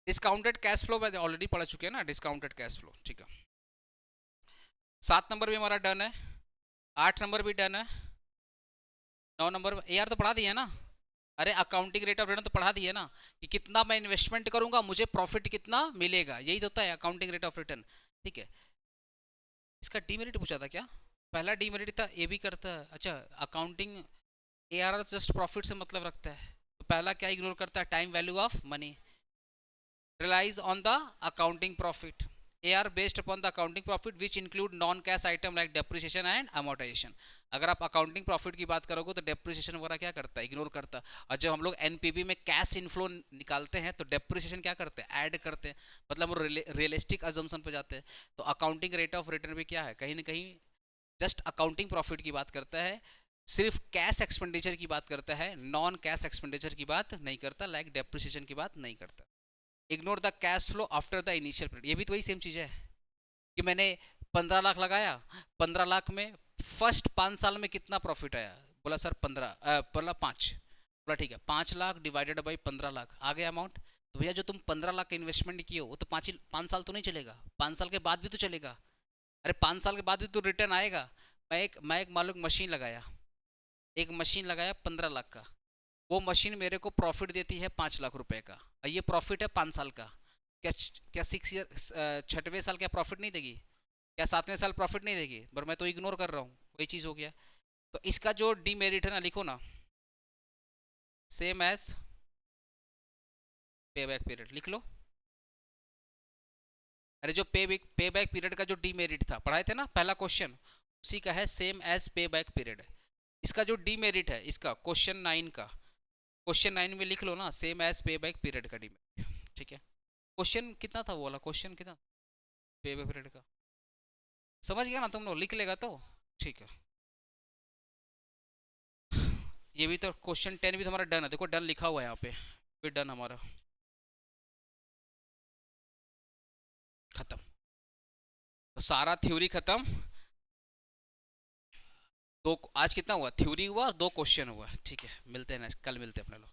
डिस्काउंटेड कैश फ्लो में ऑलरेडी पढ़ चुके हैं ना, डिस्काउंटेड कैश फ्लो। ठीक है 7 नंबर भी हमारा डन है, 8 नंबर भी डन है, 9 नंबर यार तो पढ़ा दिया ना। अरे अकाउंटिंग रेट ऑफ रिटर्न तो पढ़ा दिया ना, कि कितना मैं इन्वेस्टमेंट करूंगा मुझे प्रॉफिट कितना मिलेगा, यही तो होता है अकाउंटिंग रेट ऑफ रिटर्न। ठीक है इसका डीमेरिट पूछा था क्या, पहला डीमेरिट था ए भी करता है। अच्छा अकाउंटिंग ARR जस्ट प्रॉफिट से मतलब रखता है, तो पहला क्या इग्नोर करता है, time value of money, relies on the accounting profit, AR based upon the accounting profit which include non cash item like depreciation and amortization। अगर आप अकाउंटिंग प्रॉफिट की बात करोगे तो डेप्रिसिएशन वगैरह क्या करता है, इग्नोर करता है। और जब हम लोग एनपीवी में कैश इनफ्लो निकालते हैं तो डेप्रिसिएशन क्या करते हैं, ऐड करते हैं, मतलब वो रियलिस्टिक अजम्पशन पे जाते हैं। तो अकाउंटिंग रेट ऑफ रिटर्न भी क्या है, कहीं ना कहीं जस्ट अकाउंटिंग प्रॉफिट की बात करता है, सिर्फ कैश एक्सपेंडिचर की बात करता है, नॉन कैश एक्सपेंडिचर की बात नहीं करता, लाइक डेप्रिसिएशन की बात नहीं करता। Ignore the cash flow after the initial period, ये भी तो वही सेम चीज़ है कि मैंने 15 लाख लगाया, 15 लाख में फर्स्ट 5 साल में कितना प्रॉफिट आया, बोला सर 15 बोला 5, बोला ठीक है 5 लाख डिवाइडेड बाई 15 लाख आ गया अमाउंट। तो भैया जो तुम 15 लाख का इन्वेस्टमेंट किए हो वो तो 5 साल तो नहीं चलेगा, 5 साल के बाद भी तो चलेगा। अरे 5 साल के बाद भी तो रिटर्न आएगा। मैं एक मालूम मशीन लगाया, एक मशीन लगाया 15 लाख का, वो मशीन मेरे को प्रॉफिट देती है 5 लाख रुपए का, और ये प्रॉफिट है 5 साल का। क्या क्या 6 ईयर 6वें साल क्या प्रॉफिट नहीं देगी, क्या 7वें साल प्रॉफिट नहीं देगी, पर मैं तो इग्नोर कर रहा हूँ, वही चीज़ हो गया। तो इसका जो डीमेरिट है ना लिखो ना, सेम एज पे बैक पीरियड लिख लो। अरे जो पे बैक पीरियड का जो डीमेरिट था पढ़ाए थे ना पहला क्वेश्चन, उसी का है सेम एज पे बैक पीरियड। इसका जो डीमेरिट है इसका क्वेश्चन 9 का, क्वेश्चन 9 में लिख लो ना, सेम एज पे बैक पीरियड का डीमेरिट, ठीक है। क्वेश्चन कितना था वो वाला, क्वेश्चन कितना पे बैक पीरियड का, समझ गया ना तुम लोग, लिख लेगा तो ठीक है। ये भी तो क्वेश्चन 10 भी तो हमारा डन है, देखो डन लिखा हुआ है यहाँ पे, फिर डन हमारा खत्म, तो सारा थ्योरी खत्म। दो आज कितना हुआ, थ्योरी हुआ और 2 क्वेश्चन हुआ, ठीक है। मिलते हैं कल, मिलते हैं अपने लोग।